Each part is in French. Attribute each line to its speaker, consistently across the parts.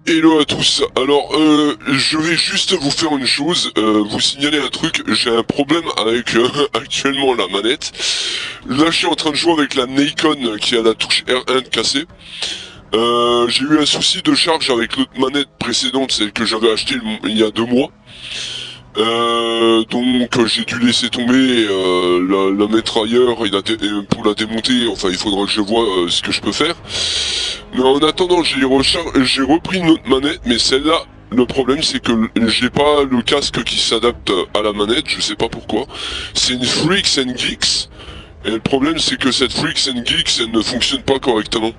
Speaker 1: Hello à tous. Alors, je vais juste vous faire une chose, vous signaler un truc. J'ai un problème avec actuellement la manette. Là, je suis en train de jouer avec la Nikon qui a la touche R1 cassée. J'ai eu un souci de charge avec l'autre manette précédente, celle que j'avais achetée il y a 2 mois. Donc j'ai dû laisser tomber, la mettre ailleurs pour la démonter. Enfin, il faudra que je vois ce que je peux faire. Mais en attendant, j'ai repris une autre manette, mais celle-là, le problème c'est que j'ai pas le casque qui s'adapte à la manette, je sais pas pourquoi. C'est une Freaks and Geeks, et le problème c'est que cette Freaks and Geeks, elle ne fonctionne pas correctement.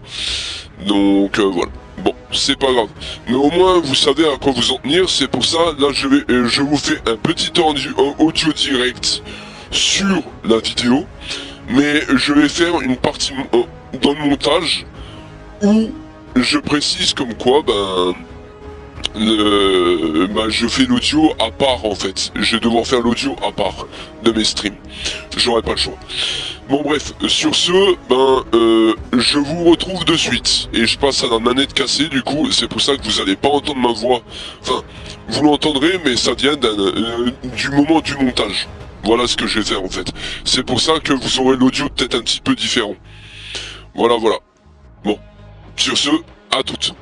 Speaker 1: Donc voilà. Bon, c'est pas grave. Mais au moins, vous savez à quoi vous en tenir. C'est pour ça, là, je vous fais un petit audio direct sur la vidéo. Mais je vais faire une partie dans le montage où je précise comme quoi, je fais l'audio à part en fait. Je vais devoir faire l'audio à part de mes streams. J'aurai pas le choix. Bon bref, sur ce, je vous retrouve de suite. Et je passe à la manette cassée, du coup, c'est pour ça que vous allez pas entendre ma voix. Enfin, vous l'entendrez, mais ça vient du moment du montage. Voilà ce que je vais faire en fait. C'est pour ça que vous aurez l'audio peut-être un petit peu différent. Voilà, voilà. Bon, sur ce, à toutes.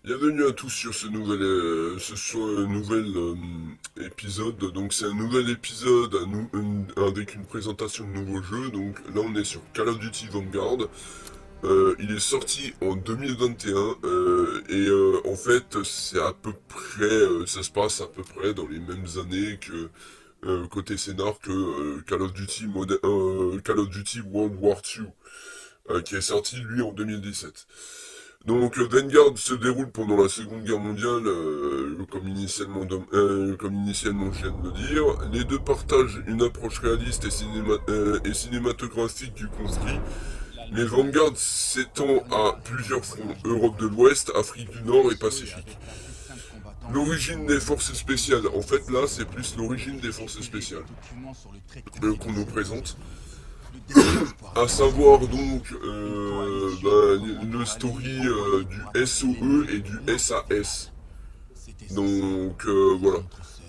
Speaker 1: Bienvenue à tous sur ce nouvel épisode. Donc c'est un nouvel épisode avec une présentation de nouveaux jeux. Donc là on est sur Call of Duty Vanguard. Il est sorti en 2021 en fait c'est à peu près, ça se passe à peu près dans les mêmes années que côté scénar que Call of Duty World War II qui est sorti lui en 2017. Donc Vanguard se déroule pendant la Seconde Guerre mondiale, comme initialement je viens de le dire. Les deux partagent une approche réaliste et cinématographique du conflit, mais Vanguard s'étend à plusieurs fronts, Europe de l'Ouest, Afrique du Nord et Pacifique. L'origine des forces spéciales, en fait là c'est plus l'origine des forces spéciales qu'on nous présente. À savoir donc le story du SOE et du SAS. Donc voilà.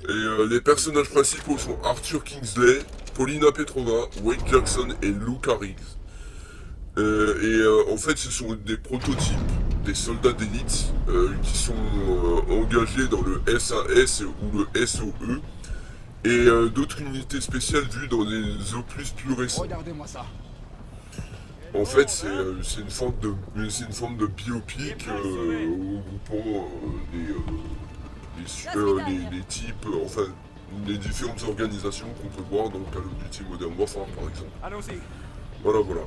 Speaker 1: Et les personnages principaux sont Arthur Kingsley, Paulina Petrova, Wade Jackson et Lou Carriggs. En fait, ce sont des prototypes des soldats d'élite qui sont engagés dans le SAS ou le SOE et d'autres unités spéciales vues dans les opus plus récents.
Speaker 2: Regardez-moi ça.
Speaker 1: En fait, c'est une forme de biopic regroupant les types, enfin, les différentes organisations qu'on peut voir dans Call of Duty Modern Warfare, par exemple.
Speaker 2: Allons-y.
Speaker 1: Voilà, voilà.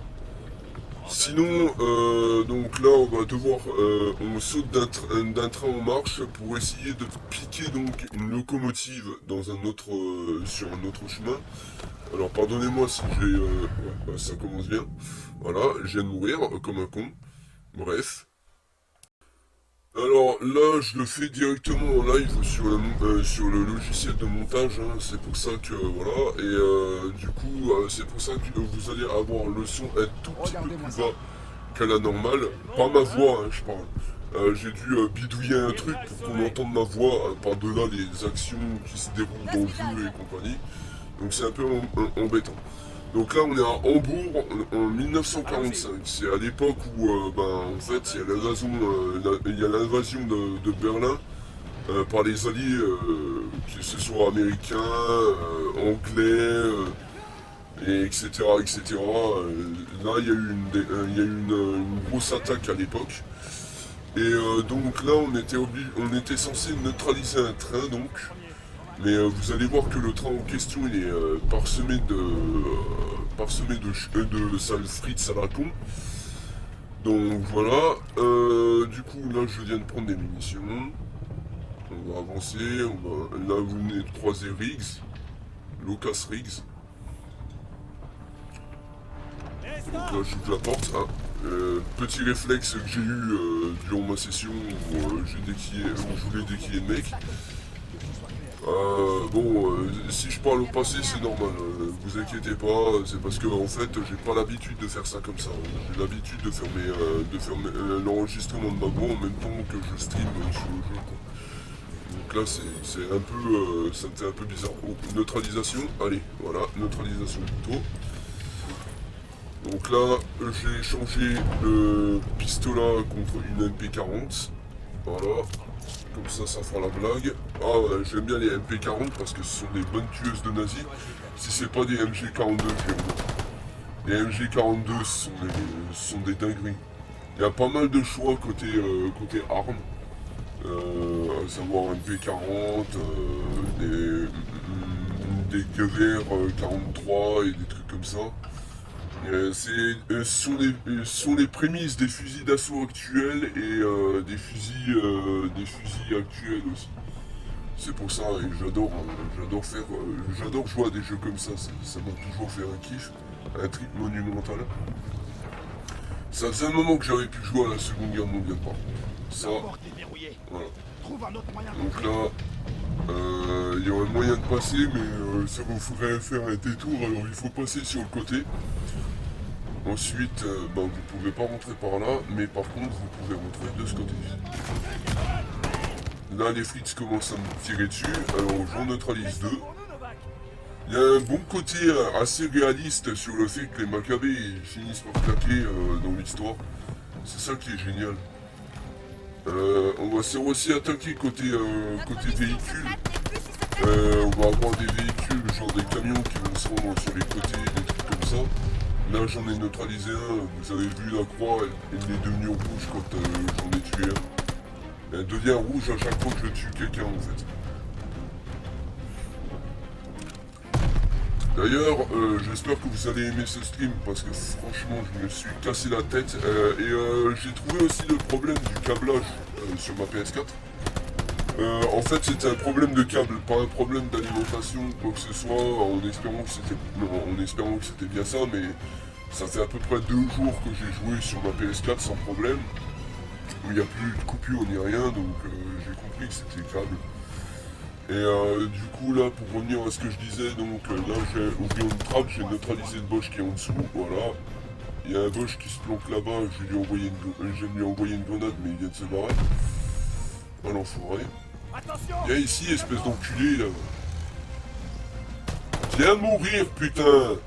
Speaker 1: Sinon, donc là, on va devoir, on saute d'un train en marche pour essayer de piquer donc une locomotive dans sur un autre chemin. Alors, pardonnez-moi si ça commence bien. Voilà, je viens de mourir comme un con. Bref. Alors là, je le fais directement en live sur le logiciel de montage, hein, c'est pour ça que voilà, et du coup, c'est pour ça que vous allez avoir le son un tout petit peu plus bas qu'à la normale, pas ma voix, hein, je parle. J'ai dû bidouiller un truc pour qu'on entende ma voix par-delà les actions qui se déroulent dans le jeu et compagnie, donc c'est un peu embêtant. Donc là, on est à Hambourg en 1945. C'est à l'époque où, en fait, il y a l'invasion de Berlin par les Alliés, que ce soit américains, anglais, etc., etc. Là, il y a eu une grosse attaque à l'époque. Et donc là on était censé neutraliser un train donc. Mais vous allez voir que le train en question il est parsemé de salles frites à la con. Donc voilà, du coup là je viens de prendre des munitions. On va avancer, là vous venez de croiser Riggs, Lucas Riggs. Donc là j'ouvre la porte. Ah, petit réflexe que j'ai eu durant ma session où, où je voulais déquiller le mec. Si je parle au passé, c'est normal. Vous inquiétez pas, c'est parce que en fait, j'ai pas l'habitude de faire ça comme ça. J'ai l'habitude de faire l'enregistrement de ma voix en même temps que je stream sur le jeu. Quoi. Donc là, c'est un peu, ça me fait un peu bizarre. Oh, neutralisation, allez, voilà, neutralisation plutôt. Donc là, j'ai changé le pistolet contre une MP40. Voilà. Comme ça fera la blague. Ah ouais, j'aime bien les MP40 parce que ce sont des bonnes tueuses de nazis. Si c'est pas des MG42, les MG42 sont des dingueries. Il y a pas mal de choix côté armes. À savoir MP40, des gewehr 43 et des trucs comme ça. Ce sont les prémices des fusils d'assaut actuels et des fusils actuels aussi. C'est pour ça et j'adore jouer à des jeux comme ça m'a toujours fait un kiff, un trip monumental. Ça faisait un moment que j'avais pu jouer à la Seconde Guerre mondiale par contre. Ça, voilà. Donc là, il y aurait moyen de passer mais ça vous ferait faire un détour alors il faut passer sur le côté. Ensuite, vous pouvez pas rentrer par là, mais par contre, vous pouvez rentrer de ce côté. Là, les frites commencent à me tirer dessus, alors j'en neutralise deux. Il y a un bon côté assez réaliste sur le fait que les Maccabées finissent par claquer dans l'histoire. C'est ça qui est génial. On va aussi attaquer côté véhicule. On va avoir des véhicules, genre des camions qui vont se rendre sur les côtés, des trucs comme ça. Là j'en ai neutralisé un, vous avez vu la croix, elle est devenue rouge quand j'en ai tué un. Elle devient rouge à chaque fois que je tue quelqu'un en fait. D'ailleurs, j'espère que vous allez aimer ce stream parce que franchement je me suis cassé la tête et j'ai trouvé aussi le problème du câblage sur ma PS4. En fait c'était un problème de câble, pas un problème d'alimentation ou quoi que ce soit, en espérant que c'était bien ça, mais ça fait à peu près 2 jours que j'ai joué sur ma PS4 sans problème, où il n'y a plus de coupure ni rien, donc j'ai compris que c'était le câble. Et du coup là, pour revenir à ce que je disais, donc là j'ai oublié une trappe, j'ai neutralisé le Bosch qui est en dessous, voilà. Il y a un Bosch qui se planque là-bas, je vais lui envoyer une grenade mais il vient de se barrer. Oh l'enfoiré. Viens ici, espèce d'enculé là. Viens mourir, putain.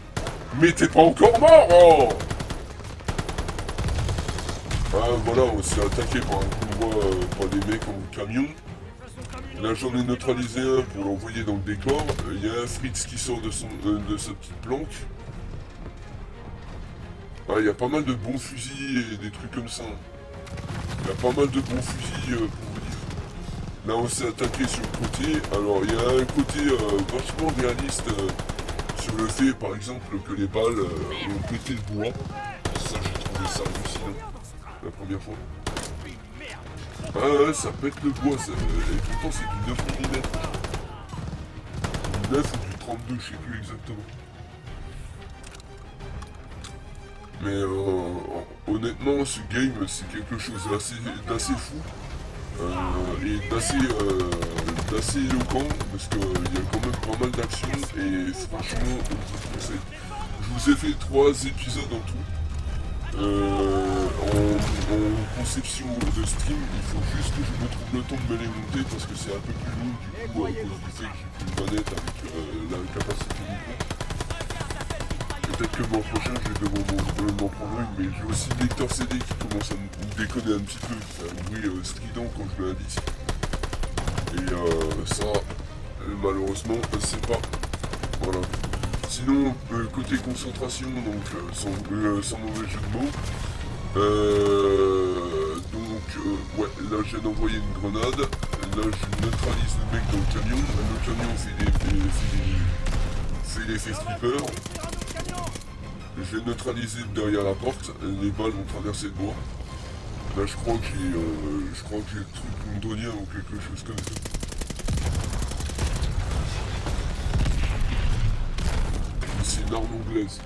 Speaker 1: Mais t'es pas encore mort, oh. Ah voilà, on s'est attaqué par un convoi, par des mecs en camion. Là j'en ai neutralisé un pour l'envoyer dans le décor. Il y a un Fritz qui sort de sa petite planque. Ah, il y a pas mal de bons fusils et des trucs comme ça. Il y a pas mal de bons fusils pour vous dire. Là on s'est attaqué sur le côté. Alors il y a un côté vachement réaliste sur le fait par exemple que les balles ont pété le bois. Ça j'ai trouvé ça hallucinant la première fois. Ah ouais, ça pète le bois, et pourtant c'est du 9 mm. Du 9 ou du 32, je sais plus exactement. Mais honnêtement, ce game c'est quelque chose d'assez fou. Et d'assez éloquent, parce qu'il y a quand même pas mal d'action, et franchement, je vous conseille. Je vous ai fait 3 épisodes en tout. En conception de stream, il faut juste que je me trouve le temps de me les monter parce que c'est un peu plus long du coup à cause du fait que j'ai plus une manette avec la capacité micro. Peut-être que le mois prochain je vais devoir m'en prendre une, mais j'ai aussi le lecteur CD qui commence à me déconner un petit peu, c'est un bruit strident quand je mets un disque. Et ça, malheureusement, c'est pas. Voilà. Sinon, côté concentration, donc sans mauvais jeu de mots, donc Ouais, là je viens d'envoyer une grenade. Là je neutralise le mec dans le camion. Le camion fait l'effet stripper. Je vais neutraliser derrière la porte. Les balles vont traverser le bois. Là je crois que j'ai le truc londonien ou quelque chose comme ça. C'est une arme anglaise.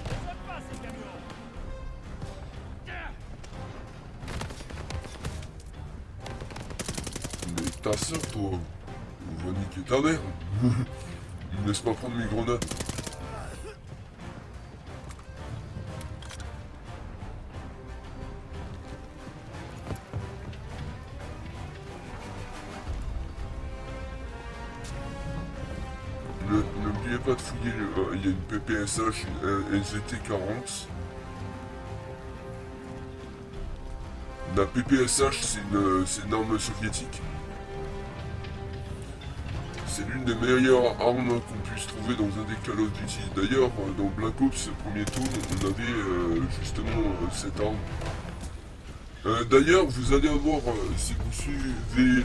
Speaker 1: Mais ta soeur, toi, on va niquer ta mère. Il me laisse pas prendre mes grenades. N'oubliez pas de fouiller, il y a une PPSH, une LZT-40. La PPSH, c'est une arme soviétique. C'est l'une des meilleures armes qu'on puisse trouver dans un des Call of Duty. D'ailleurs, dans Black Ops, premier tour, on avait justement cette arme. D'ailleurs, vous allez avoir, si vous suivez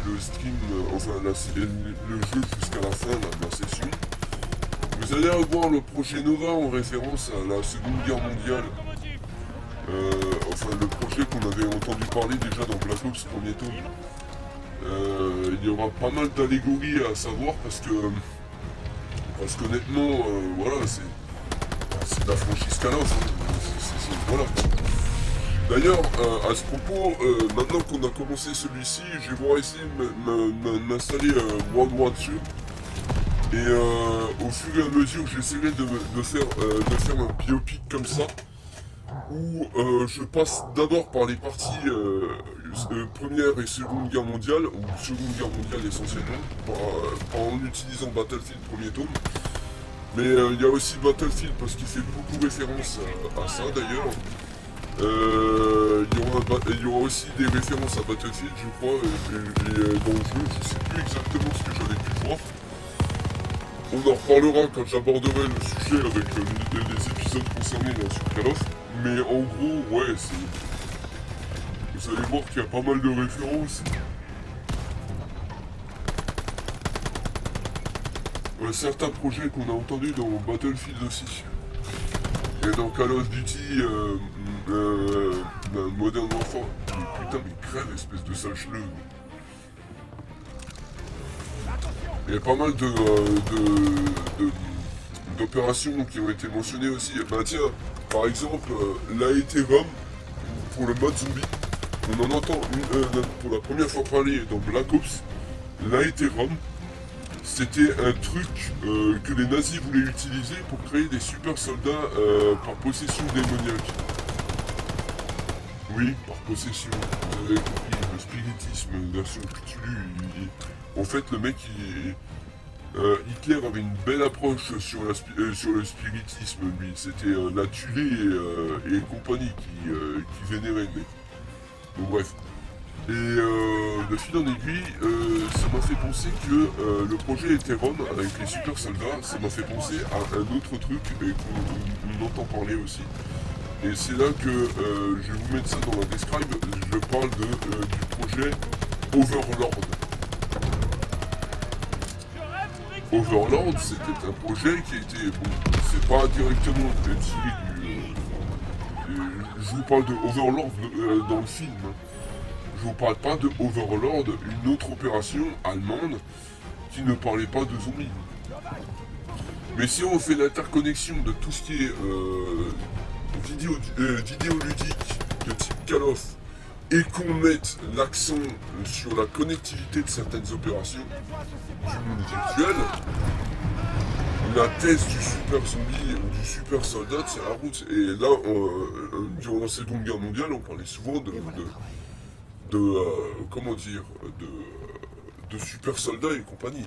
Speaker 1: le stream, le jeu jusqu'à la fin de la session, vous allez avoir le projet Nova en référence à la Seconde Guerre mondiale. Le projet qu'on avait entendu parler déjà dans Black Ops premier tome. Il y aura pas mal d'allégories à savoir parce qu'honnêtement, voilà, c'est la franchise Call of. Voilà. D'ailleurs, à ce propos, maintenant qu'on a commencé celui-ci, je vais voir essayer de m'installer World War II. Et au fur et à mesure, j'essaierai de faire un biopic comme ça, où je passe d'abord par les parties Première et Seconde Guerre mondiale, ou Seconde Guerre mondiale essentiellement, en utilisant Battlefield premier tome. Mais il y a aussi Battlefield parce qu'il fait beaucoup référence à ça d'ailleurs. Il y aura aussi des références à Battlefield, je crois, et dans le jeu, je sais plus exactement ce que j'avais pu voir. On en reparlera quand j'aborderai le sujet avec les épisodes concernés là, sur Call of. Mais en gros, ouais, vous allez voir qu'il y a pas mal de références. Certains projets qu'on a entendus dans Battlefield aussi. Et dans Call of Duty, Modern Warfare. Putain, mais crève, espèce de sacheleux. Il y a pas mal d'opérations qui ont été mentionnées aussi. Bah tiens, par exemple, l'AET-ROM pour le mode zombie. On en entend pour la première fois parler dans Black Ops. L'AET-ROM, c'était un truc que les nazis voulaient utiliser pour créer des super soldats par possession démoniaque. Oui, par possession. Vous avez compris, le spiritisme, version Cthulhu. En fait, le mec, Hitler avait une belle approche sur le spiritisme, lui. C'était la Tulé et compagnie qui vénéraient le mec. Donc bref. Et de fil en aiguille, ça m'a fait penser que le projet Ethereum avec les super soldats, ça m'a fait penser à un autre truc et qu'on entend parler aussi. Et c'est là que je vais vous mettre ça dans la describe. Je parle du projet Overlord. Overlord, c'était un projet qui était, bon, c'est pas directement tiré je vous parle de Overlord dans le film. Je vous parle pas de Overlord, une autre opération allemande qui ne parlait pas de zombies. Mais si on fait l'interconnexion de tout ce qui est vidéoludique de type Call of et qu'on mette l'accent sur la connectivité de certaines opérations du monde virtuel, la thèse du super zombie ou du super soldat tient la route. Et là, durant la Seconde Guerre mondiale, on parlait souvent de super soldats et compagnie.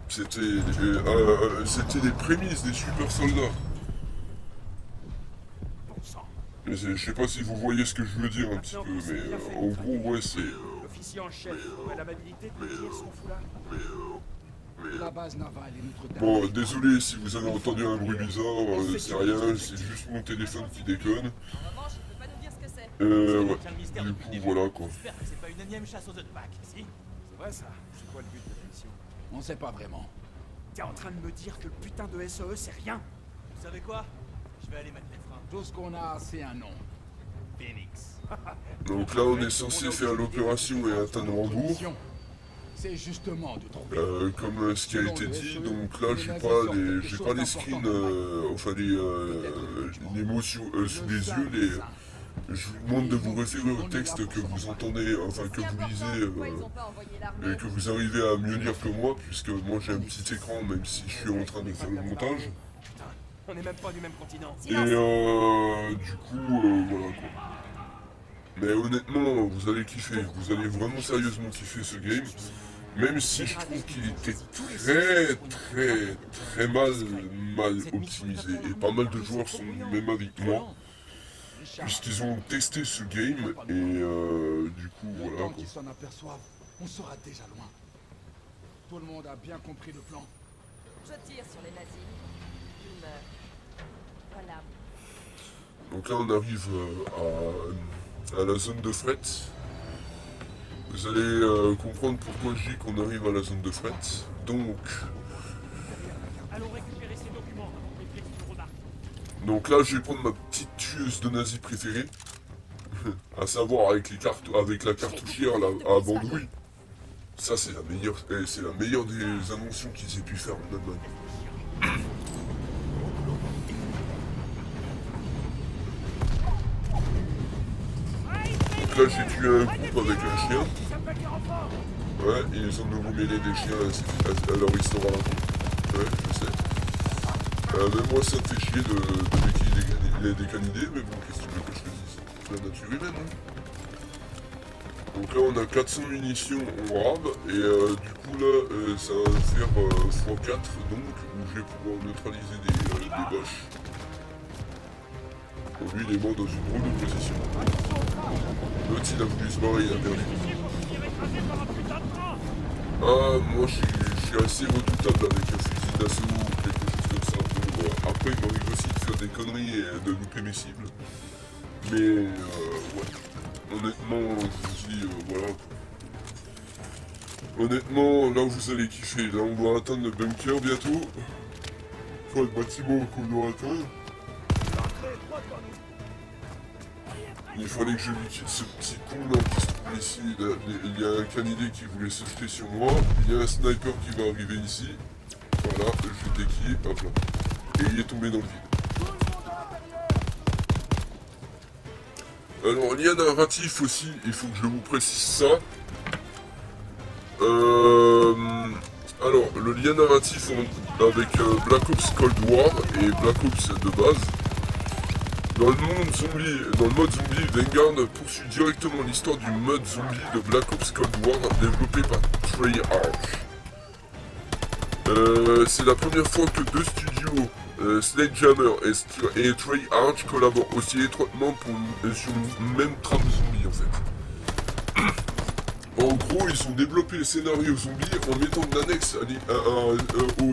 Speaker 1: C'était les prémices des super soldats. Je sais pas si vous voyez ce que je veux dire un petit peu, mais en gros, ouais, c'est...
Speaker 2: L'officier en chef aurait l'amabilité de tenir son foulard.
Speaker 3: La base navale est notre
Speaker 1: Bon, désolé si vous avez entendu un bruit bizarre, c'est rien, c'est juste mon téléphone qui déconne.
Speaker 4: En revanche, il peut pas nous dire ce que c'est.
Speaker 1: Ouais.
Speaker 4: Tiens, le mystère
Speaker 1: Du
Speaker 4: depuis le
Speaker 1: coup,
Speaker 4: début.
Speaker 1: voilà quoi.
Speaker 4: J'espère que c'est pas une énième chasse aux œufs de Pâques, si?
Speaker 2: C'est vrai ça. C'est quoi le but de la mission?
Speaker 3: On sait pas vraiment.
Speaker 2: T'es en train de me dire que le putain de SOE c'est rien?
Speaker 4: Vous savez quoi? Je vais aller mettre les freins.
Speaker 3: Tout ce qu'on a, c'est un nom.
Speaker 4: Phoenix.
Speaker 1: Donc là, on est censé faire l'opération et atteindre Hambourg.
Speaker 3: Mission, c'est justement de trouver.
Speaker 1: Comme ce qui a été dit, donc là j'ai pas les screens, enfin les mots sous les yeux, je vous demande de vous référer au texte que vous entendez, enfin que vous lisez, et que vous arrivez à mieux lire que moi, puisque moi j'ai un petit écran, même si je suis en train de faire le montage.
Speaker 2: Putain, on est même pas du même continent.
Speaker 1: Et du coup, voilà quoi. Mais honnêtement, vous allez kiffer, vous allez vraiment sérieusement kiffer ce game. Même si je trouve qu'il était très mal optimisé. Et pas mal de joueurs sont du même avis que moi. Puisqu'ils ont testé ce game et du coup
Speaker 3: Le
Speaker 1: voilà
Speaker 3: temps
Speaker 1: quoi.
Speaker 3: qu'ils s'en aperçoivent, on sera déjà loin. Tout le monde a bien compris le plan.
Speaker 5: Je tire sur les nazis. Ils meurent. Voilà.
Speaker 1: Donc là on arrive à la zone de fret. Vous allez comprendre pourquoi je dis qu'on arrive à la zone de fret. Donc
Speaker 2: Allons récupérer ces documents avant que les flics nous remarquent.
Speaker 1: Donc là, je vais prendre ma petite tueuse de nazi préférée, à savoir avec la cartouchière là, à bandouille. Ça, c'est la meilleure des inventions qu'ils aient pu faire en Allemagne. Donc là, j'ai tué un groupe avec un chien. Ouais, ils ont nouveau mêlé des chiens à leur histoire. Ouais, je sais. Même moi, ça me fait chier de les décanider, mais bon, qu'est-ce que tu veux que je te dise? C'est la nature humaine, hein. Donc là, on a 400 munitions en rab, et du coup, là, ça va faire x4, donc, où je vais pouvoir neutraliser des boches. Bon, lui, il est mort dans une drôle de position. L'autre, il a voulu se barrer, il a perdu. Ah, moi, je suis assez redoutable avec un fusil d'assaut ou quelque chose comme ça. Bon, après, il m'arrive aussi de faire des conneries et de louper mes cibles. Mais, ouais. Honnêtement, je vous dis, voilà. Honnêtement, là, vous allez kiffer. Là, on doit atteindre le bunker bientôt. Enfin, le bâtiment qu'on doit atteindre. Il fallait que je lutte ce petit con là qui se trouve ici. Il y a un canidé qui voulait se jeter sur moi. Il y a un sniper qui va arriver ici. Voilà, je déquille, hop là. Et il est tombé dans le vide. Alors, lien narratif aussi, il faut que je vous précise ça. Alors, le lien narratif avec Black Ops Cold War et Black Ops de base. Dans le mode zombie, Vanguard poursuit directement l'histoire du mode zombie de Black Ops Cold War développé par Treyarch. C'est la première fois que deux studios, Sledgehammer et Treyarch, collaborent aussi étroitement sur une même trame zombie en fait. En gros, ils ont développé le scénario zombie en mettant de l'annexe aux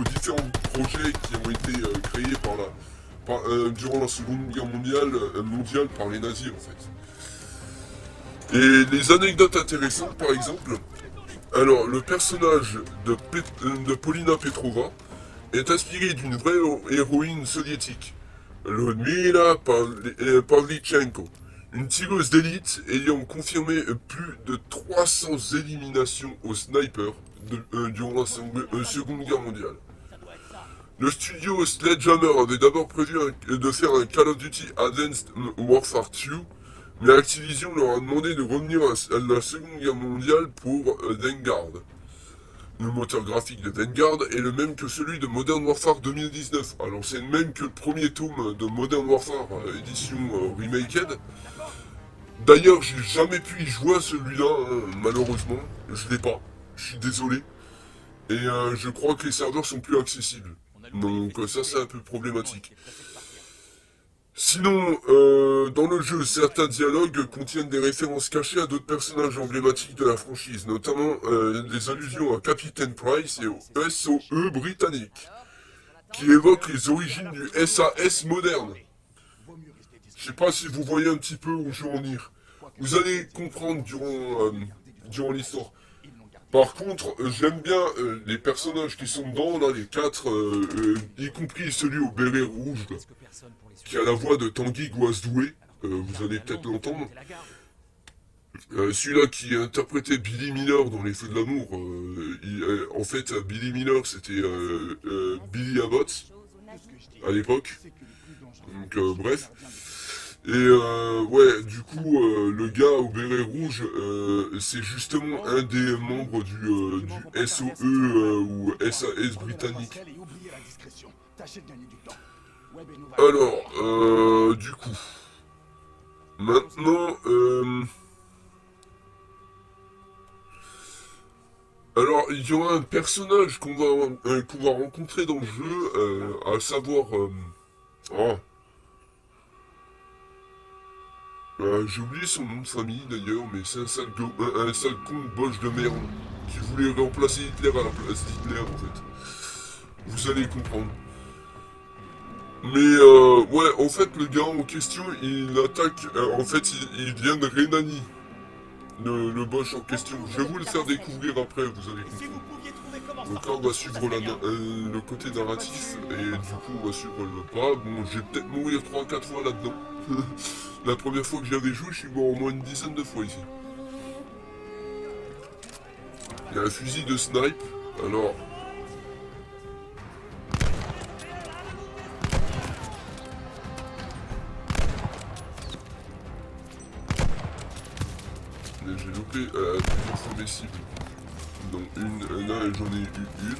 Speaker 1: différents projets qui ont été créés durant la Seconde Guerre mondiale par les nazis en fait. Et les anecdotes intéressantes par exemple, alors le personnage de Polina Petrova est inspiré d'une vraie héroïne soviétique, Ludmila Pavlichenko, une tireuse d'élite ayant confirmé plus de 300 éliminations au sniper durant la Seconde Guerre mondiale. Le studio Sledgehammer avait d'abord prévu de faire un Call of Duty Advanced Warfare 2, mais Activision leur a demandé de revenir à la Seconde Guerre mondiale pour Vanguard. Le moteur graphique de Vanguard est le même que celui de Modern Warfare 2019. Alors c'est le même que le premier tome de Modern Warfare édition Remaked. D'ailleurs, j'ai jamais pu y jouer à celui-là, malheureusement. Je l'ai pas. Je suis désolé. Et je crois que les serveurs sont plus accessibles. Donc ça c'est un peu problématique. Sinon, dans le jeu, certains dialogues contiennent des références cachées à d'autres personnages emblématiques de la franchise, notamment des allusions à Captain Price et au SOE britannique, qui évoquent les origines du SAS moderne. Je sais pas si vous voyez un petit peu où je veux en venir. Vous allez comprendre durant l'histoire. Par contre, j'aime bien les personnages qui sont dedans, là, les 4, y compris celui au béret rouge, là, qui a la voix de Tanguy Goasdoué, vous allez peut-être l'entendre. Celui-là qui interprétait Billy Miller dans Les Feux de l'amour, en fait, Billy Miller, c'était Billy Abbott, à l'époque. Donc, bref. Et ouais, du coup, le gars au béret rouge, c'est justement un des membres du SOE ou SAS britannique. Alors, du coup, maintenant, alors il y aura un personnage qu'on va rencontrer dans le jeu, à savoir, j'ai oublié son nom de famille d'ailleurs, mais c'est un sale con boche de merde qui voulait remplacer Hitler à la place d'Hitler en fait. Vous allez comprendre. Mais ouais, en fait le gars en question, il attaque, en fait il vient de Rhénanie. Le boche en question. Je vais vous le faire découvrir après, vous allez comprendre. Donc là on va suivre le côté narratif, et du coup on va suivre le pas. Bon, je vais peut-être mourir 3-4 fois là-dedans. La première fois que j'avais joué, je suis mort au moins une dizaine de fois ici. Il y a un fusil de snipe, alors... J'ai loupé plusieurs fois mes cibles. Donc là j'en ai eu une.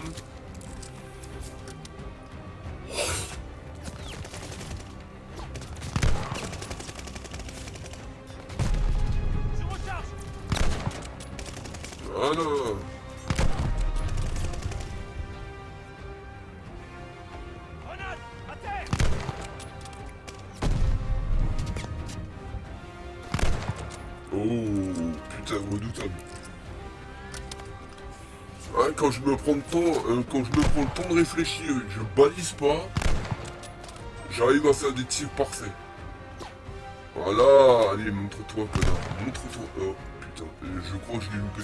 Speaker 1: Voilà.
Speaker 2: Grenade, à terre.
Speaker 1: Oh putain, redoutable. Ouais, quand je me prends le temps de réfléchir et que je balise pas, j'arrive à faire des tirs parfaits. Voilà, allez, montre-toi, connard, montre-toi. Oh putain, je crois que je l'ai loupé.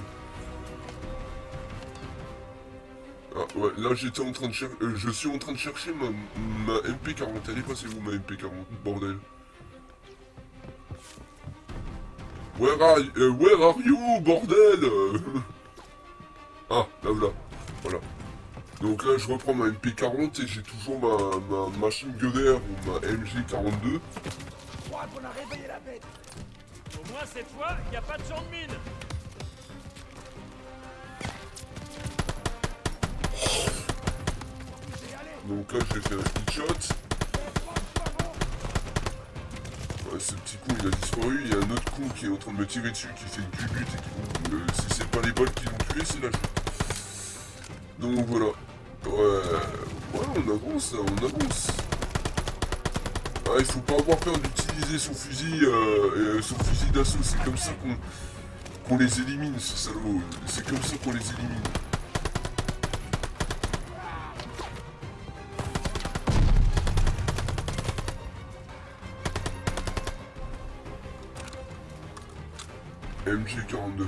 Speaker 1: Ah ouais, là j'étais en train de chercher, je suis en train de chercher ma MP40. Elle est passée où ma MP40, bordel? Where are you, bordel? Ah, là, voilà. Donc là, je reprends ma MP40 et j'ai toujours ma machine gunner ou ma MG42.
Speaker 2: Au moins cette fois, il n'y a pas de champ de mine.
Speaker 1: Donc là, j'ai fait un headshot. Ouais, ce petit con, il a disparu. Il y a un autre con qui est en train de me tirer dessus, qui fait une culbute et qui... si c'est pas les balles qui l'ont tué, c'est la chute. Donc voilà. Ouais, on avance, là, on avance. Ah, il faut pas avoir peur d'utiliser son fusil d'assaut. C'est comme ça qu'on les élimine, ce salaud. C'est comme ça qu'on les élimine. MG42.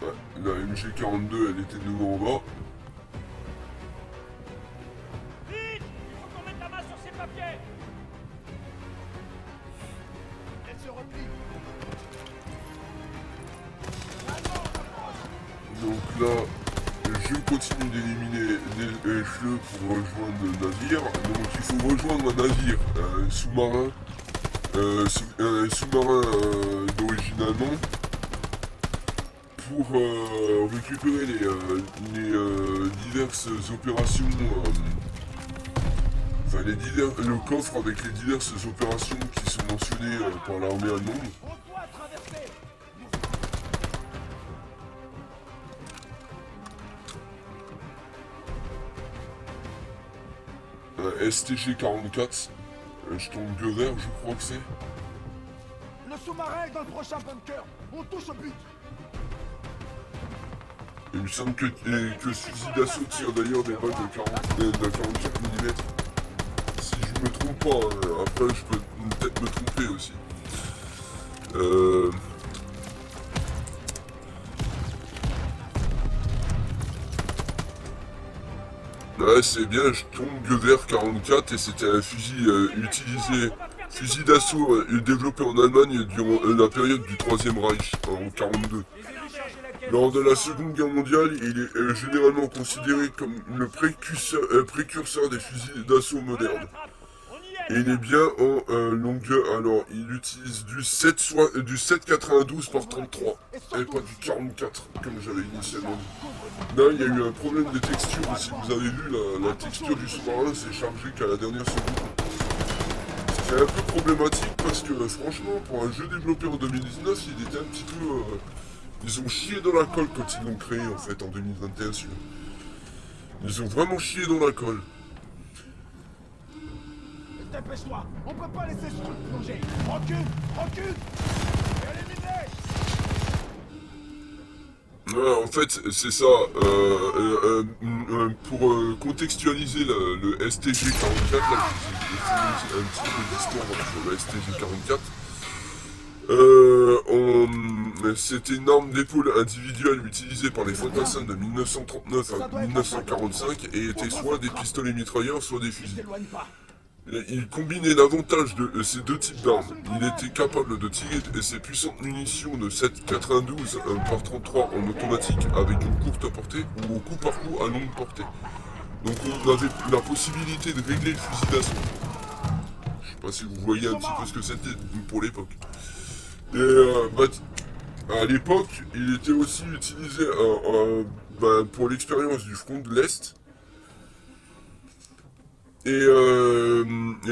Speaker 1: Ouais, la MG42, elle était de haut en bas.
Speaker 2: Vite, il faut qu'on mette la main sur ces papiers. Elle se replie.
Speaker 1: Donc là, je continue d'éliminer les fleux pour rejoindre le navire. Donc il faut rejoindre un navire sous-marin. Un sous-marin d'origine allemande pour récupérer les diverses opérations, enfin le coffre avec les diverses opérations qui sont mentionnées par l'armée allemande. STG-44, je tombe Gover, je crois que c'est.
Speaker 3: Le sous-marin est dans le prochain bunker. On touche au but.
Speaker 1: Il me semble que ce fusil d'assaut tire d'ailleurs des balles de 44 mm. Si je me trompe pas, après je peux peut-être me tromper aussi. Ouais, c'est bien, je tombe vers 44 et c'était un fusil fusil d'assaut développé en Allemagne durant la période du Troisième Reich, en 42. Lors de la Seconde Guerre mondiale, il est généralement considéré comme le précurseur des fusils d'assaut modernes. Et il est bien en longueur, alors il utilise du 7,92 par 33, et pas du 44, comme j'avais initialement dit. Là, il y a eu un problème de texture aussi, vous avez vu, la texture du sous-marin s'est chargée qu'à la dernière seconde. C'est un peu problématique parce que, franchement, pour un jeu développé en 2019, il était un petit peu... ils ont chié dans la colle quand ils l'ont créé, en fait, en 2021, celui-là. Ils ont vraiment chié dans la colle.
Speaker 3: Dépêche-toi, on peut pas laisser ce truc plonger. Recule, recule. Élimine-les.
Speaker 1: Ouais, en fait, c'est ça. Pour contextualiser le STG-44, là, je vous ai fait un petit peu d'histoire sur le STG-44. C'était une arme d'épaule individuelle utilisée par les fantassins de 1939 à 1945 et était soit des pistolets mitrailleurs, soit des fusils.
Speaker 3: T'éloigne pas.
Speaker 1: Il combinait l'avantage de ces deux types d'armes. Il était capable de tirer ses puissantes munitions de 7,92 par 33 en automatique avec une courte portée ou au coup par coup à longue portée. Donc on avait la possibilité de régler le fusil d'assaut. Je sais pas si vous voyez un petit peu ce que c'était pour l'époque. Et à l'époque, il était aussi utilisé pour l'expérience du front de l'Est. Et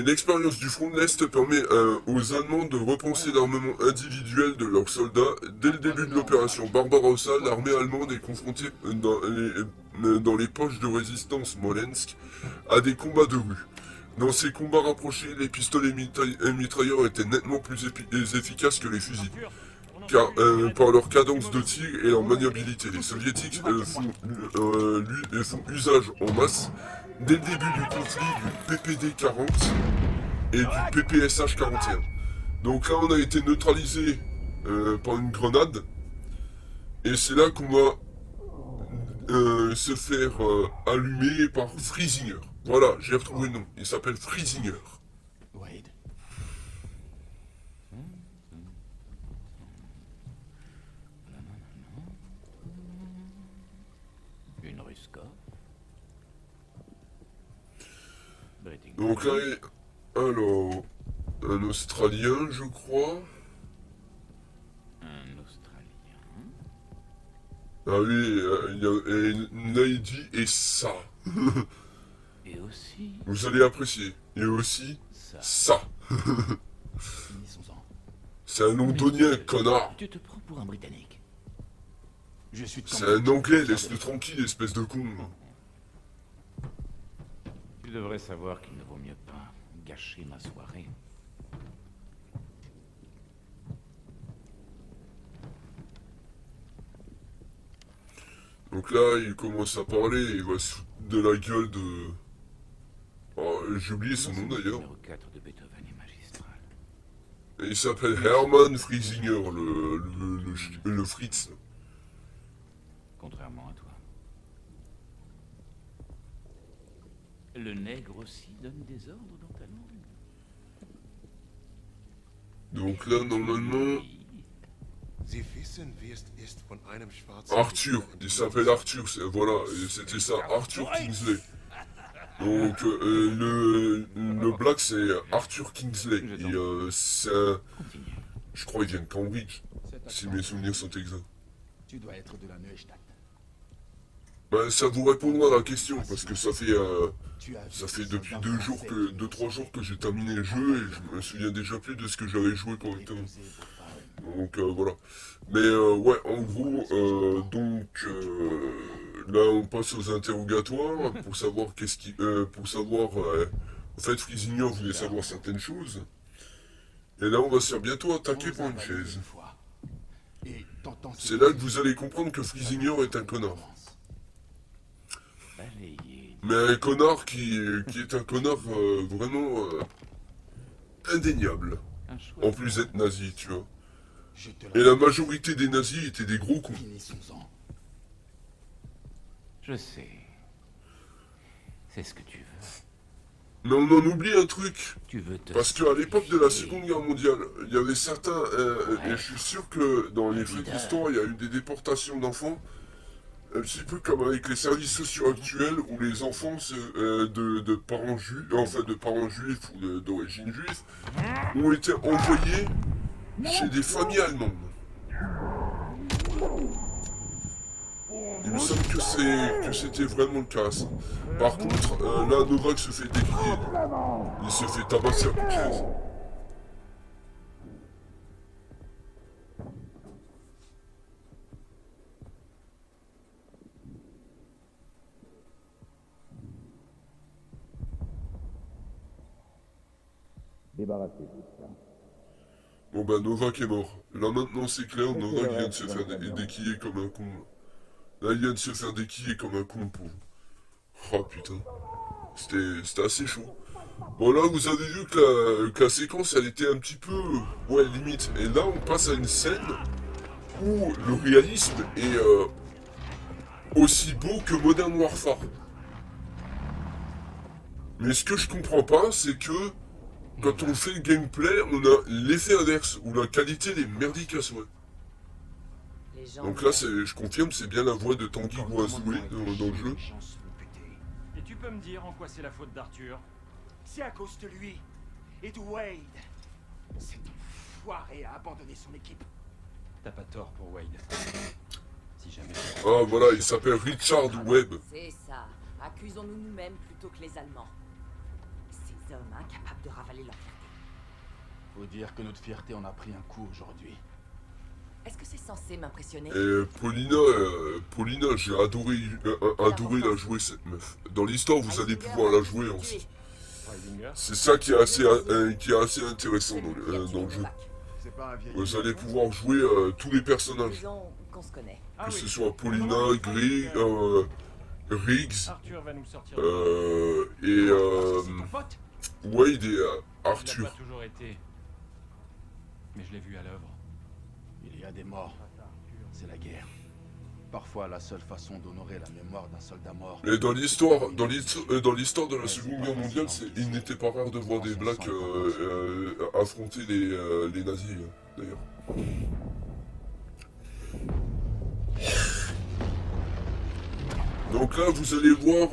Speaker 1: l'expérience du front de l'Est permet aux Allemands de repenser l'armement individuel de leurs soldats. Dès le début de l'opération Barbarossa, l'armée allemande est confrontée dans les poches de résistance Smolensk à des combats de rue. Dans ces combats rapprochés, les pistolets mitrailleurs étaient nettement plus efficaces que les fusils. Car par leur cadence de tir et leur maniabilité, les soviétiques font usage en masse dès le début du conflit du PPD-40 et du PPSH-41. Donc là on a été neutralisé par une grenade et c'est là qu'on va se faire allumer par Friesinger. Voilà, j'ai retrouvé le nom, il s'appelle Friesinger.
Speaker 3: Wade.
Speaker 6: Une Ruska.
Speaker 1: Donc là, alors, un Australien, je crois.
Speaker 6: Un Australien.
Speaker 1: Ah oui, il y a Lady et ça.
Speaker 6: Et aussi
Speaker 1: Vous allez apprécier. Et aussi,
Speaker 6: ça.
Speaker 1: ça.
Speaker 3: Finissons-en.
Speaker 1: C'est un londonien, connard.
Speaker 6: Tu te prends pour un Britannique.
Speaker 3: Je suis de
Speaker 1: C'est un anglais, laisse-le tranquille, espèce de con.
Speaker 6: Tu devrais savoir qu'il ne vaut mieux pas gâcher ma soirée.
Speaker 1: Donc là, il commence à parler, il va se foutre de la gueule de... Oh, j'ai oublié son nom d'ailleurs.
Speaker 6: Numéro 4 de Beethoven est magistral.
Speaker 1: Et il s'appelle Hermann Friesinger, le Fritz.
Speaker 6: Contrairement à toi. Le nègre aussi donne des ordres dans ta langue.
Speaker 1: Donc là, normalement...
Speaker 6: Oui.
Speaker 7: Sie wissen, wie es ist, von einem schwarzen...
Speaker 1: Arthur, il s'appelle Arthur, voilà, c'était ça, Arthur Kingsley. Donc le black c'est Arthur Kingsley, et c'est un...
Speaker 6: Continue.
Speaker 1: Je crois qu'il vient de Cambridge, si mes souvenirs sont exacts.
Speaker 3: Tu dois être de la Neustadt.
Speaker 1: Ben, ça vous répondra à la question, parce que ça fait
Speaker 3: Tu as
Speaker 1: ça
Speaker 3: vu
Speaker 1: fait
Speaker 3: ces
Speaker 1: depuis
Speaker 3: soldats français
Speaker 1: 2-3 jours que j'ai terminé le jeu, et je me souviens déjà plus de ce que j'avais joué correctement.
Speaker 3: épouser vos femmes.
Speaker 1: Donc voilà. Mais ouais, en gros, là on passe aux interrogatoires pour savoir qu'est-ce qui, pour savoir, en fait, Friesinger voulait savoir certaines choses. Et là, on va se faire bientôt attaquer par une chaise.
Speaker 3: Une fois. Et t'entends ces
Speaker 1: C'est là que vous allez comprendre que Friesinger est un connard.
Speaker 6: Balayé.
Speaker 1: Mais un connard qui est un connard vraiment indéniable.
Speaker 6: Un choix.
Speaker 1: En plus d'être nazi, tu vois.
Speaker 3: Je te
Speaker 1: Et la majorité des nazis étaient des gros cons.
Speaker 3: Finissons-en.
Speaker 6: Je sais. C'est ce que tu veux.
Speaker 1: Mais on en oublie un truc.
Speaker 6: Tu veux te...
Speaker 1: Parce qu'à l'époque de la
Speaker 6: sacrifier.
Speaker 1: Seconde Guerre mondiale, il y avait certains, et je suis sûr que dans les faits d'histoire, il y a eu des déportations d'enfants, un petit peu comme avec les services sociaux actuels, où les enfants de parents juifs, enfin de parents juifs ou d'origine juive, ont été envoyés chez des familles allemandes. Il me semble que c'était vraiment le cas. Ça. Par contre, là, Novak se fait décrier. Il se fait tabasser à coups de chaise.
Speaker 8: Débarrassez-vous de ça.
Speaker 1: Bon bah Novak est mort. Là maintenant c'est clair, Novak vient de se faire déquiller comme un con. Là il vient de se faire déquiller comme un con pauvre. Oh putain. C'était assez chaud. Bon là vous avez vu que la séquence elle était un petit peu... Ouais limite. Et là on passe à une scène où le réalisme est aussi beau que Modern Warfare. Mais ce que je comprends pas c'est que quand on fait le gameplay, on a l'effet inverse, où la qualité est merdique à souhait.
Speaker 5: Les gens
Speaker 1: Donc là, je confirme, c'est bien la voix de Tanguy Guazoué dans le jeu.
Speaker 2: Et tu peux me dire en quoi c'est la faute d'Arthur?
Speaker 3: C'est à cause de lui et de Wade. Cet enfoiré a abandonné son équipe.
Speaker 2: T'as pas tort pour Wade. Si jamais...
Speaker 1: Ah voilà, il s'appelle Richard Webb.
Speaker 5: C'est ça. Accusons-nous nous-mêmes plutôt que les Allemands. Ces hommes incapables de ravaler leur fierté.
Speaker 8: Faut dire que notre fierté en a pris un coup aujourd'hui.
Speaker 5: Est-ce que c'est censé m'impressionner?
Speaker 1: Et Paulina, j'ai adoré la jouer cette meuf. Dans l'histoire, vous allez pouvoir la jouer ensuite. C'est ça qui est assez intéressant dans le jeu.
Speaker 3: C'est pas un vieil...
Speaker 1: Vous allez pouvoir jouer tous les personnages.
Speaker 5: Disons qu'on se connaît.
Speaker 1: Que ce soit Paulina, Riggs,
Speaker 2: Arthur va nous sortir
Speaker 1: Wade et
Speaker 2: Il l'a
Speaker 1: Arthur.
Speaker 2: pas toujours été. Mais je l'ai vu à l'œuvre.
Speaker 8: Il y a des morts. C'est la guerre. Parfois la seule façon d'honorer la mémoire d'un soldat mort.
Speaker 1: Mais dans l'histoire de la Seconde Guerre mondiale, il n'était pas rare de voir des blacks affronter les nazis, d'ailleurs. Donc là, vous allez voir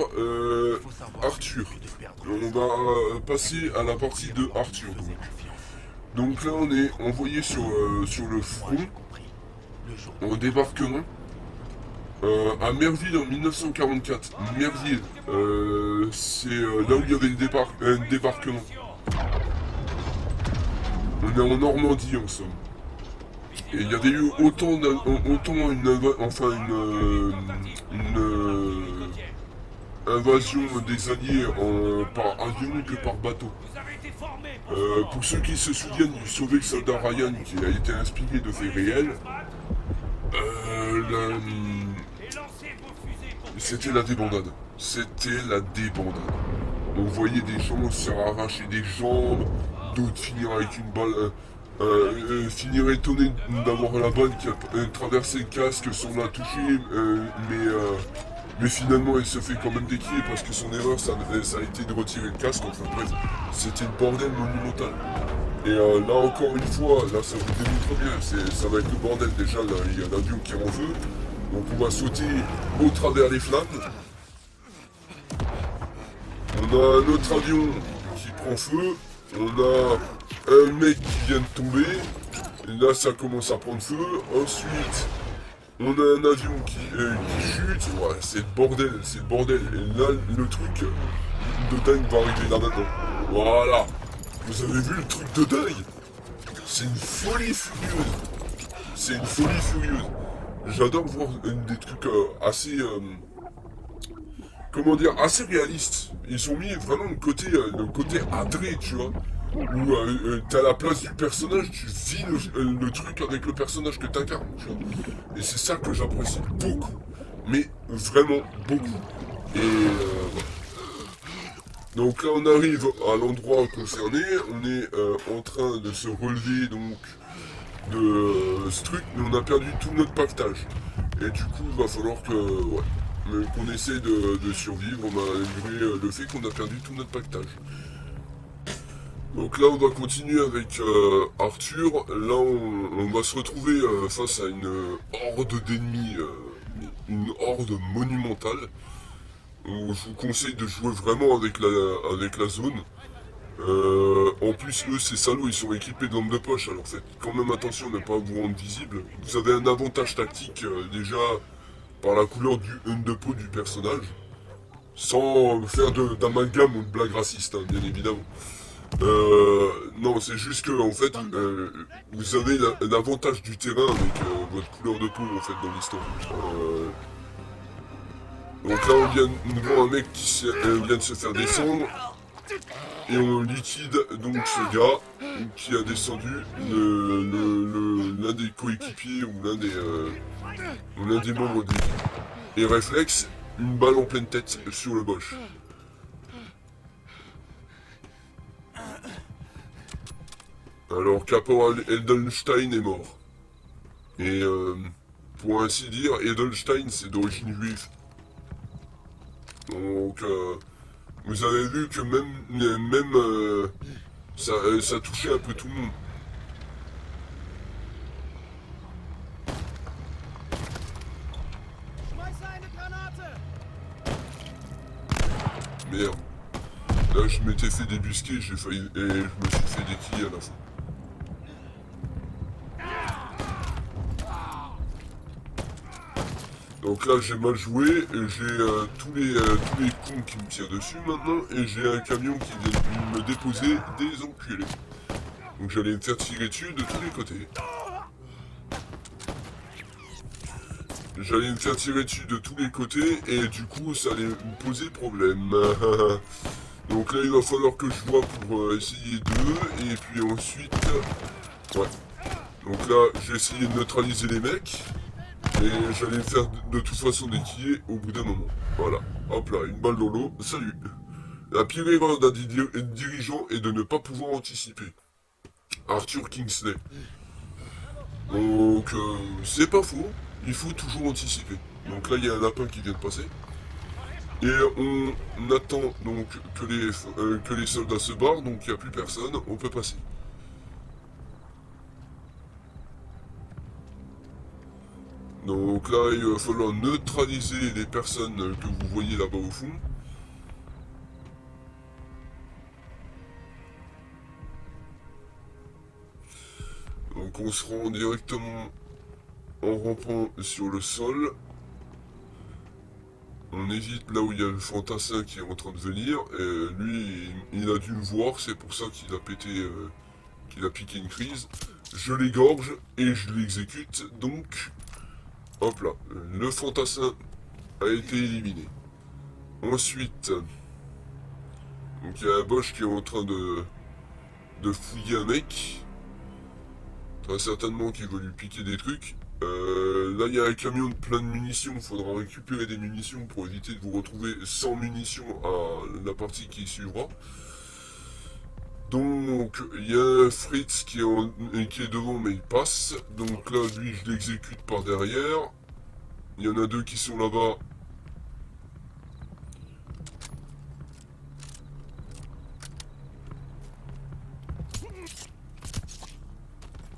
Speaker 1: Arthur. On va passer à la partie de Arthur. Donc là, on est envoyé sur le front, en débarquement, à Merville en 1944. Merville, c'est là où il y avait un débarquement. On est en Normandie, en somme. Et il y avait eu autant une invasion des Alliés par avion que par bateau. Pour ceux qui se souviennent du Sauvé le soldat Ryan, qui a été inspiré de faits réels, c'était la débandade. C'était la débandade. On voyait des gens se faire arracher des jambes, d'autres finir avec une balle... finir étonné d'avoir la balle qui a traversé le casque sans la toucher, mais finalement elle se fait quand même déquiller parce que son erreur ça a été de retirer le casque. Enfin bref, c'était le bordel monumental. Et là encore une fois, là ça vous démontre bien, ça va être le bordel. Déjà là, il y a l'avion qui est en feu, donc on va sauter au travers les flammes. On a un autre avion qui prend feu. On a un mec qui vient de tomber. Et là, ça commence à prendre feu. Ensuite, on a un avion qui chute. Ouais, c'est le bordel, c'est le bordel. Et là, le truc de dingue va arriver là maintenant. Voilà. Vous avez vu le truc de dingue? C'est une folie furieuse. C'est une folie furieuse. J'adore voir des trucs assez... comment dire, assez réalistes. Ils ont mis vraiment le côté adré, tu vois. Où t'es à la place du personnage, tu vis le truc avec le personnage que t'incarnes, tu vois. Et c'est ça que j'apprécie beaucoup. Mais vraiment beaucoup. Et voilà. Donc là on arrive à l'endroit concerné, on est en train de se relever donc de ce truc, mais on a perdu tout notre pactage. Et du coup, il va falloir que, ouais, qu'on essaie de survivre malgré le fait qu'on a perdu tout notre pactage. Donc là, on va continuer avec Arthur. Là, on va se retrouver face à une horde d'ennemis, une horde monumentale. Donc, je vous conseille de jouer vraiment avec la zone. En plus, eux, ces salauds, ils sont équipés de lampes de poche, alors faites quand même attention de ne pas vous rendre visible. Vous avez un avantage tactique déjà par la couleur de peau du personnage, sans faire d'amalgame ou de blague raciste, hein, bien évidemment. Non, c'est juste que en fait, vous avez l'avantage du terrain avec votre couleur de peau en fait dans l'histoire. Donc là, on vient de voir un mec qui vient de se faire descendre. Et on liquide donc ce gars qui a descendu l'un des coéquipiers ou l'un des membres de l'équipe. Et réflexe, une balle en pleine tête sur le Bosch. Alors Caporal Edelstein est mort. Et pour ainsi dire, Edelstein c'est d'origine juive. Donc vous avez vu que même ça touchait un peu tout le monde. Merde. Là je m'étais fait débusquer, j'ai failli. Et je me suis fait déquiller à la fin. Donc là j'ai mal joué, et j'ai tous les cons qui me tirent dessus maintenant, et j'ai un camion qui vient me déposer des enculés. Donc j'allais me faire tirer dessus de tous les côtés. J'allais me faire tirer dessus de tous les côtés, et du coup ça allait me poser problème. Donc là il va falloir que je vois pour essayer d'eux, et puis ensuite... Ouais. Donc là j'ai essayé de neutraliser les mecs. Et j'allais me faire de toute façon déquiller au bout d'un moment. Voilà, hop là, une balle dans l'eau, salut. La pire erreur d'un dirigeant est de ne pas pouvoir anticiper. Arthur Kingsley. Donc, c'est pas faux, il faut toujours anticiper. Donc là, il y a un lapin qui vient de passer. Et on attend donc que les soldats se barrent, donc il n'y a plus personne, on peut passer. Donc là, il va falloir neutraliser les personnes que vous voyez là-bas au fond. Donc on se rend directement en rampant sur le sol. On évite là où il y a le fantassin qui est en train de venir. Et lui, il a dû me voir, c'est pour ça qu'il a pété, qu'il a piqué une crise. Je l'égorge et je l'exécute, donc... Hop là, le fantassin a été éliminé. Ensuite, donc il y a un Bosch qui est en train de fouiller un mec. Très certainement qu'il veut lui piquer des trucs. Là il y a un camion de plein de munitions, il faudra récupérer des munitions pour éviter de vous retrouver sans munitions à la partie qui suivra. Donc, il y a Fritz qui est devant, mais il passe. Donc là, lui, je l'exécute par derrière. Il y en a deux qui sont là-bas.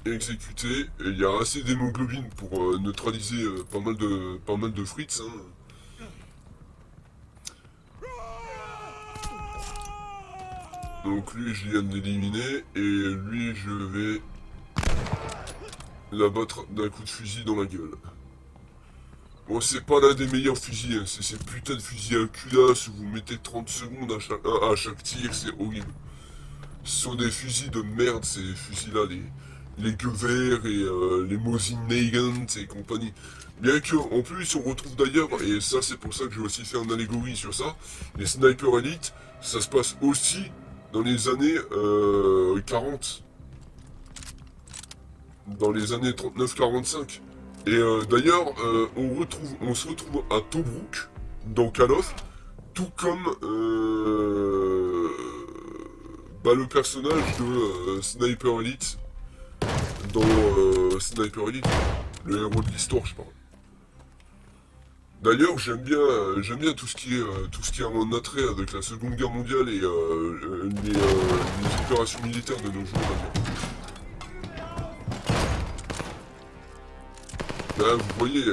Speaker 1: Exécuté. Et il y a assez d'hémoglobine pour neutraliser pas mal de Fritz. Hein. Donc lui je viens de l'éliminer et lui je vais l'abattre d'un coup de fusil dans la gueule. Bon c'est pas l'un des meilleurs fusils, hein. C'est ces putains de fusils à culasse où vous mettez 30 secondes à chaque tir, c'est horrible. Ce sont des fusils de merde ces fusils là, les Gewehr et les Mosin Nagant et compagnie. Bien que en plus on retrouve d'ailleurs, et ça c'est pour ça que j'ai aussi fait une allégorie sur ça, les Sniper Elite, ça se passe aussi dans les années 40. Dans les années 39-45. Et d'ailleurs, on se retrouve à Tobruk, dans Call of, tout comme le personnage de Sniper Elite dans Sniper Elite. Le héros de l'histoire, je parle. D'ailleurs, j'aime bien tout ce qui est en attrait avec la Seconde Guerre mondiale et les opérations militaires de nos jours. Là, vous voyez,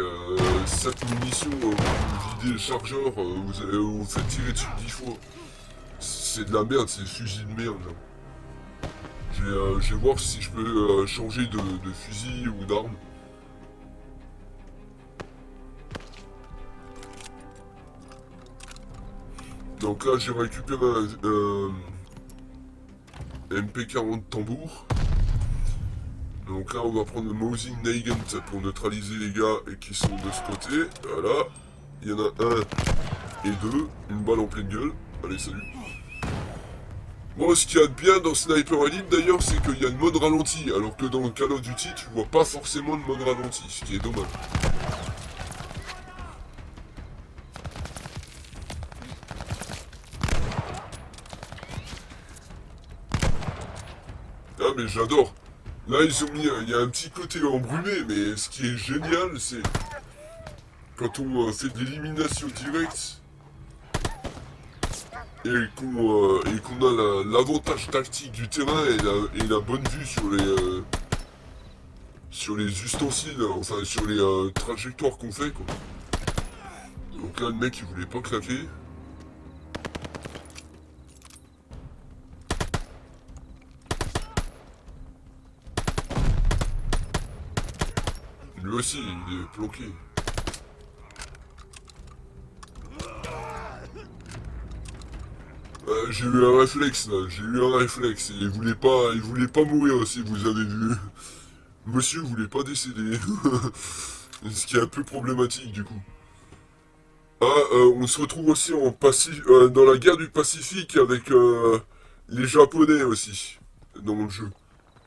Speaker 1: cette munition, vous videz le chargeur, vous faites tirer dessus 10 fois. C'est de la merde, c'est des fusils de merde. Là. Je vais voir si je peux changer de fusil ou d'arme. Donc là, j'ai récupéré un MP40 tambour. Donc là, on va prendre le Mosin Nagant pour neutraliser les gars qui sont de ce côté. Voilà. Il y en a un et deux. Une balle en pleine gueule. Allez, salut. Bon, ce qu'il y a de bien dans Sniper Elite d'ailleurs, c'est qu'il y a une mode ralenti. Alors que dans Call of Duty, tu vois pas forcément de mode ralenti. Ce qui est dommage. Ah, mais j'adore. Là, ils ont mis, il y a un petit côté embrumé, mais ce qui est génial, c'est quand on fait de l'élimination directe et qu'on a l'avantage tactique du terrain et la bonne vue sur les ustensiles, enfin sur les trajectoires qu'on fait, quoi. Donc là, le mec, il voulait pas claquer. Lui aussi, il est planqué. J'ai eu un réflexe là, Il voulait pas mourir si vous avez vu. Monsieur voulait pas décéder. Ce qui est un peu problématique du coup. On se retrouve aussi dans la guerre du Pacifique avec les Japonais aussi, dans le jeu.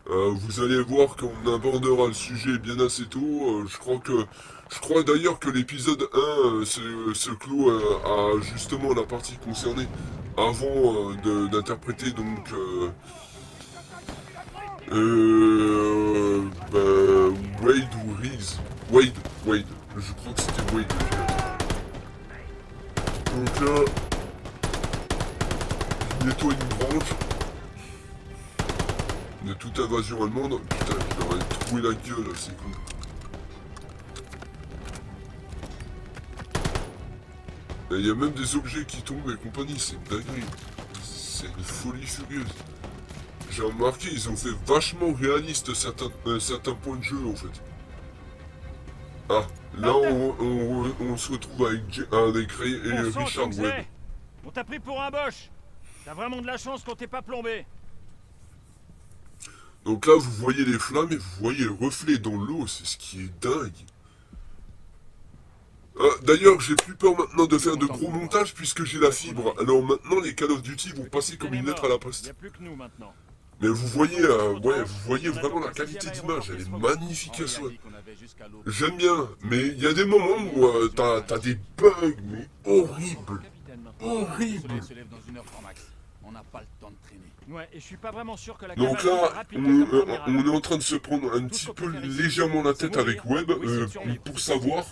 Speaker 1: Vous allez voir qu'on abordera le sujet bien assez tôt. Je crois d'ailleurs que l'épisode 1 se clôt à justement la partie concernée avant d'interpréter donc Wade ou Reese. Wade. Je crois que c'était Wade. Donc là, je nettoie une branche de toute invasion allemande. Putain, je leur ai troué la gueule, c'est con. Il y a même des objets qui tombent et compagnie, c'est une dinguerie. C'est une folie furieuse. J'ai remarqué, ils ont fait vachement réaliste certains points de jeu en fait. Ah, là on se retrouve avec Richard Webb.
Speaker 2: On t'a pris pour un boche. T'as vraiment de la chance qu'on t'ait pas plombé.
Speaker 1: Donc là, vous voyez les flammes et vous voyez le reflet dans l'eau, c'est ce qui est dingue. D'ailleurs, j'ai plus peur maintenant de faire de gros montages puisque j'ai la fibre. Alors maintenant, les Call of Duty vont passer comme une lettre à la poste.
Speaker 2: Y a plus que nous maintenant.
Speaker 1: Mais vous voyez vraiment la qualité d'image, elle est magnifique à souhait. J'aime bien, mais il y a des moments où t'as des bugs, mais horribles. Horribles.
Speaker 8: On n'a pas le temps de traîner.
Speaker 2: Ouais, et je suis pas vraiment sûr que la
Speaker 1: Donc là, on est en train de se prendre un petit peu légèrement la tête avec Webb pour savoir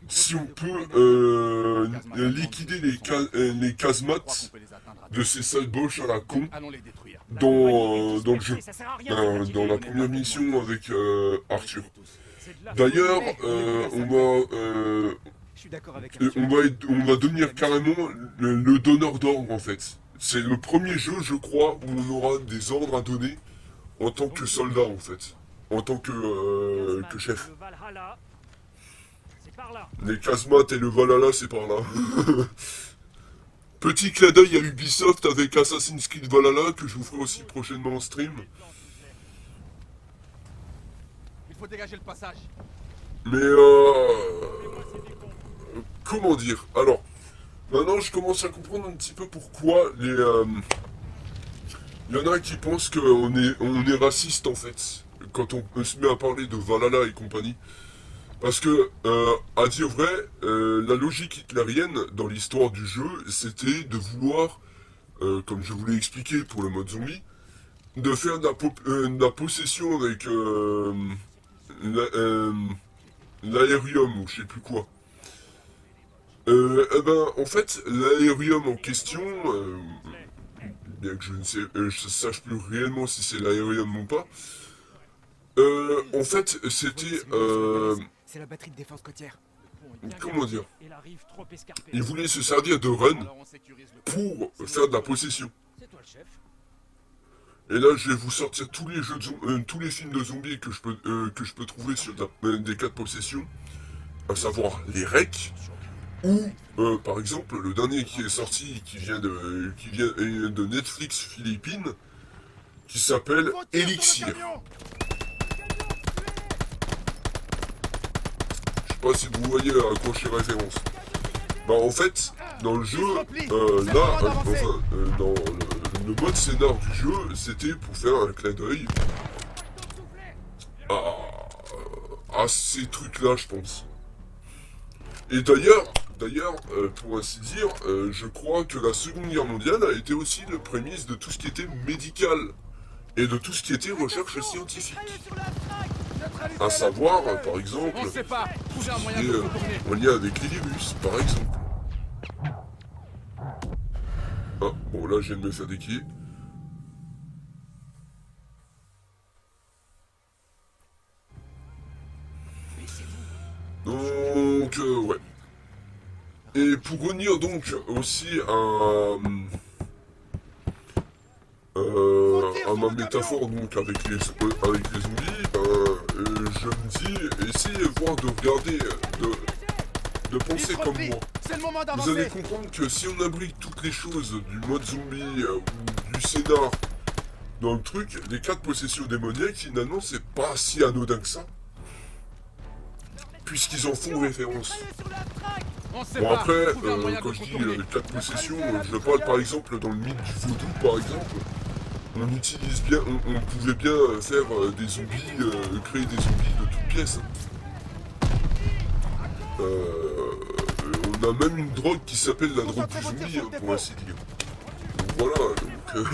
Speaker 1: si on peut liquider les casemates de ces sales boches à la con dans le jeu, dans la première mission avec Arthur. D'ailleurs, on va devenir carrément le donneur d'ordre en fait. C'est le premier jeu, je crois, où on aura des ordres à donner en tant que soldat, en fait. En tant que chef. Les casemates et le Valhalla, c'est par là. Petit clin d'œil à Ubisoft avec Assassin's Creed Valhalla, que je vous ferai aussi prochainement en stream.
Speaker 8: Il faut dégager le passage.
Speaker 1: Mais comment dire? Alors, maintenant je commence à comprendre un petit peu pourquoi il y en a qui pensent qu'on est raciste en fait, quand on se met à parler de Valhalla et compagnie. Parce que, à dire vrai, la logique hitlérienne dans l'histoire du jeu, c'était de vouloir, comme je vous l'ai expliqué pour le mode zombie, de faire de la possession avec l'aérium ou je sais plus quoi. En fait, l'aérium en question, bien que je sache plus réellement si c'est l'aérium ou pas, en fait, c'était,
Speaker 3: C'est la batterie de défense côtière.
Speaker 1: comment dire,
Speaker 2: Et la rive trop escarpée.
Speaker 1: il voulait se servir de run
Speaker 3: Alors on sécurise le
Speaker 1: pour faire de la possession.
Speaker 2: C'est toi le chef.
Speaker 1: Et là, je vais vous sortir tous les jeux de tous les films de zombies que je peux trouver sur des cas de possession, à savoir les REC, ou par exemple le dernier qui est sorti, qui vient de Netflix Philippines, qui s'appelle Elixir. Je sais pas si vous voyez à quoi je fais référence. Bah en fait, dans le jeu, dans le mode scénar du jeu, c'était pour faire un clin d'œil à ces trucs-là, je pense. Et d'ailleurs, pour ainsi dire, je crois que la Seconde Guerre mondiale a été aussi le prémisse de tout ce qui était médical et de tout ce qui était recherche scientifique. À savoir, par exemple,
Speaker 3: On sait pas. Trouver un moyen
Speaker 1: et,
Speaker 3: de contourner.
Speaker 1: en lien avec les virus, par exemple. Ah, bon, là, je viens de me faire déquiller. Donc, ouais. Et pour revenir donc aussi à ma métaphore donc avec les zombies, je me dis, essayez voir de regarder, de penser comme moi.
Speaker 3: C'est le moment
Speaker 1: Vous allez
Speaker 3: d'avancer.
Speaker 1: comprendre que si on abrite toutes les choses du mode zombie ou du scénar dans le truc, les cas de possession démoniaque, finalement, c'est pas si anodin que ça. Puisqu'ils en font référence.
Speaker 3: On sait
Speaker 1: Bon
Speaker 3: pas.
Speaker 1: après,
Speaker 3: Trouver un moyen
Speaker 1: quand
Speaker 3: de
Speaker 1: je dis
Speaker 3: contourner.
Speaker 1: cas de possession, je parle par exemple dans le mythe du vaudou par exemple. On utilise bien, on pouvait bien faire des zombies, créer des zombies de toutes pièces. On a même une drogue qui s'appelle la drogue du zombie, pour ainsi dire. Donc voilà, donc...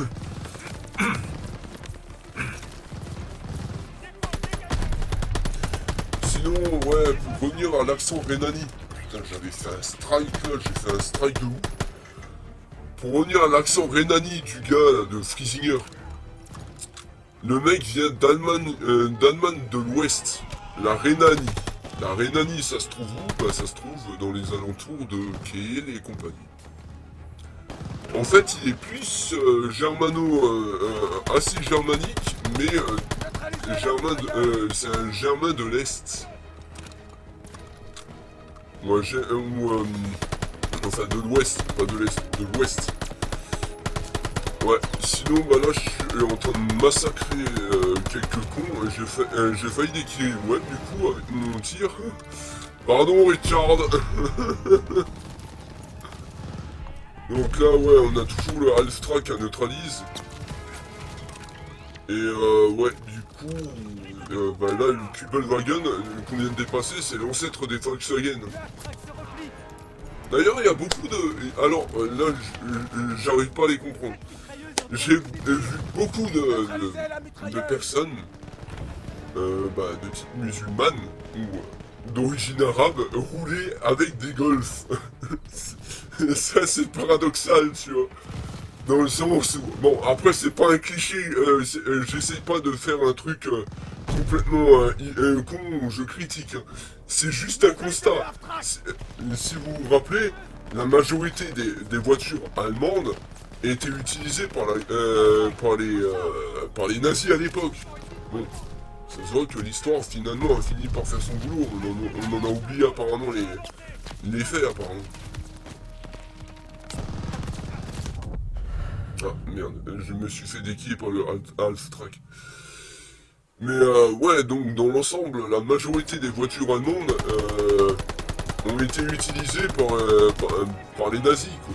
Speaker 1: Sinon, ouais, pour revenir à l'accent Rhénanie. Putain, j'avais fait un strike là, j'ai fait un strike de ouf. Pour revenir à l'accent Rhénanie du gars là, de Friesinger. Le mec vient d'Allemagne de l'Ouest. La Rhénanie. La Rhénanie, ça se trouve où? Bah, ça se trouve dans les alentours de Kiel et compagnie. En fait, il est plus assez germanique, mais c'est un germain de l'Est. Moi, enfin, de l'Ouest, pas de l'Est, de l'Ouest. Ouais, sinon, bah là, je suis en train de massacrer quelques cons. J'ai failli déquiller une web, du coup, avec mon tir. Pardon, Richard. Donc là, ouais, on a toujours le Half-Track à neutralise. Et ouais, du coup, bah là, le Kubelwagen qu'on vient de dépasser, c'est l'ancêtre des Volkswagen. D'ailleurs, il y a beaucoup de... Alors, là, j'arrive pas à les comprendre. J'ai vu beaucoup de personnes, de type musulmane, ou d'origine arabe, rouler avec des golfs. C'est assez paradoxal, tu vois. Dans le sens où... Bon, après, c'est pas un cliché, j'essaye pas de faire un truc complètement con où je critique. Hein. C'est juste un constat. Si vous vous rappelez, la majorité des voitures allemandes étaient utilisées par les nazis à l'époque. Bon, ça se voit que l'histoire, finalement, a fini par faire son boulot. On en a oublié apparemment les faits, apparemment. Ah merde, je me suis fait déquiller par le Half-Track. Mais ouais, donc dans l'ensemble, la majorité des voitures allemandes ont été utilisées par les nazis, quoi.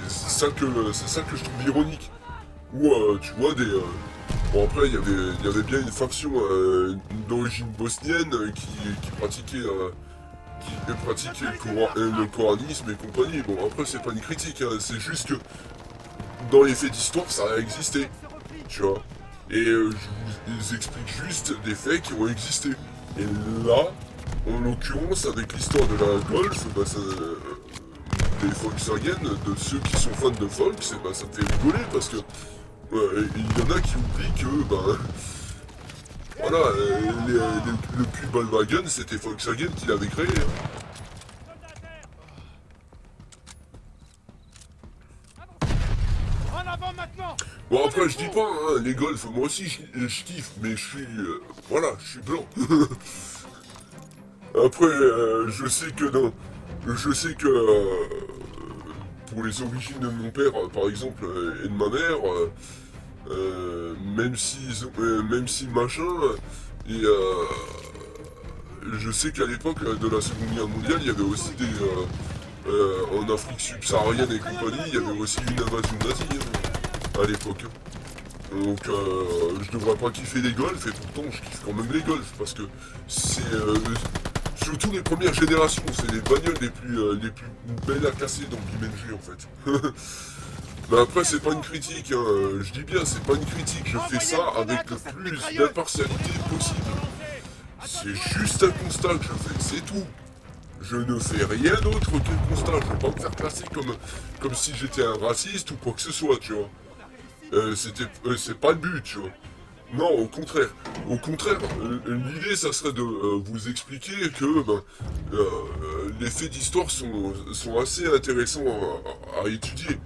Speaker 1: C'est ça que je trouve ironique. Ou tu vois des... Bon après, il y avait bien une faction d'origine bosnienne qui pratiquait... le coranisme et compagnie. Bon après, c'est pas une critique, hein, c'est juste que... Dans les faits d'histoire, ça a existé, tu vois. Et je vous explique juste des faits qui ont existé. Et là, en l'occurrence, avec l'histoire de la Golf, bah, ça, des Volkswagen, de ceux qui sont fans de Volks, bah, ça me fait rigoler parce que il y en a qui oublient que bah, voilà, le puits Volkswagen, c'était Volkswagen qui l'avait créé. Hein.
Speaker 3: En avant maintenant!
Speaker 1: Bon après je dis pas, hein, les golfs, moi aussi je kiffe, mais je suis... voilà, je suis blanc. Après, je sais que dans... Je sais que... pour les origines de mon père, par exemple, et de ma mère, même si machin... Et je sais qu'à l'époque de la Seconde Guerre mondiale, il y avait aussi des... en Afrique subsaharienne et compagnie, il y avait aussi une invasion nazie hein, à l'époque. Donc je devrais pas kiffer les golfs et pourtant je kiffe quand même les golfs parce que c'est surtout les premières générations, c'est les bagnoles les plus belles à casser dans le BeamNG en fait. Mais après c'est pas une critique, hein, je dis bien c'est pas une critique, je fais ça avec le plus d'impartialité possible. C'est juste un constat que je fais, c'est tout. Je ne fais rien d'autre qu'un constat, je vais pas me faire classer comme si j'étais un raciste ou quoi que ce soit, tu vois. C'est pas le but, tu vois. Non, au contraire. Au contraire, l'idée, ça serait de vous expliquer que les faits d'histoire sont assez intéressants à étudier.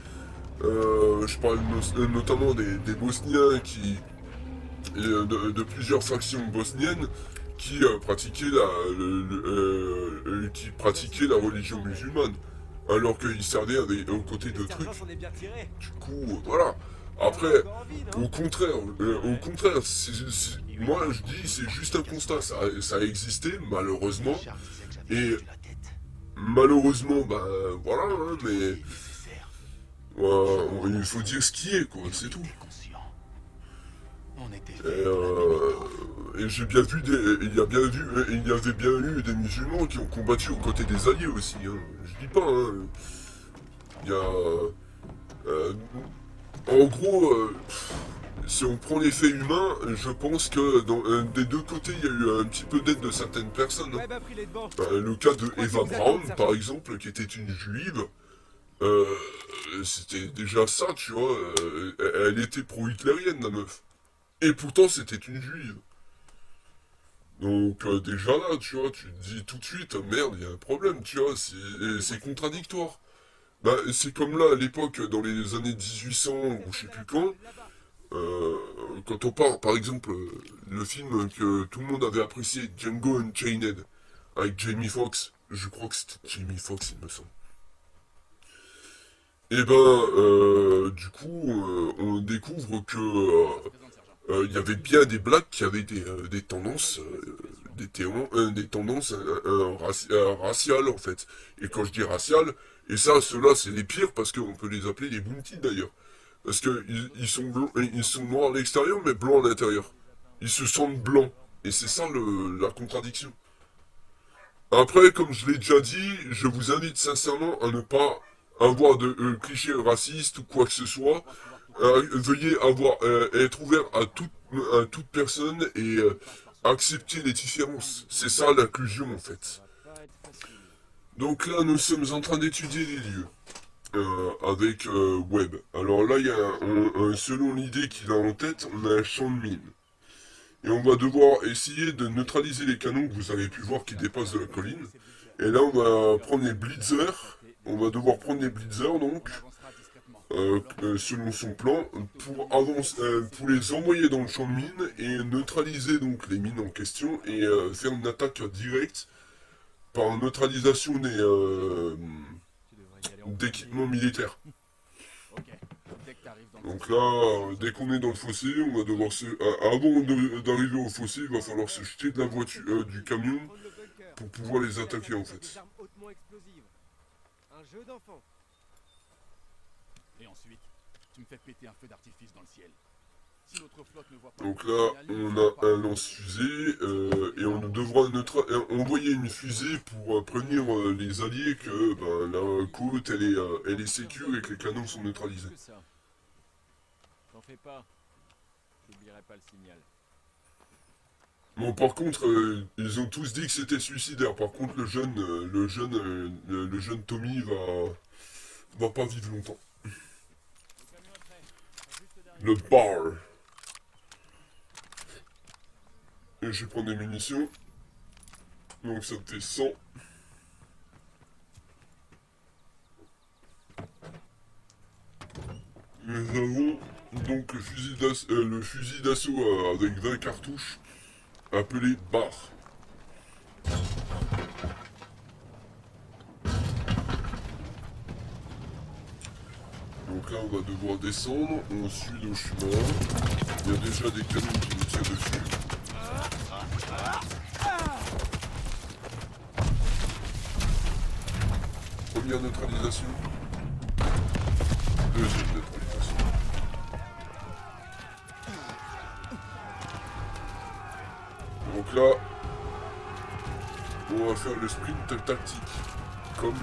Speaker 1: Je parle notamment des Bosniens de plusieurs factions bosniennes qui pratiquaient la religion musulmane, alors qu'ils servaient aux côtés de trucs. Du coup, voilà. Après, au contraire, moi je dis c'est juste un constat, ça a existé malheureusement, et malheureusement, ben voilà, hein, mais il faut dire ce qui est quoi, c'est tout. Et j'ai bien vu il y avait bien eu des musulmans qui ont combattu aux côtés des alliés aussi, hein. Je dis pas, hein. Il y a... en gros, si on prend les faits humains, je pense que des deux côtés, il y a eu un petit peu d'aide de certaines personnes. Hein. Le cas de Eva Braun, par exemple, qui était une juive, c'était déjà ça, tu vois. Elle était pro-hitlérienne, la meuf. Et pourtant, c'était une juive. Donc déjà là, tu vois, tu te dis tout de suite, merde, il y a un problème, tu vois, c'est contradictoire. Bah, c'est comme là, à l'époque, dans les années 1800, ou je sais plus quand on parle, par exemple, le film que tout le monde avait apprécié, Django Unchained, avec Jamie Foxx, je crois que c'était Jamie Foxx, il me semble. Et ben, du coup, on découvre que il y avait bien des blacks qui avaient des tendances, des tendances raciales en fait. Et quand je dis raciales, et ça, ceux-là, c'est les pires parce qu'on peut les appeler les bounties d'ailleurs. Parce que ils sont blancs, ils sont noirs à l'extérieur, mais blancs à l'intérieur. Ils se sentent blancs. Et c'est ça la contradiction. Après, comme je l'ai déjà dit, je vous invite sincèrement à ne pas avoir de clichés racistes ou quoi que ce soit. Veuillez être ouvert à toute personne et accepter les différences. C'est ça l'inclusion en fait. Donc là, nous sommes en train d'étudier les lieux. Avec Webb. Alors là, il y a selon l'idée qu'il a en tête, on a un champ de mine. Et on va devoir essayer de neutraliser les canons que vous avez pu voir qui dépassent de la colline. Et là, on va prendre les blitzers. On va devoir prendre les blitzers, donc, selon son plan, pour les envoyer dans le champ de mine et neutraliser donc les mines en question et faire une attaque directe par neutralisation d'équipements militaires. Donc là, dès qu'on est dans le fossé, on va devoir avant d'arriver au fossé, il va falloir se jeter de la voiture, du camion, pour pouvoir les attaquer en fait.
Speaker 3: Un jeu d'enfant.
Speaker 8: Et ensuite, tu me fais péter un feu d'artifice dans le ciel. Si notre flotte ne voit pas...
Speaker 1: Donc là, on a un lance-fusée, et on devra envoyer une fusée pour prévenir les alliés que la côte, elle est sécure et que les canons sont neutralisés.
Speaker 2: T'en fais pas. J'oublierai pas le signal.
Speaker 1: Bon, par contre, ils ont tous dit que c'était suicidaire. Par contre, le jeune Tommy va pas vivre longtemps. Le bar. Et je vais prendre des munitions. Donc ça me fait 100. Nous avons donc le fusil d'assaut avec 20 cartouches, appelé bar. Donc là on va devoir descendre, on suit le chemin. Il y a déjà des canons qui nous tirent dessus. Première neutralisation. Deuxième neutralisation. Donc là, on va faire le sprint tactique. Comme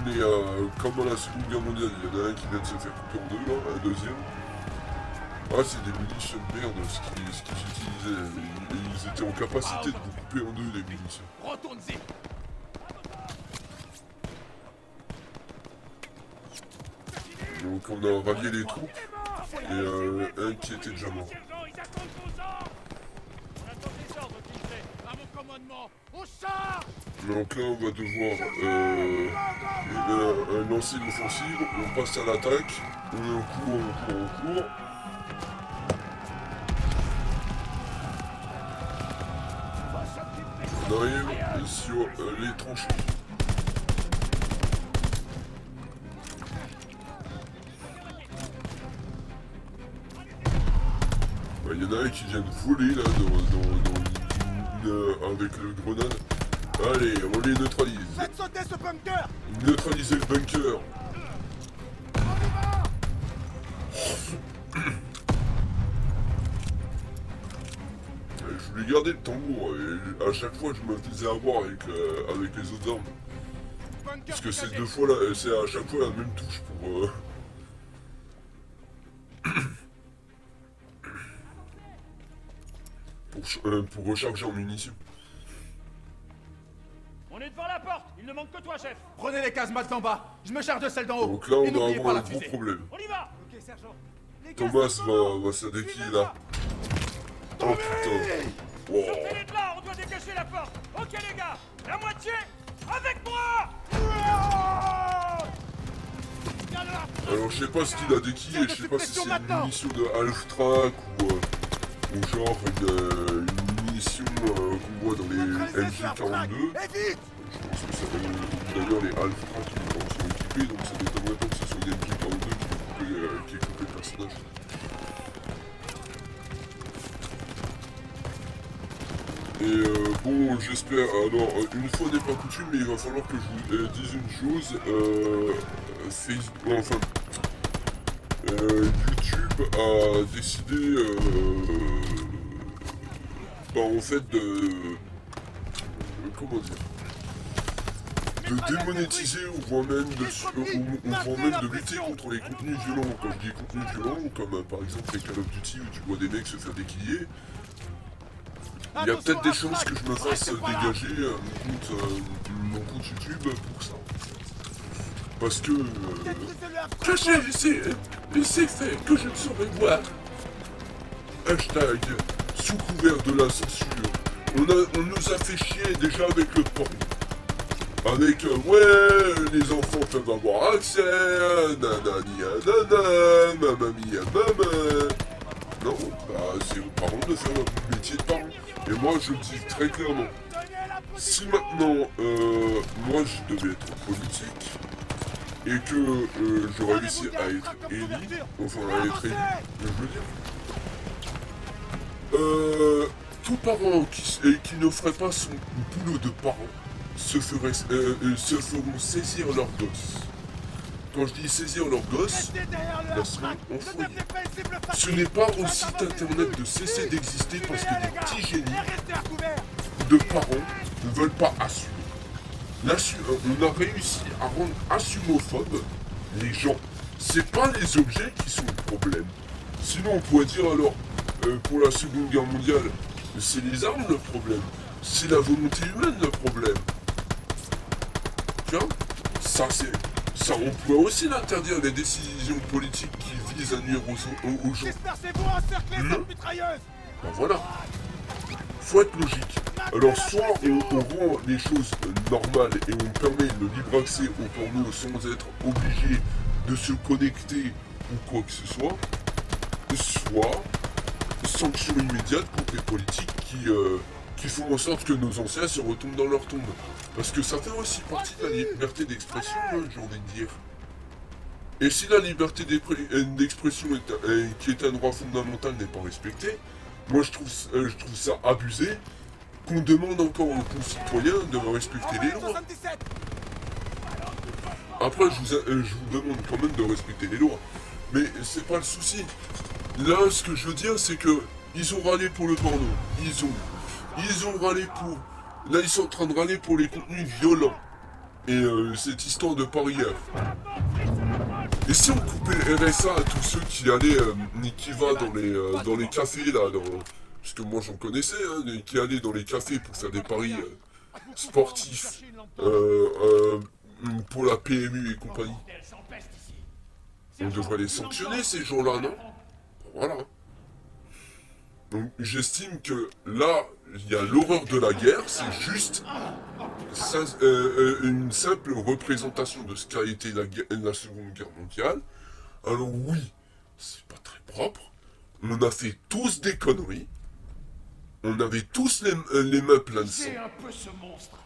Speaker 1: dans la Seconde Guerre mondiale, il y en a un qui vient de se faire couper en deux, là, un deuxième. Ah, c'est des munitions de merde, ce qu'ils utilisaient. Ils étaient en capacité de vous couper en deux, les munitions.
Speaker 3: Retourne-y.
Speaker 1: Donc on a rallié les troupes, et un qui était déjà mort.
Speaker 2: Sergent, ils attendent vos ordres. On attend des ordres, Kingsley.
Speaker 3: À mon commandement. Au char.
Speaker 1: Donc là, on va devoir lancer l'offensive, on passe à l'attaque, on court. On arrive sur les tranchées. Il y en a un qui vient de voler là avec le grenade. Allez, on les neutralise.
Speaker 3: Faites sauter ce bunker.
Speaker 1: Neutraliser le bunker. Je voulais garder le tambour et à chaque fois je me faisais avoir avec les autres armes. Parce que c'est deux fois là, c'est à chaque fois la même touche pour recharger en munitions.
Speaker 2: On est devant la porte. Il ne manque que toi, chef.
Speaker 3: Prenez les casemates d'en bas. Je me charge de celles d'en haut.
Speaker 1: Donc là on
Speaker 3: Et
Speaker 1: va
Speaker 3: n'oubliez
Speaker 1: avoir
Speaker 3: pas
Speaker 1: un
Speaker 3: la
Speaker 1: gros
Speaker 3: fusée.
Speaker 1: problème.
Speaker 2: On y va.
Speaker 3: Ok, sergent. Les
Speaker 1: Thomas va s'attaquer là. Oh putain. Wow.
Speaker 2: Sortez-les de là. On doit dégager la porte. Ok, les gars. La moitié. Avec moi.
Speaker 1: Alors je sais pas ce qu'il a déquillé, je sais pas si c'est une munition de Half-Track ou genre une munition qu'on voit dans les MG42. Je pense que ça d'ailleurs les Half-Track ils en sont équipés, donc ça m'étonnerait pas que ce soit une MG42 qui ait coupé le personnage. Et bon, j'espère, alors une fois n'est pas coutume, mais il va falloir que je vous dise une chose, YouTube a décidé, en fait comment dire, de démonétiser ou voire même de lutter contre les contenus violents. Quand je dis contenus violents, comme par exemple les Call of Duty où tu vois des mecs se faire déquiller, il y a peut-être des chances que je me fasse dégager mon compte YouTube pour ça. Parce que j'ai fait que je ne saurais voir. Hashtag sous couvert de la censure. On nous a fait chier déjà avec le porno. Avec ouais, les enfants peuvent avoir accès, nanani nanana, mamamia mama. Non, bah c'est aux parents de faire leur métier de parent. Et moi je le dis très clairement. Si maintenant moi je devais être politique et que je réussis à être élu, enfin à être élu, je veux dire, tout parent qui ne ferait pas son boulot de parent se feront saisir leur gosse. Quand je dis saisir leur gosse, la semaine en foyer. Ce n'est pas au site internet de cesser d'exister parce que des petits génies de parents ne veulent pas assumer. On a réussi à rendre assumophobes les gens. C'est pas les objets qui sont le problème. Sinon on pourrait dire alors, pour la Seconde Guerre mondiale, c'est les armes le problème. C'est la volonté humaine le problème. Tu vois? Ça, on pourrait aussi l'interdire, les décisions politiques qui visent à nuire aux gens.
Speaker 3: Dispersez-vous, encerclez cette mitrailleuse.
Speaker 1: Ben voilà. Faut être logique. Alors soit on rend les choses normales et on permet le libre accès au porno sans être obligé de se connecter ou quoi que ce soit, soit sanction immédiate contre les politiques qui font en sorte que nos anciens se retombent dans leur tombe. Parce que ça fait aussi partie de la liberté d'expression, hein, j'ai envie de dire. Et si la liberté d'expression qui est un droit fondamental n'est pas respectée, moi je trouve ça abusé qu'on demande encore aux concitoyens de respecter les lois.
Speaker 3: 77.
Speaker 1: Après, je vous demande quand même de respecter les lois. Mais c'est pas le souci. Là, ce que je veux dire, c'est que ils ont râlé pour le porno. Ils ont râlé pour... Là, ils sont en train de râler pour les contenus violents. Et cette histoire de parieurs. Et si on coupait le RSA à tous ceux qui allaient, qui va dans les cafés, là, parce que moi j'en connaissais, hein, qui allaient dans les cafés pour faire des paris sportifs, pour la PMU et compagnie. On devrait les sanctionner, ces gens-là, non? Voilà. Donc j'estime que là, il y a l'horreur de la guerre, c'est juste une simple représentation de ce qu'a été la Seconde Guerre mondiale. Alors oui, c'est pas très propre, on a fait tous des conneries, on avait tous les mains pleines de sang.
Speaker 3: C'est un peu ce monstre.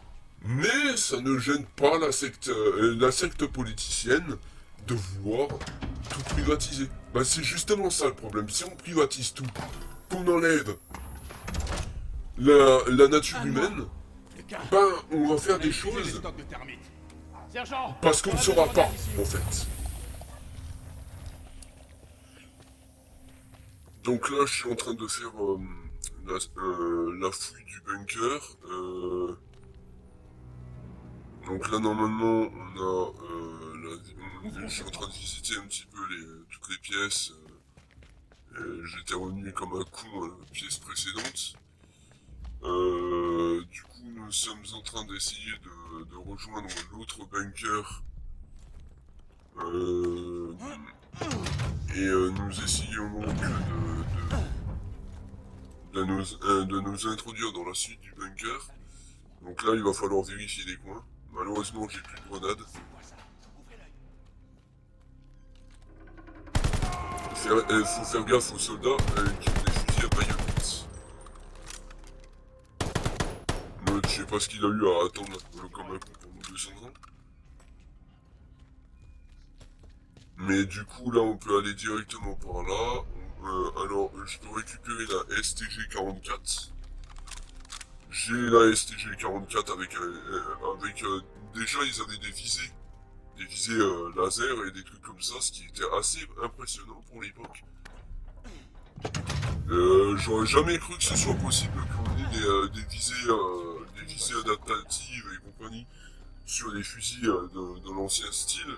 Speaker 1: Mais ça ne gêne pas la secte politicienne de vouloir tout privatiser. Ben c'est justement ça le problème. Si on privatise tout, qu'on enlève la nature humaine, ben on va faire des choses
Speaker 2: Sergent,
Speaker 1: parce qu'on ne saura pas, en fait. Donc là, je suis en train de faire la fouille du bunker. Donc là, normalement, on a... je suis en train de visiter un petit peu toutes les pièces. J'étais revenu comme un con à la pièce précédente. Du coup, nous sommes en train d'essayer de rejoindre l'autre bunker. Et nous essayons donc de nous introduire dans la suite du bunker. Donc là, il va falloir vérifier les coins. Malheureusement, j'ai plus de grenades. Faut faire gaffe aux soldats qui ont des fusils à baïonnette. Je sais pas ce qu'il a eu à attendre comme un coup pendant 200 ans. Mais du coup, là, on peut aller directement par là. Alors, je peux récupérer la STG-44. J'ai la STG-44 avec déjà, ils avaient des visées laser et des trucs comme ça, ce qui était assez impressionnant pour l'époque. J'aurais jamais cru que ce soit possible qu'on ait des visées adaptatives et compagnie sur les fusils de l'ancien style,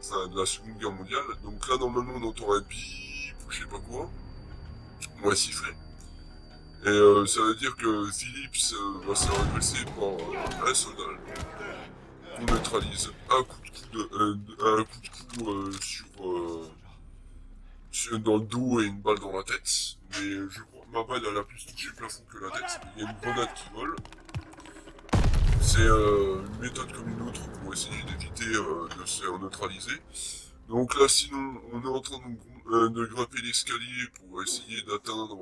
Speaker 1: enfin de la Seconde Guerre mondiale. Donc là, normalement, on entend un bip ou je sais pas quoi, ou un sifflet. Et ça veut dire que Phillips va se faire agresser par un soldat. On neutralise un coup de coude dans le dos et une balle dans la tête. Mais je crois que ma balle elle a plus touché le plafond que la tête. Il y a une grenade qui vole. C'est une méthode comme une autre pour essayer d'éviter de se faire neutraliser. Donc là sinon on est en train de grimper l'escalier pour essayer d'atteindre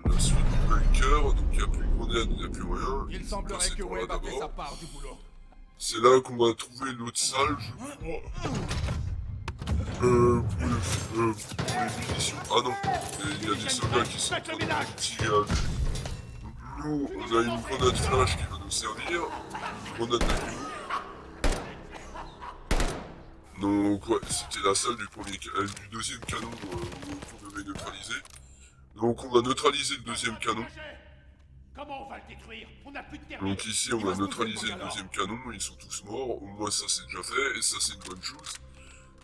Speaker 1: la suite du bunker. Donc il n'y a plus de grenade, il n'y a plus rien.
Speaker 3: Il semblerait que Webb a fait sa part du boulot.
Speaker 1: C'est là qu'on va trouver l'autre salle, je crois. Pour les munitions. Ah non, il y a des soldats qui sont en train de tirer à vue. Nous, on a une grenade flash qui va nous servir. Grenade d'accueil. Donc ouais, c'était la salle du deuxième canon qu'on devait neutraliser. Donc on va neutraliser le deuxième canon.
Speaker 2: comment on va le détruire? On n'a plus de terrain.
Speaker 1: Donc ici on va neutraliser le deuxième canon, ils sont tous morts, au moins ça c'est déjà fait, et ça c'est une bonne chose.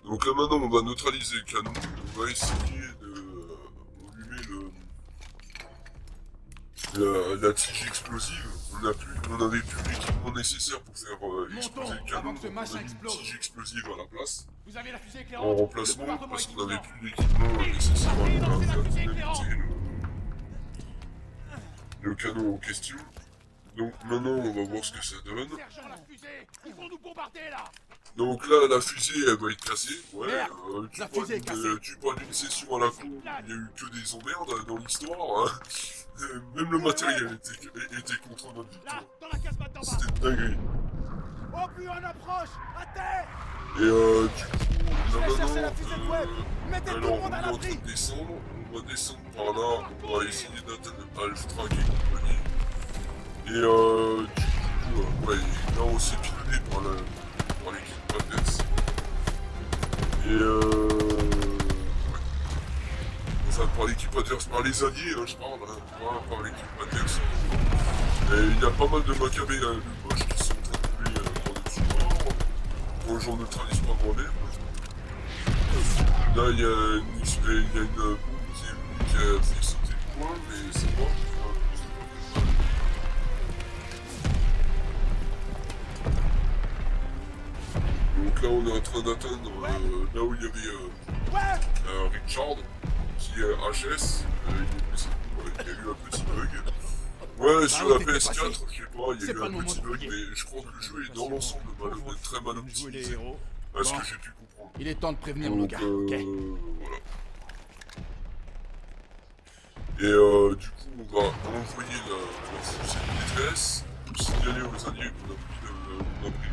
Speaker 1: Donc là maintenant on va neutraliser le canon, on va essayer de... on lui met la tige explosive, on n'avait plus l'équipement nécessaire pour faire exploser le canon,
Speaker 3: avant que ce
Speaker 1: donc on
Speaker 3: machin
Speaker 1: a mis une
Speaker 3: explose.
Speaker 1: tige explosive à la place,
Speaker 3: Vous avez la fusée
Speaker 1: en
Speaker 3: éclairante.
Speaker 1: remplacement,
Speaker 3: Le bombardement
Speaker 1: parce
Speaker 3: est
Speaker 1: qu'on n'avait
Speaker 3: imminent.
Speaker 1: plus l'équipement nécessaire à
Speaker 3: Partez, lancez la fusée
Speaker 1: faire
Speaker 3: éclairante.
Speaker 1: le canon en question. Donc maintenant on va voir ce que ça donne.
Speaker 3: Sergent, la fusée. Ils vont nous bombarder là.
Speaker 1: Donc là la fusée elle va être cassée. Ouais,
Speaker 3: Merde,
Speaker 1: tu
Speaker 3: la
Speaker 1: parles
Speaker 3: fusée est cassée.
Speaker 1: tu parles d'une session à la con, il y a eu que des emmerdes dans l'histoire. Hein. Même le matériel était contre notre victoire.
Speaker 3: Là, dans la casemate d'en bas.
Speaker 1: C'était une dinguerie.
Speaker 3: Oh plus on approche. À terre.
Speaker 1: Et du coup,
Speaker 3: Je
Speaker 1: là
Speaker 3: vais chercher la
Speaker 1: maintenant,
Speaker 3: fusée de web. Mettez tout le
Speaker 1: alors on
Speaker 3: monde
Speaker 1: est
Speaker 3: à
Speaker 1: en train
Speaker 3: l'abri.
Speaker 1: de descendre, on va descendre par là, on va essayer d'atteindre Alftrak et compagnie. Et du coup, ouais, là on s'est piloté par l'équipe Madness. Et ouais. Enfin par l'équipe adverse, par les alliés, hein, je parle, hein, voilà, par l'équipe adverse. Et il y a pas mal de macabées de moches qui sont en train de tomber dans le support. Bon, j'en neutralise pas moi-même. Là, il y a une bombe qui a fait sauter le point, mais c'est pas. Donc là, on est en train d'atteindre là où il y avait Richard, qui est HS. Il y a eu un petit bug. Ouais, sur la PS4, je sais pas, il y a eu un petit bug, mais je crois que le jeu est dans l'ensemble très mal optimisé. À ce que j'ai pu comprendre.
Speaker 3: Il est temps de prévenir nos
Speaker 1: Donc,
Speaker 3: gars.
Speaker 1: voilà. Et du coup, on va envoyer la fusée de détresse pour signaler aux alliés qu'on a pris.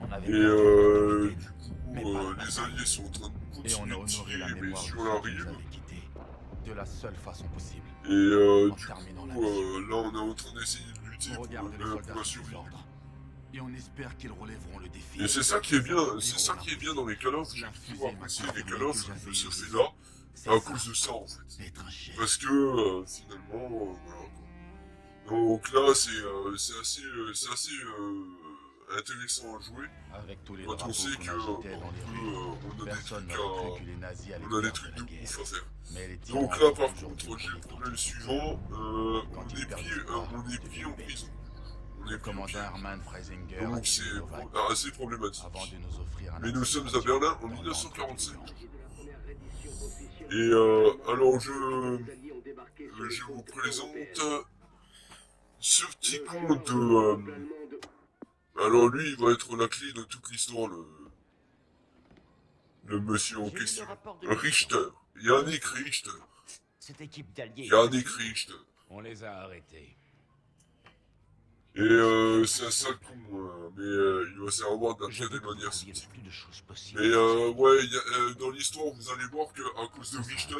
Speaker 6: On avait
Speaker 1: Et
Speaker 6: perdu
Speaker 1: du coup,
Speaker 3: Mais pas
Speaker 1: les alliés sont en train de
Speaker 3: Et on
Speaker 1: continuer
Speaker 3: a
Speaker 1: de
Speaker 3: honoré
Speaker 1: tirer,
Speaker 3: la
Speaker 1: mais
Speaker 3: mémoire
Speaker 1: sur
Speaker 3: de
Speaker 1: la
Speaker 3: ceux qui
Speaker 1: rive.
Speaker 3: nous avaient quittés. De la seule façon possible.
Speaker 1: Et
Speaker 3: En
Speaker 1: du
Speaker 3: terminant la
Speaker 1: coup,
Speaker 3: mission.
Speaker 1: là, on est en train d'essayer de lutter
Speaker 3: On
Speaker 1: pour
Speaker 3: regarde les
Speaker 1: la
Speaker 3: soldats sous
Speaker 1: survie.
Speaker 3: ordre. Et on espère qu'ils relèveront le défi.
Speaker 1: Et c'est ça qui est bien, dans les Call of, j'ai pu voir que c'est les Call of se fait là, à cause de ça en fait.
Speaker 3: Être un chef.
Speaker 1: Parce que finalement, voilà quoi. Donc là, c'est assez intéressant à jouer.
Speaker 3: Avec tous les
Speaker 1: Quand
Speaker 3: drapeaux
Speaker 1: on sait
Speaker 3: qu'on
Speaker 1: que
Speaker 3: agitait dans les rues,
Speaker 1: on a des
Speaker 3: personne
Speaker 1: trucs
Speaker 3: n'aurait cru que les nazis allaient
Speaker 1: on a des
Speaker 3: perdre
Speaker 1: trucs
Speaker 3: la
Speaker 1: de
Speaker 3: guerre.
Speaker 1: ouf à faire.
Speaker 3: Mais les
Speaker 1: Donc
Speaker 3: tyrans
Speaker 1: là,
Speaker 3: ont
Speaker 1: par
Speaker 3: toujours
Speaker 1: contre,
Speaker 3: dû
Speaker 1: j'ai le
Speaker 3: payer
Speaker 1: problème
Speaker 3: contre
Speaker 1: suivant,
Speaker 3: Quand
Speaker 1: on
Speaker 3: ils
Speaker 1: est
Speaker 3: perdent
Speaker 1: pris
Speaker 3: l'espoir,
Speaker 1: en
Speaker 3: tu
Speaker 1: prison.
Speaker 3: les payes.
Speaker 1: On
Speaker 3: Le
Speaker 1: est pris en
Speaker 3: commandant
Speaker 1: prison.
Speaker 3: Hermann Freisinger a
Speaker 1: Donc
Speaker 3: tué
Speaker 1: c'est
Speaker 3: Novak
Speaker 1: assez problématique.
Speaker 3: avant de nous offrir un
Speaker 1: Mais nous
Speaker 3: accès
Speaker 1: sommes à
Speaker 3: facile
Speaker 1: Berlin en
Speaker 3: dans
Speaker 1: 1945.
Speaker 3: l'entre-deux.
Speaker 1: Et alors je vous présente ce petit conte de... alors lui, il va être la clé de toute l'histoire, le monsieur en question. Richter. Yannick Richter.
Speaker 9: Cette équipe d'alliés.
Speaker 1: Yannick Richter.
Speaker 9: On les a arrêtés.
Speaker 1: Et c'est un sale con, mais il va savoir
Speaker 9: Je
Speaker 1: d'appeler
Speaker 9: veux
Speaker 1: de manière
Speaker 9: que vous trouviez le
Speaker 1: subtile.
Speaker 9: plus de choses possibles.
Speaker 1: Mais ouais, dans l'histoire, vous allez voir qu'à cause de Richter,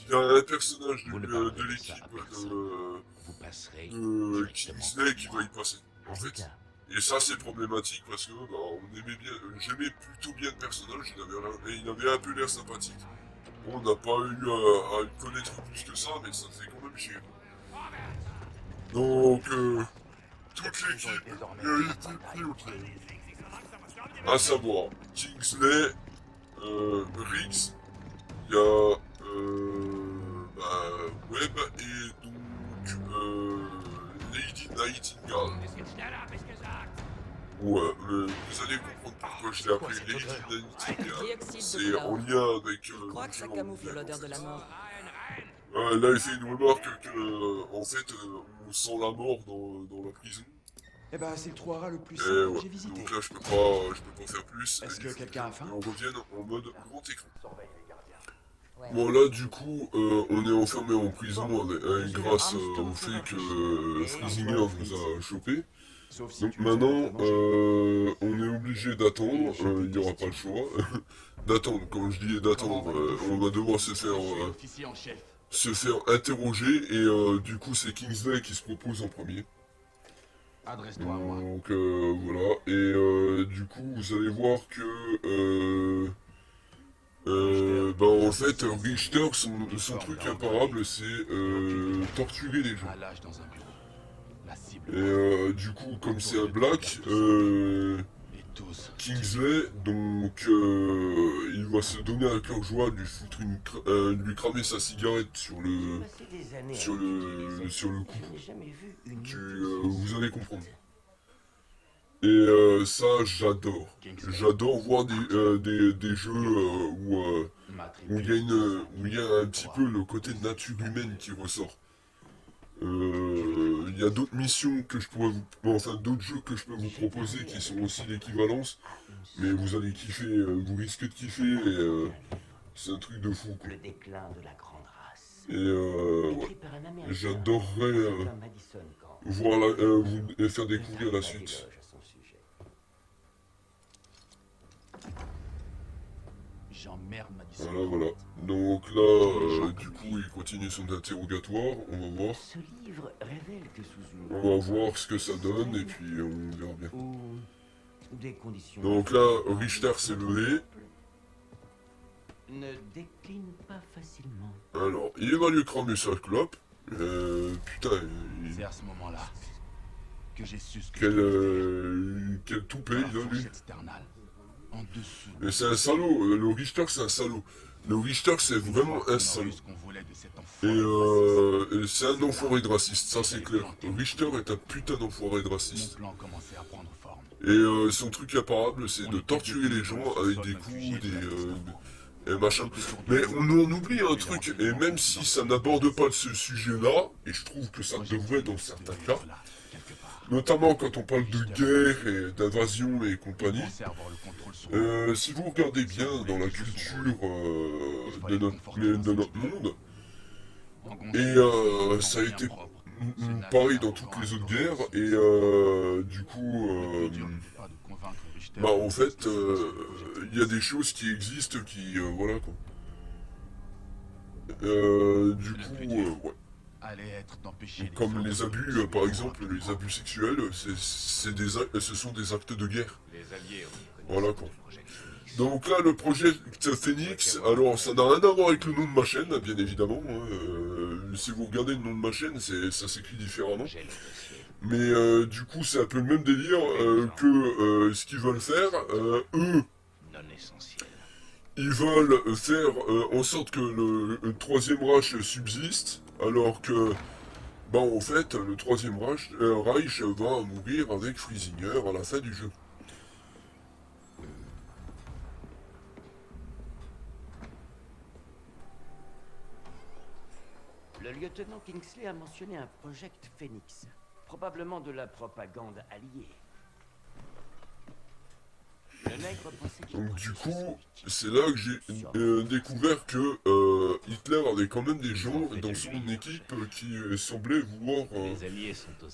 Speaker 1: il y a un personnage
Speaker 9: Vous ne
Speaker 1: de
Speaker 9: parlerez de
Speaker 1: l'équipe
Speaker 9: ça à personne. Vous passerez
Speaker 1: de
Speaker 9: directement
Speaker 1: Kingsley qui va y passer, en
Speaker 9: à
Speaker 1: fait.
Speaker 9: l'état.
Speaker 1: Et ça, c'est problématique parce que j'aimais plutôt bien le personnage, il avait un peu l'air sympathique. Bon, on n'a pas eu à le connaître plus que ça, mais ça fait quand même chier. Donc, toute l'équipe a été prise au piège. À savoir, Kingsley, Riggs, il y a Webb et donc Lady Nightingale. Ouais, vous allez comprendre pourquoi je l'ai appelé Lady Nightingale.
Speaker 5: Dioxyde de
Speaker 1: C'est
Speaker 5: chlore.
Speaker 1: en lien avec...
Speaker 5: Je crois que ça camoufle l'odeur de la mort.
Speaker 1: là, il fait une remarque que, en fait, on sent la mort dans la prison.
Speaker 3: Eh ben, c'est le trou à rats le plus
Speaker 1: Et
Speaker 3: simple que
Speaker 1: ouais,
Speaker 3: j'ai visité.
Speaker 1: donc là, je peux pas faire plus.
Speaker 3: Est-ce
Speaker 1: Il
Speaker 3: que
Speaker 1: faut
Speaker 3: quelqu'un a faim
Speaker 1: qu'on revienne en mode grand écran.
Speaker 5: Ouais.
Speaker 1: Bon, là, du coup, on est enfermé en prison grâce au fait que Freisinger nous a chopés.
Speaker 3: Sauf si
Speaker 1: Donc
Speaker 3: tu
Speaker 1: maintenant,
Speaker 3: veux manger.
Speaker 1: on est obligé d'attendre, il n'y aura pas le choix. D'attendre, quand je dis d'attendre, on va devoir
Speaker 3: Je suis officier en chef.
Speaker 1: se faire interroger et du coup c'est Kingsley qui se propose en premier.
Speaker 3: Adresse-toi à moi.
Speaker 1: Donc voilà, et du coup vous allez voir que en fait Richter, son truc imparable c'est torturer les gens.
Speaker 3: À l'âge dans un bureau. La cible.
Speaker 1: Et du coup comme c'est un black,
Speaker 8: Tous.
Speaker 1: Kingsley, donc il va se donner à cœur joie de lui foutre de lui cramer sa cigarette sur le
Speaker 9: Passé des années
Speaker 1: sur
Speaker 9: à
Speaker 1: le
Speaker 9: utiliser.
Speaker 1: sur le coup.
Speaker 9: Je n'ai jamais vu une
Speaker 1: Vous allez comprendre. Et ça, j'adore. J'adore voir des jeux où il y a un petit peu le côté de nature humaine qui ressort. Il y a d'autres missions que je pourrais enfin d'autres jeux que je peux vous proposer qui sont aussi l'équivalence, mais vous allez kiffer, vous risquez de kiffer, et c'est un truc de fou, quoi.
Speaker 9: Le déclin de la grande race.
Speaker 1: Et
Speaker 9: Écrit par un Américain,
Speaker 1: j'adorerais
Speaker 9: Sir Madison Camp.
Speaker 1: voir vous faire découvrir la suite.
Speaker 9: Éloge à son sujet.
Speaker 8: J'emmerde Madison.
Speaker 1: Voilà. Donc là, du coup, il continue son interrogatoire, on va voir.
Speaker 9: Ce livre révèle que sous une
Speaker 1: On va voir ce que ça donne, et puis on verra bien.
Speaker 9: ou des conditions.
Speaker 1: Donc là, Richter s'est levé.
Speaker 9: Ne décline pas facilement.
Speaker 1: Alors, il va lui cramer sa clope. Putain,
Speaker 8: C'est à ce moment-là que j'ai su ce que
Speaker 1: quel toupet il a, lui.
Speaker 8: external. En dessous.
Speaker 1: Mais c'est un salaud, le Richter c'est un salaud. Le Richter c'est vraiment un salaud.
Speaker 8: Ce qu'on voulait de cet
Speaker 1: Et c'est un enfoiré de raciste, ça c'est clair. Richter est un putain d'enfoiré de
Speaker 8: Mon
Speaker 1: raciste.
Speaker 8: plan commençait à prendre forme.
Speaker 1: Et son truc imparable c'est de torturer les gens avec des coups, et machin. Mais on en oublie un truc, et même si ça n'aborde pas ce sujet-là, et je trouve que ça devrait dans certains cas, notamment quand on parle de guerre et d'invasion et compagnie, si vous regardez bien dans la culture de notre monde, et ça a été pareil dans toutes les autres guerres, et du coup, bah en fait, il y a des choses qui existent qui, voilà quoi. Du coup, ouais. Comme les abus, par exemple, les abus sexuels, ce sont des actes de guerre. Voilà quoi. Donc là, le projet Phoenix, alors ça n'a rien à voir avec le nom de ma chaîne, bien évidemment. Hein. Si vous regardez le nom de ma chaîne, ça s'écrit différemment. Mais du coup, c'est un peu le même délire que ce qu'ils veulent faire. Eux, ils veulent faire en sorte que le Troisième Reich subsiste, alors que, bah en fait, le Troisième Reich va mourir avec Friesinger à la fin du jeu.
Speaker 9: Le lieutenant Kingsley a mentionné un Project Phoenix, probablement de la propagande alliée. Le nègre pensait qu'il
Speaker 1: Donc du
Speaker 9: protégeait
Speaker 1: coup,
Speaker 9: son
Speaker 1: c'est là que j'ai découvert que Hitler avait quand même des gens dans son équipe qui semblaient vouloir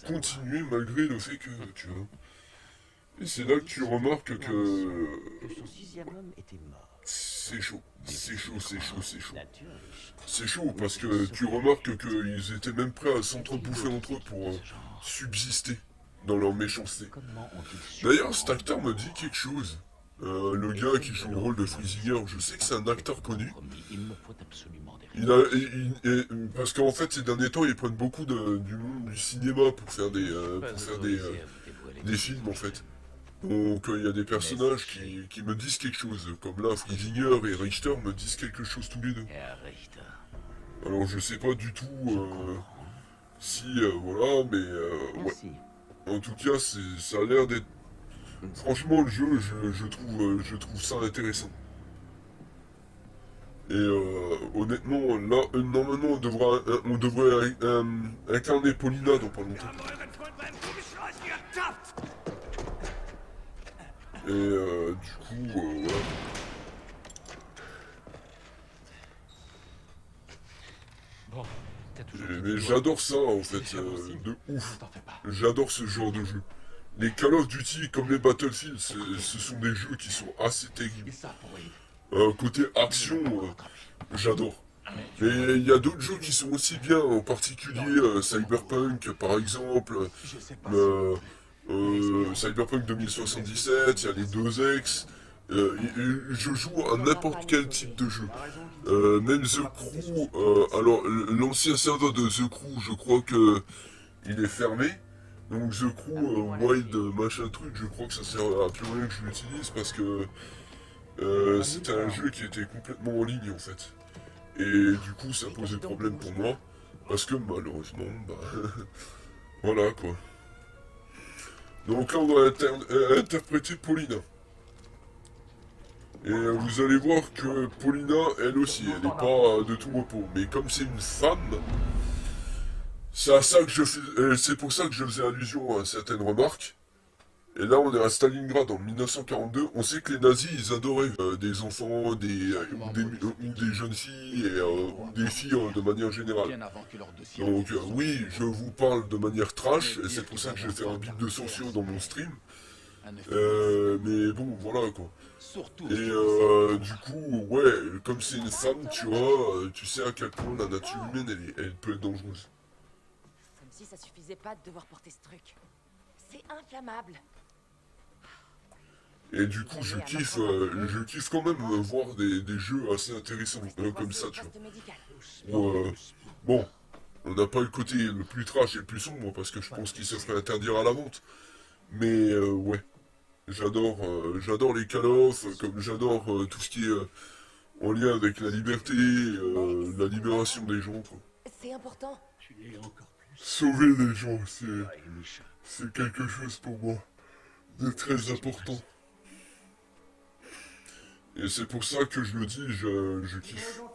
Speaker 1: continuer malgré le fait que, tu vois. Et c'est là que tu remarques que
Speaker 9: son sixième homme était mort.
Speaker 1: c'est chaud, c'est chaud, c'est chaud, c'est chaud.
Speaker 9: Nature riche.
Speaker 1: C'est chaud parce que tu remarques qu'ils étaient même prêts à s'entrebouffer entre eux pour subsister dans leur méchanceté.
Speaker 9: Comment ont-ils su
Speaker 1: D'ailleurs, cet acteur me dit quelque chose. Le gars qui joue le rôle de Friesinger, je sais que c'est un acteur connu.
Speaker 9: Il me faut absolument des
Speaker 1: Parce qu'en fait, ces derniers temps, ils prennent beaucoup du monde du cinéma pour faire des films, en fait. Donc, il y a des personnages qui me disent quelque chose. Comme là, Friesinger et Richter me disent quelque chose tous les deux. Alors, je sais pas du tout si, voilà, mais ouais. En tout cas, ça a l'air d'être... Franchement, le jeu, je trouve ça intéressant. Et honnêtement, là, normalement, on devrait incarner Paulina dans pas longtemps. Et du coup, voilà. Mais j'adore ça, en fait, de ouf. J'adore ce genre de jeu. Les Call of Duty comme les Battlefield, ce sont des jeux qui sont assez terribles. Côté action, j'adore. Mais il y a d'autres jeux qui sont aussi bien, en particulier Cyberpunk par exemple, Cyberpunk 2077, il y a les 2X. Je joue à n'importe quel type de jeu. Même The Crew, alors l'ancien serveur de The Crew, je crois que il est fermé. Donc The Crew, Wild, machin truc, je crois que ça sert à plus rien que je l'utilise parce que c'était un jeu qui était complètement en ligne en fait. Et du coup ça posait problème pour moi parce que malheureusement, bah voilà quoi. Donc là on va interpréter Paulina. Et vous allez voir que Paulina, elle aussi, elle n'est pas de tout repos. Mais comme c'est une femme, c'est pour ça que je faisais allusion à certaines remarques. Et là, on est à Stalingrad en 1942. On sait que les nazis, ils adoraient des enfants, ou des jeunes filles, ou des filles de manière générale.
Speaker 8: Bien avant que leur dossier
Speaker 1: Donc oui, je vous parle de manière trash, et c'est pour ça que je vais faire un bit de sociaux dans mon stream. Mais bon, voilà quoi.
Speaker 8: surtout.
Speaker 1: Et du coup, ouais, comme c'est une femme, tu vois, tu sais à quel point la nature humaine, elle peut être dangereuse.
Speaker 5: Comme si ça suffisait pas de devoir porter ce truc. C'est inflammable.
Speaker 1: Et du coup, je kiffe quand même voir des jeux assez intéressants comme ça, tu vois. Où, bon, on n'a pas le côté le plus trash et le plus sombre, parce que je pense qu'il se ferait interdire à la vente. Mais ouais, j'adore les Call of, comme j'adore tout ce qui est en lien avec la liberté, la libération des gens, quoi.
Speaker 5: C'est important.
Speaker 1: Sauver les gens, c'est quelque chose pour moi de très important. Et c'est pour ça que je le dis, je kiffe.
Speaker 5: Quand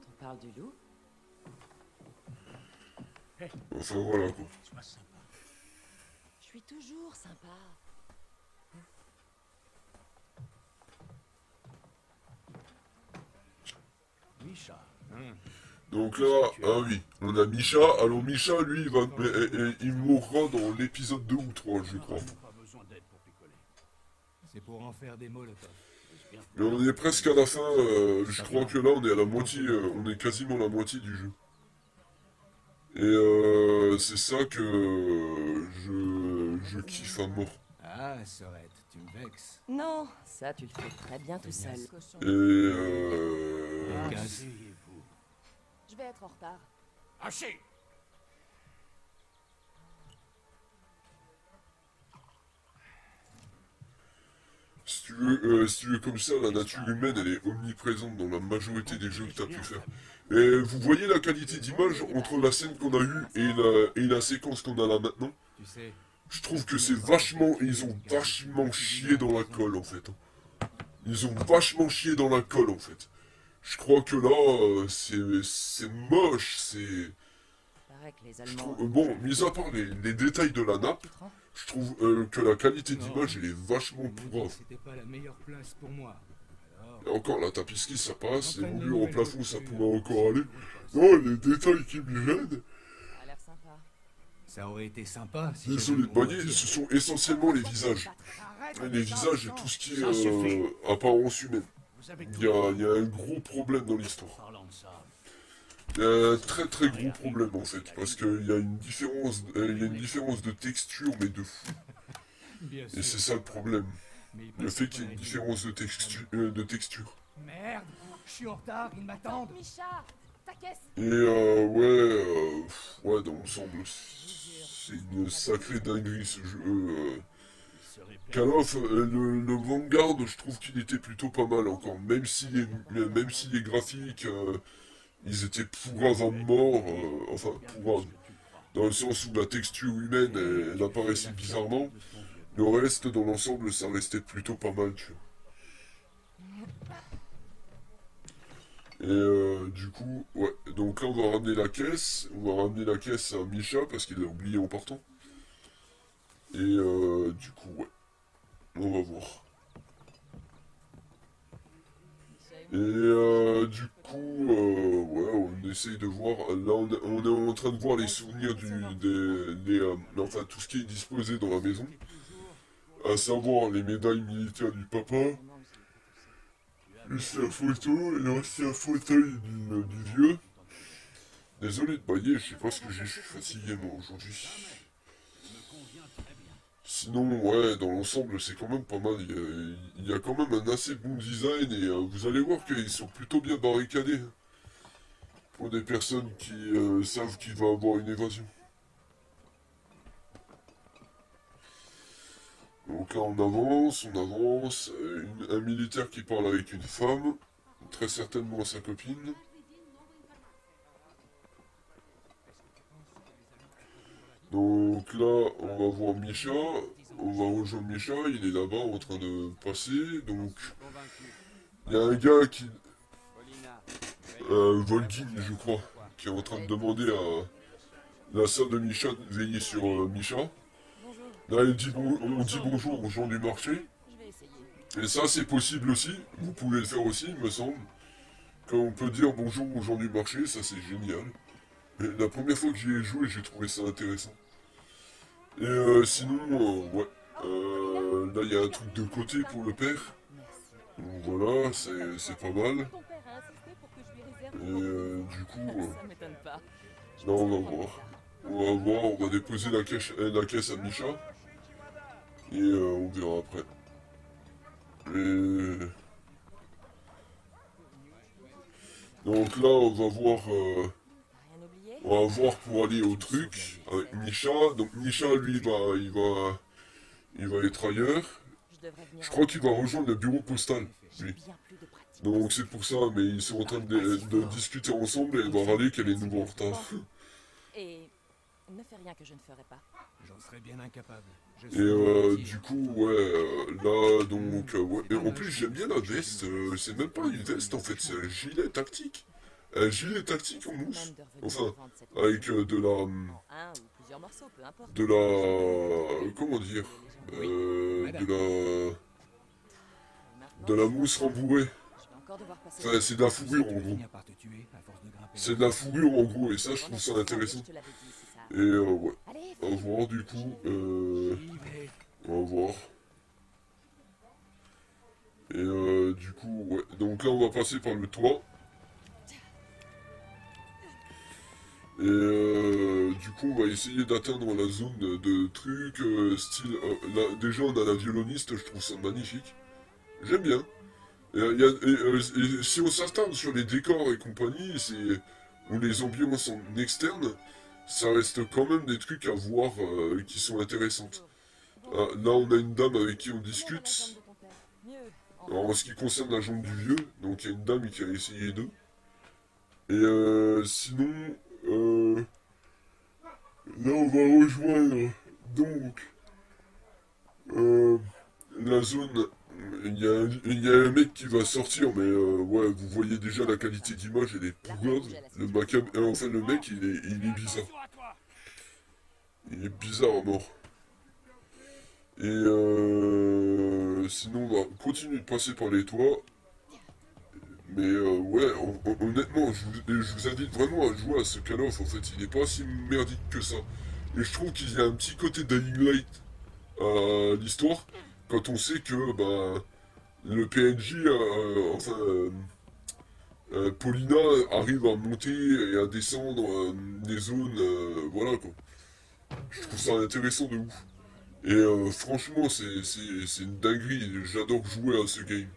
Speaker 5: on parle du loup,
Speaker 1: Enfin voilà quoi.
Speaker 5: je suis toujours sympa.
Speaker 4: Misha.
Speaker 1: Donc là, ah oui, on a Misha. Alors Misha, lui, il mourra dans l'épisode 2 ou 3, je crois.
Speaker 4: C'est pour en faire des molotovs.
Speaker 1: Mais on est presque à la fin, je crois que là on est à la moitié, on est quasiment à la moitié du jeu. Et c'est ça que je kiffe à mort.
Speaker 4: Ah, Sorette, tu me vexes.
Speaker 5: Non, ça tu le fais très bien tout seul.
Speaker 1: Et
Speaker 4: Asseyez-vous.
Speaker 5: Je vais être en retard.
Speaker 2: Haché!
Speaker 1: si tu veux comme ça, la nature humaine elle est omniprésente dans la majorité des jeux que tu as pu faire. Et vous voyez la qualité d'image entre la scène qu'on a eue et la séquence qu'on a là maintenant?
Speaker 4: Tu sais,
Speaker 1: Je trouve que c'est vachement... Ils ont vachement chié dans la colle en fait. Ils ont vachement chié dans la colle en fait. Je crois que là, c'est moche, c'est...
Speaker 5: Paraît que les
Speaker 1: je
Speaker 5: Allemands...
Speaker 1: trouve- Bon, mis à part les détails de la nappe, je trouve que la qualité d'image elle est vachement pourrave.
Speaker 4: c'était pas la meilleure place pour moi. Alors,
Speaker 1: Et encore, la tapisserie ça passe, les moulures en plafond ça pourrait encore aller. Non, les détails qui me gênent,
Speaker 5: Ça a l'air sympa.
Speaker 4: ça aurait été sympa si
Speaker 1: désolé de bailler, ce sont essentiellement les visages. Les visages et tout ce qui est apparence humaine.
Speaker 2: Vous avez
Speaker 1: Il y a un gros problème dans l'histoire.
Speaker 2: parlant de ça.
Speaker 1: Il y a un très très gros problème en fait, parce qu'il y a une différence, de texture, mais de fou.
Speaker 4: Bien
Speaker 1: Et
Speaker 4: sûr.
Speaker 1: c'est ça le problème,
Speaker 4: Mais il
Speaker 1: le
Speaker 4: passe
Speaker 1: fait
Speaker 4: pas
Speaker 1: qu'il y ait
Speaker 4: la
Speaker 1: une
Speaker 4: nuit.
Speaker 1: différence de texture.
Speaker 4: Merde, je suis en retard, ils m'attendent.
Speaker 5: Micha, ta caisse.
Speaker 1: Et ouais, dans l'ensemble, c'est une sacrée dinguerie ce jeu. Call of, le Vanguard, je trouve qu'il était plutôt pas mal encore, même si les graphiques, ils étaient pourraves à mort, enfin pourraves, dans le sens où la texture humaine, elle apparaissait bizarrement. Le reste, dans l'ensemble, ça restait plutôt pas mal, tu vois. Et du coup, ouais, donc là on va ramener la caisse à Misha parce qu'il l'a oublié en partant. Et du coup, ouais, on va voir. Et du coup, ouais, on essaye de voir, là on est en train de voir les souvenirs enfin tout ce qui est disposé dans la maison. À savoir les médailles militaires du papa, sa photo, et aussi un fauteuil du vieux. Désolé de bailler, je sais pas ce que j'ai, je suis fatigué moi aujourd'hui. Sinon, ouais, dans l'ensemble, c'est quand même pas mal. Il y a quand même un assez bon design et vous allez voir qu'ils sont plutôt bien barricadés. Hein, pour des personnes qui savent qu'il va avoir une évasion. Donc là on avance, un militaire qui parle avec une femme, très certainement sa copine. Donc là on va voir Misha, on va rejoindre Misha, il est là-bas en train de passer, donc il y a un gars qui... Volgin je crois, qui est en train de demander à la sœur de Misha de veiller sur Misha. Là, on dit bonjour aux gens du marché. Et ça, c'est possible aussi. Vous pouvez le faire aussi, il me semble. Quand on peut dire bonjour aux gens du marché, ça c'est génial. Et la première fois que j'y ai joué, j'ai trouvé ça intéressant. Et sinon, ouais. Là, il y a un truc de côté pour le père. Donc voilà, c'est pas mal. Et du coup, là, on va voir. On va déposer la caisse à Misha. Et on verra après. Et... Donc là, on va voir pour aller au truc avec Misha. Donc Misha, lui, il va être ailleurs. Je crois qu'il va rejoindre le bureau postal, lui. Donc c'est pour ça, mais ils sont en train de discuter ensemble et elle va râler qu'elle est nouveau en retard.
Speaker 5: Et ne fais rien que je ne ferai pas.
Speaker 4: J'en serais bien incapable.
Speaker 1: Et du coup, ouais, là, donc, ouais. Et en plus, j'aime bien la veste, c'est même pas une veste, en fait, c'est un gilet tactique. Un gilet tactique en mousse. Enfin, avec de la...
Speaker 5: Un ou plusieurs morceaux, peu importe.
Speaker 1: De la... Comment dire de la mousse rembourrée. Enfin, c'est de la fourrure, en gros. C'est de la fourrure, en gros, et ça, je trouve ça intéressant. Et ouais. On va voir du coup. On va voir. Et du coup, ouais. Donc là, on va passer par le toit. Et du coup, on va essayer d'atteindre la zone de trucs, style... là, déjà, on a la violoniste, je trouve ça magnifique. J'aime bien. Et si on s'attarde sur les décors et compagnie, ou les ambiances en externe, ça reste quand même des trucs à voir qui sont intéressantes. Là, on a une dame avec qui on discute. Alors, en ce qui concerne la jambe du vieux, donc il y a une dame qui a essayé d'eux. Et sinon, là, on va rejoindre donc la zone. Il y a un mec qui va sortir, mais ouais, vous voyez déjà la qualité d'image, elle est pourrave. Enfin, le mec, il est bizarre. Il est bizarre à mort. Et sinon, on va continuer de passer par les toits. Mais ouais, honnêtement, je vous invite vraiment à jouer à ce Call of. En fait, il n'est pas si merdique que ça. Et je trouve qu'il y a un petit côté Dying Light à l'histoire. Quand on sait que bah, le PNJ, Paulina arrive à monter et à descendre des zones, voilà quoi. Je trouve ça intéressant de ouf. Et franchement, c'est une dinguerie, j'adore jouer à ce game.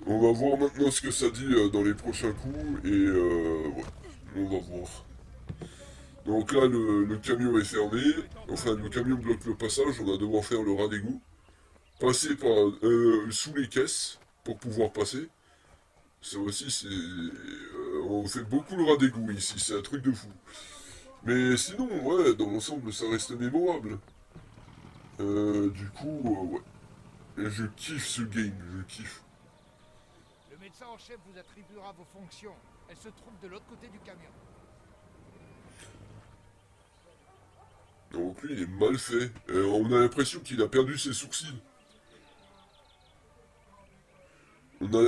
Speaker 1: On va voir maintenant ce que ça dit dans les prochains coups, et ouais, on va voir. Donc là, le camion est fermé, enfin le camion bloque le passage, on va devoir faire le rat d'égout. Passer par sous les caisses pour pouvoir passer. Ça aussi, c'est... on fait beaucoup le rat d'égout ici, c'est un truc de fou. Mais sinon, ouais, dans l'ensemble, ça reste mémorable. Du coup, ouais. Et je kiffe ce game, je kiffe.
Speaker 3: Le médecin en chef vous attribuera vos fonctions. Elle se trouve de l'autre côté du camion.
Speaker 1: Donc lui, il est mal fait. On a l'impression qu'il a perdu ses sourcils. On a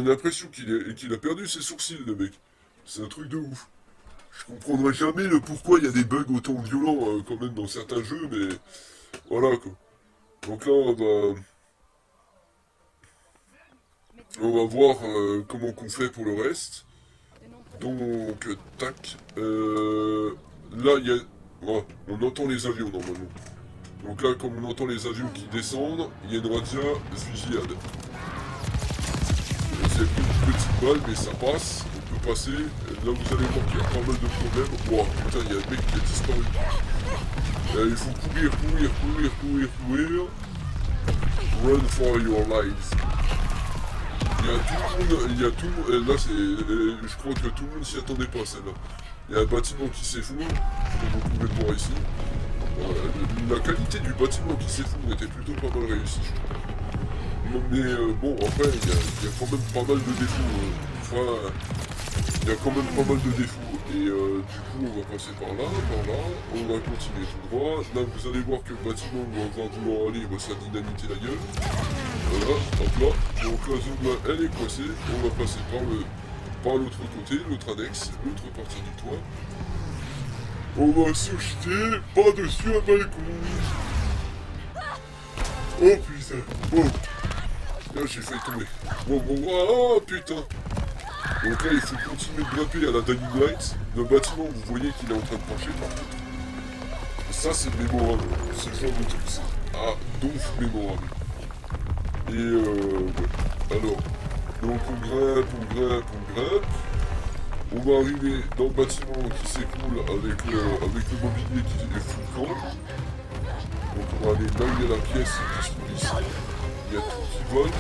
Speaker 1: l'impression qu'il a perdu ses sourcils, le mec. C'est un truc de ouf. Je comprendrai jamais le pourquoi il y a des bugs autant violents quand même dans certains jeux, mais voilà quoi. Donc là, on va voir comment qu'on fait pour le reste. Donc, tac. Là, il y a... Oh, on entend les avions normalement. Donc là, comme on entend les avions qui descendent, il y a une razzia fusillade. C'est une petite balle, mais ça passe. On peut passer. Là, vous allez voir qu'il y a pas mal de problèmes. Wow, putain, il y a un mec qui a disparu. Il faut courir. Run for your lives. Il y a tout le monde, là c'est, je crois que tout le monde s'y attendait pas celle-là. Il y a un bâtiment qui s'effondre, comme vous pouvez le voir ici. La qualité du bâtiment qui s'effondre était plutôt pas mal réussie, je trouve. Mais bon, après, il y a quand même pas mal de défauts. Il y a quand même pas mal de défauts. Et du coup, on va passer par là, on va continuer tout droit. Là, vous allez voir que le bâtiment où on va vouloir aller, il va se faire dynamiter la gueule. Voilà, hop là. Donc la zone là, elle est coincée. On va passer par l'autre côté, l'autre annexe, l'autre partie du toit. On va se jeter par-dessus un balcon. Oh putain, oh. Là, j'ai failli tomber. Oh putain. Donc là, il faut continuer de grimper à la Dying Light. Le bâtiment, vous voyez qu'il est en train de pencher par contre. Ça, c'est mémorable. C'est le genre de truc, ça. Ah, donc mémorable. Et ouais. Alors, donc on grimpe. On va arriver dans le bâtiment qui s'écoule avec le mobilier qui est full camp. Donc on va aller là où il y a la pièce qui se trouve ici. Il y a tout qui vole.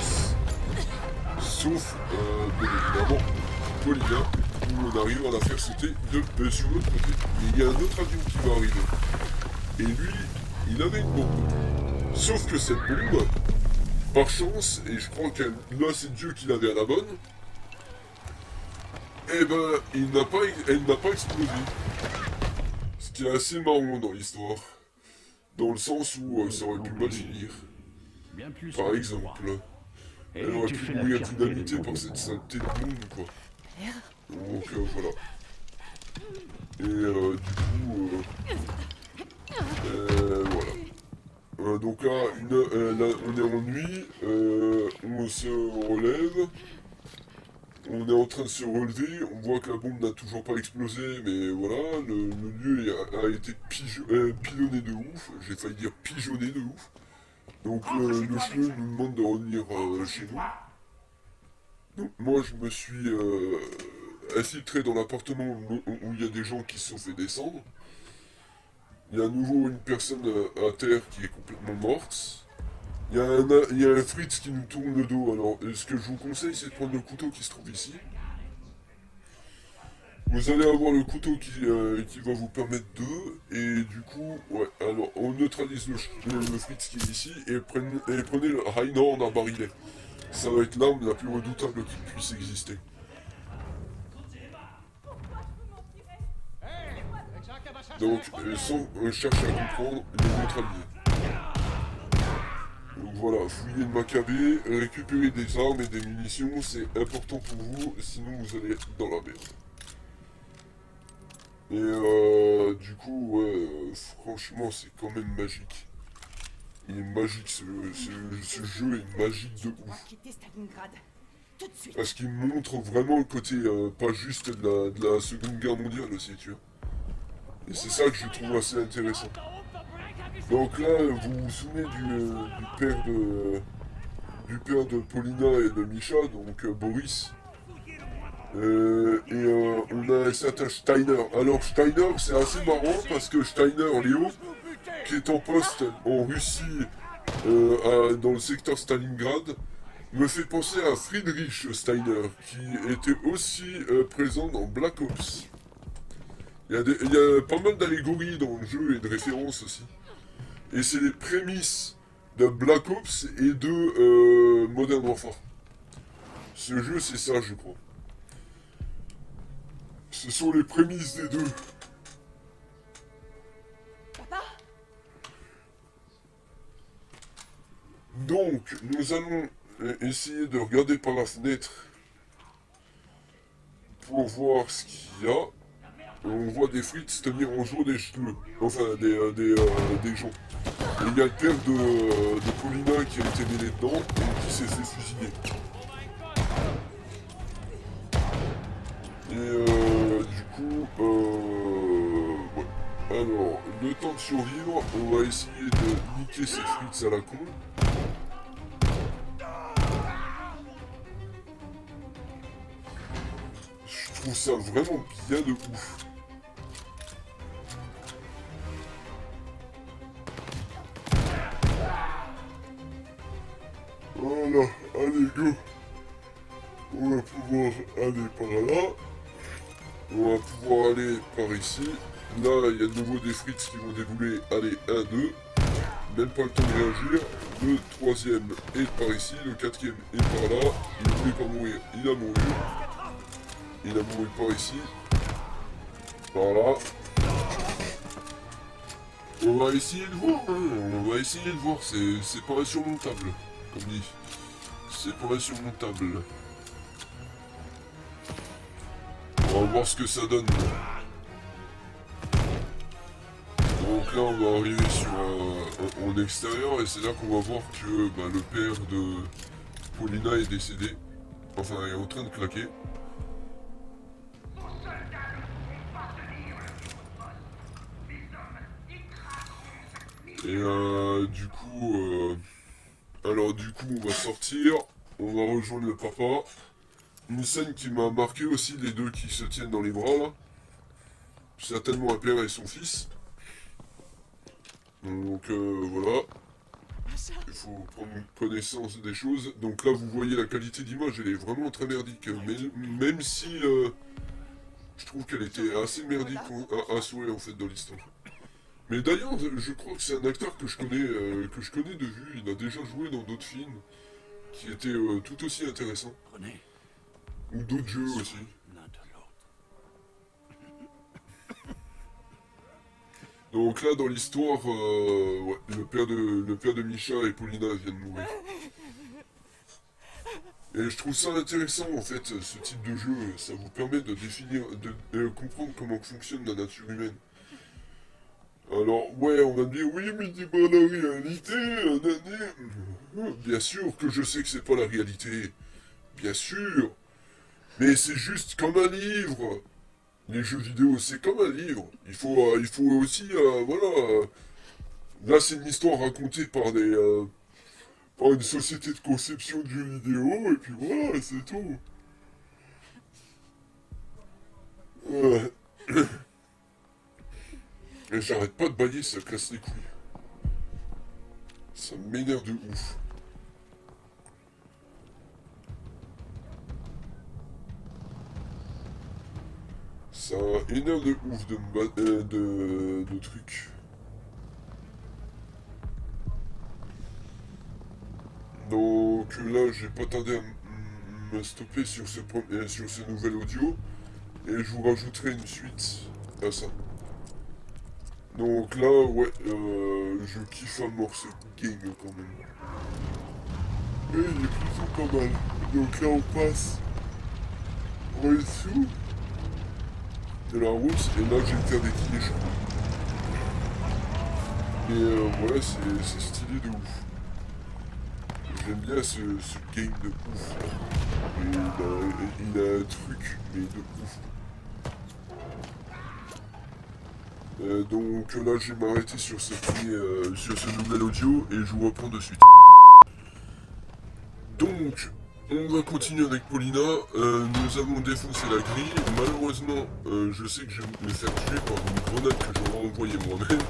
Speaker 1: Sauf, bien évidemment, Paulina, où on arrive à la faire sauter sur l'autre côté. Et il y a un autre avion qui va arriver. Et lui, il avait une bombe. Sauf que cette bombe, par chance, et je crois que là c'est Dieu qui l'avait à la bonne, eh ben, elle n'a pas explosé. Ce qui est assez marrant dans l'histoire. Dans le sens où ça aurait pu mal finir.
Speaker 6: Bien plus.
Speaker 1: Par exemple. Elle aurait pu mourir dynamité par cette saleté de bombe, quoi. Donc voilà. Et du coup, voilà. Donc là, on est en nuit, on se relève, on est en train de se relever, on voit que la bombe n'a toujours pas explosé, mais voilà, le lieu a été pilonné de ouf, j'ai failli dire pigeonné de ouf. Donc le chelou nous demande de revenir chez nous. Donc moi je me suis infiltré dans l'appartement où il y a des gens qui se sont fait descendre. Il y a à nouveau une personne à terre qui est complètement morte. Il y a un Fritz qui nous tourne le dos. Alors ce que je vous conseille c'est de prendre le couteau qui se trouve ici. Vous allez avoir le couteau qui va vous permettre de, et du coup, ouais, alors on neutralise le Fritz qui est ici, et prenez le Reinhorn à barillet. Ça va être l'arme la plus redoutable qui puisse exister. Donc, sans chercher à comprendre, les neutraliser. Donc voilà, fouiller le Maccabée, récupérer des armes et des munitions, c'est important pour vous, sinon vous allez être dans la merde. Et du coup, ouais, franchement, c'est quand même magique. Il est magique, ce jeu est magique de ouf. Parce qu'il montre vraiment le côté, pas juste de la Seconde Guerre mondiale aussi, tu vois. Et c'est ça que je trouve assez intéressant. Donc là, vous vous souvenez du père de Paulina et de Misha, donc Boris. On a un certain Steiner. Alors Steiner, c'est assez marrant parce que Steiner, Léo, qui est en poste en Russie, dans le secteur Stalingrad, me fait penser à Friedrich Steiner, qui était aussi présent dans Black Ops. Il y a pas mal d'allégories dans le jeu et de références aussi. Et c'est les prémices de Black Ops et de Modern Warfare. Ce jeu, c'est ça, je crois. Ce sont les prémices des deux.
Speaker 5: Papa ?
Speaker 1: Donc, nous allons essayer de regarder par la fenêtre pour voir ce qu'il y a. On voit des Fritz tenir en jour des cheveux. Enfin, des gens. Et il y a le père de Paulina qui a été mêlé dedans et qui s'est fait fusiller. Et du coup, ouais. Alors, le temps de survivre, on va essayer de niquer ces Fritz à la con. Je trouve ça vraiment bien de ouf. Voilà, allez, go. On va pouvoir aller par là. On va pouvoir aller par ici. Là, il y a de nouveau des frites qui vont débouler. Allez, 1, 2. Même pas le temps de réagir. Le troisième est par ici. Le quatrième est par là. Il ne voulait pas mourir. Il a mouru. Il a mouru par ici. Par là. On va essayer de voir. Hein. On va essayer de voir. C'est pas insurmontable. Comme dit. C'est pas insurmontable. On va voir ce que ça donne. Donc là, on va arriver sur en extérieur et c'est là qu'on va voir que bah, le père de Paulina est décédé. Enfin, est en train de claquer. Et du coup, on va sortir. On va rejoindre le papa. Une scène qui m'a marqué aussi, les deux qui se tiennent dans les bras là. Certainement un père et son fils. Donc voilà. Il faut prendre connaissance des choses. Donc là vous voyez la qualité d'image, elle est vraiment très merdique. Mais, même si je trouve qu'elle était assez merdique à souhait en fait dans l'histoire. Mais d'ailleurs je crois que c'est un acteur que je connais de vue. Il a déjà joué dans d'autres films qui étaient tout aussi intéressants.
Speaker 6: Prenez
Speaker 1: Ou d'autres jeux aussi.
Speaker 6: l'un de l'autre.
Speaker 1: Donc là, dans l'histoire, ouais, le père de Misha et Paulina viennent mourir. Et je trouve ça intéressant, en fait, ce type de jeu. Ça vous permet de définir, de comprendre comment fonctionne la nature humaine. Alors, ouais, on va me dire, oui, mais dis pas la réalité, bien sûr que je sais que c'est pas la réalité. Bien sûr. Mais c'est juste comme un livre. Les jeux vidéo, c'est comme un livre. Il faut aussi, voilà. Là, c'est une histoire racontée par par une société de conception de jeux vidéo, et puis voilà, c'est tout. Et j'arrête pas de bailler, ça casse les couilles. Ça m'énerve de ouf. Ça énerve de ouf de me battre de trucs. Donc là, j'ai pas tardé à me stopper sur ce nouvel audio. Et je vous rajouterai une suite à ça. Donc là, ouais, je kiffe à mort ce game quand même. Et il est plutôt pas mal. Donc là, on passe en dessous de la route, et là, j'ai le faire décliner, je crois. Mais ouais, c'est stylé de ouf. J'aime bien ce game de ouf. Et il a un truc, mais de ouf. Donc là, je vais m'arrêter sur ce nouvel audio et je vous reprends de suite. Donc, on va continuer avec Paulina. Nous avons défoncé la grille. Malheureusement, je sais que je vais me faire tuer par une grenade que j'aurais envoyée moi-même.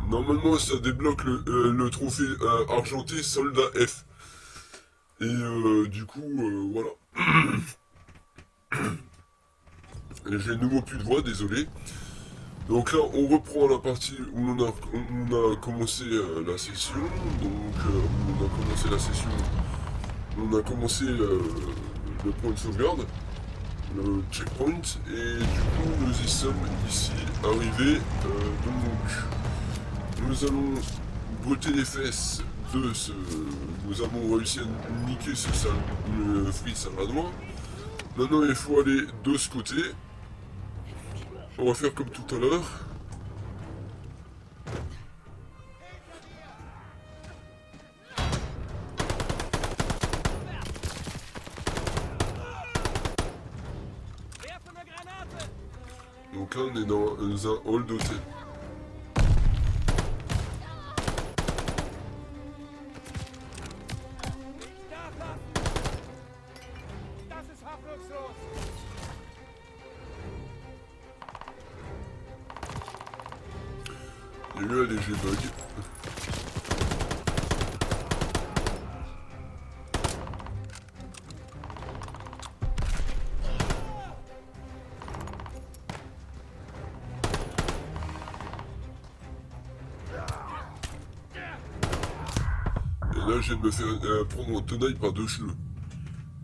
Speaker 1: Normalement, ça débloque le trophée argenté soldat F. Et du coup, voilà. J'ai de nouveau plus de voix, désolé. Donc là, on reprend la partie où on a commencé la session. Donc, on a commencé la session. On a commencé le point de sauvegarde, le checkpoint. Et du coup, nous y sommes ici arrivés. Donc, nous allons botter les fesses de ce... Nous avons réussi à niquer ce frite salvadois. Maintenant, il faut aller de ce côté. On va faire comme tout à l'heure. Donc là, on est dans un hall d'hôtel. eu un léger bug. Et là, je viens de me faire prendre en tenaille par 2 cheveux.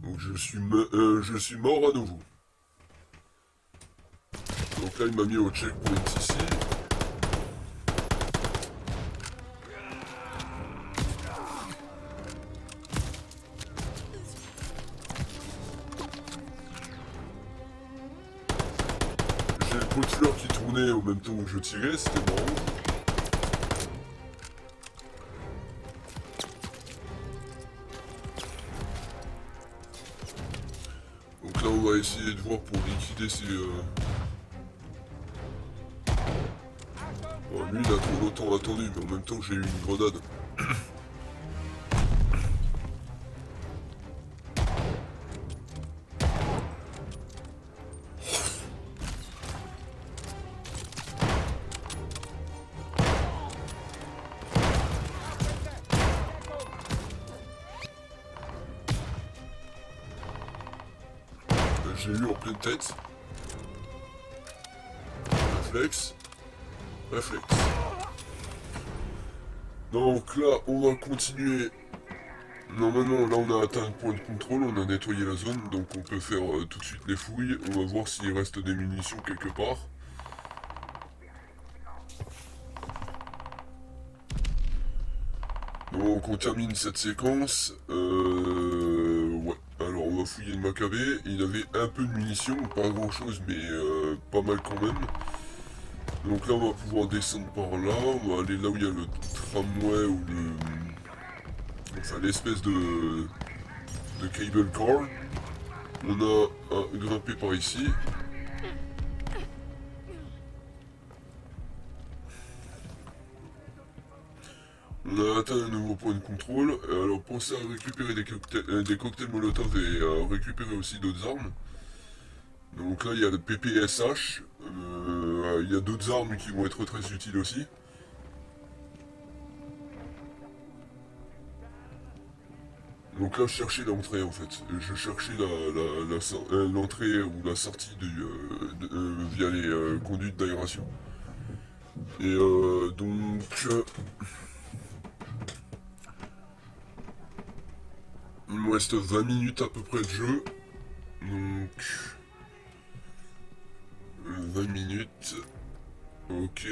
Speaker 1: Donc je suis mort à nouveau. Donc là, il m'a mis au checkpoint ici. J'ai le pot de fleurs qui tournait au même temps où je tirais, c'était marrant. Donc là, on va essayer de voir pour liquider ces... Bon, lui, il a trop longtemps attendu, mais en même temps, j'ai eu une grenade. J'ai eu en pleine tête. Réflexe. Réflexe. Donc là, on va continuer. Normalement, là, on a atteint le point de contrôle, on a nettoyé la zone, donc on peut faire tout de suite les fouilles. On va voir s'il reste des munitions quelque part. Donc on termine cette séquence. Ouais. Alors on va fouiller le Maccabée. Il avait un peu de munitions, pas grand chose, mais pas mal quand même. Donc là on va pouvoir descendre par là. On va aller là où il y a le tramway ou le... Enfin l'espèce de cable car. On a grimpé par ici. On a atteint un nouveau point de contrôle. Alors pensez à récupérer des cocktails Molotov et à récupérer aussi d'autres armes. Donc là il y a le PPSH. Il y a d'autres armes qui vont être très utiles aussi. Donc là je cherchais l'entrée en fait. Je cherchais l'entrée ou la sortie via les conduites d'aération. Et donc... il me reste 20 minutes à peu près de jeu. Donc... 20 minutes. Ok.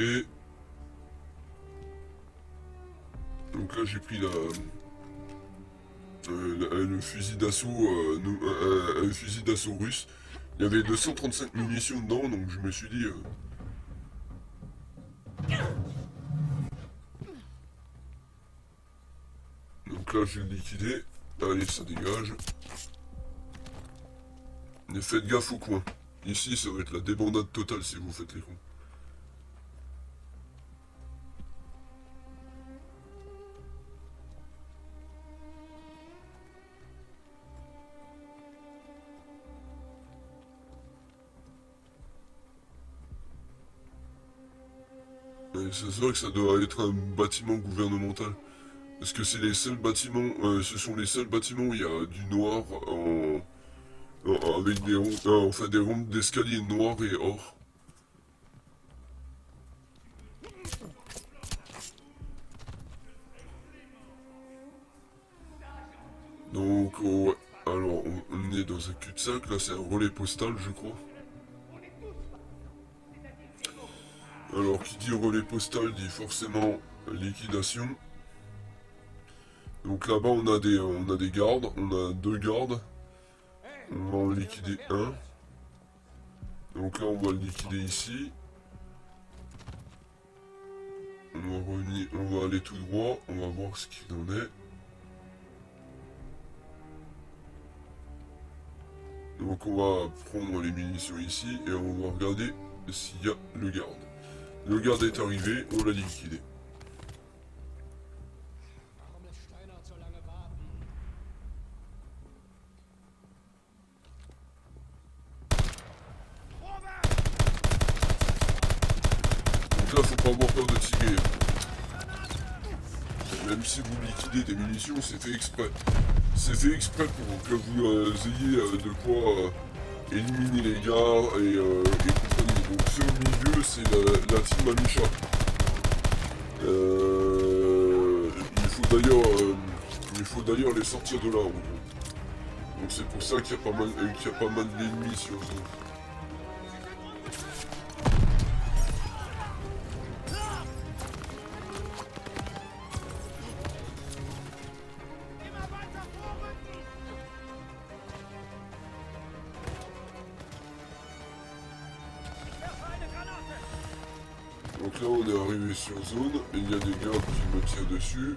Speaker 1: Donc là j'ai pris le fusil d'assaut un fusil d'assaut russe. Il y avait 235 munitions dedans, donc je me suis dit... Donc là j'ai liquidé. Allez, ça dégage. Mais faites gaffe au coin. Ici, ça va être la débandade totale si vous faites les cons. C'est vrai que ça doit être un bâtiment gouvernemental. Parce que c'est les seuls bâtiments, ce sont les seuls bâtiments où il y a du noir avec des rondes d'escalier noirs et or. Donc ouais, alors on est dans un cul-de-sac, là c'est un relais postal je crois. Alors qui dit relais postal dit forcément liquidation. Donc là-bas on a des gardes, on a 2 gardes. On va en liquider un. Donc là on va le liquider ici. On va aller tout droit, on va voir ce qu'il en est. Donc on va prendre les munitions ici et on va regarder s'il y a le garde. Le garde est arrivé, on l'a liquidé. Donc là faut pas avoir peur de tirer. même si vous liquidez des munitions, c'est fait exprès. C'est fait exprès pour que vous ayez de quoi éliminer les gars et compagnie. Donc ceux au milieu, c'est la team Amisha. Il faut d'ailleurs les sortir de là. En gros. Donc c'est pour ça qu'il y a pas mal d'ennemis sur zone. Donc là on est arrivé sur zone et il y a des gars qui me tirent dessus.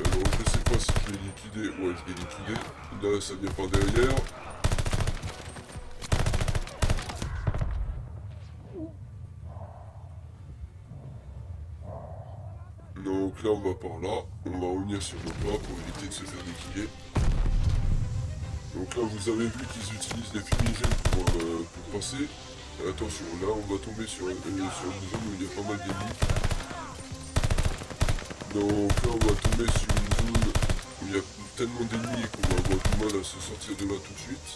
Speaker 1: Alors je sais pas si je l'ai liquidé. Ouais, je l'ai liquidé. Là ça vient par derrière. Donc là on va par là. On va revenir sur nos pas pour éviter de se faire déquiller. Donc là vous avez vu qu'ils utilisent des fumigènes pour passer. Attention, là on va tomber sur une zone où il y a pas mal d'ennemis. Donc là on va tomber sur une zone où il y a tellement d'ennemis qu'on va avoir du mal à se sortir de là tout de suite.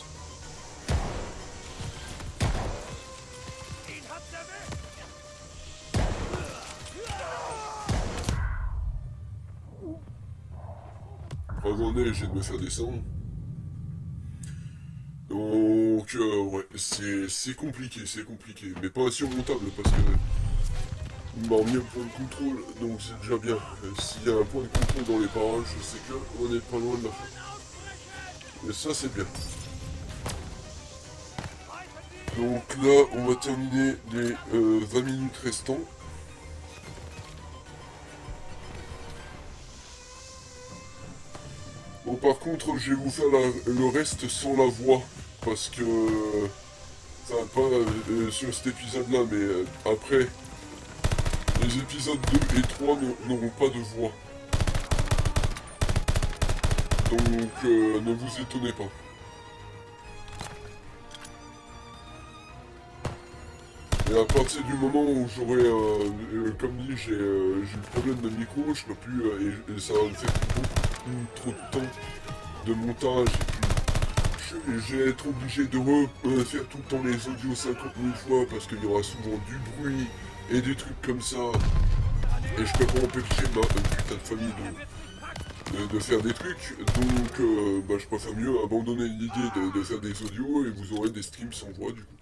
Speaker 1: Attendez, j'ai de me faire descendre. Donc ouais, c'est compliqué, mais pas insurmontable parce que il m'a remis un point de contrôle, donc c'est déjà bien. S'il y a un point de contrôle dans les parages, je sais qu'on est pas loin de la fin. Et ça c'est bien. Donc là, on va terminer les 20 minutes restants. Bon, par contre, je vais vous faire le reste sans la voix, parce que, enfin pas sur cet épisode-là, mais après, les épisodes 2 et 3 n'auront pas de voix. Donc, ne vous étonnez pas. Et à partir du moment où j'aurai, comme dit, j'ai le problème de micro, je peux plus, et ça va me faire trop de temps de montage, et puis je vais être obligé de refaire tout le temps les audios 50 000 fois, parce qu'il y aura souvent du bruit, et des trucs comme ça, et je peux pas empêcher ma putain de famille de faire des trucs, donc je préfère mieux abandonner l'idée de faire des audios, et vous aurez des streams sans voix du coup.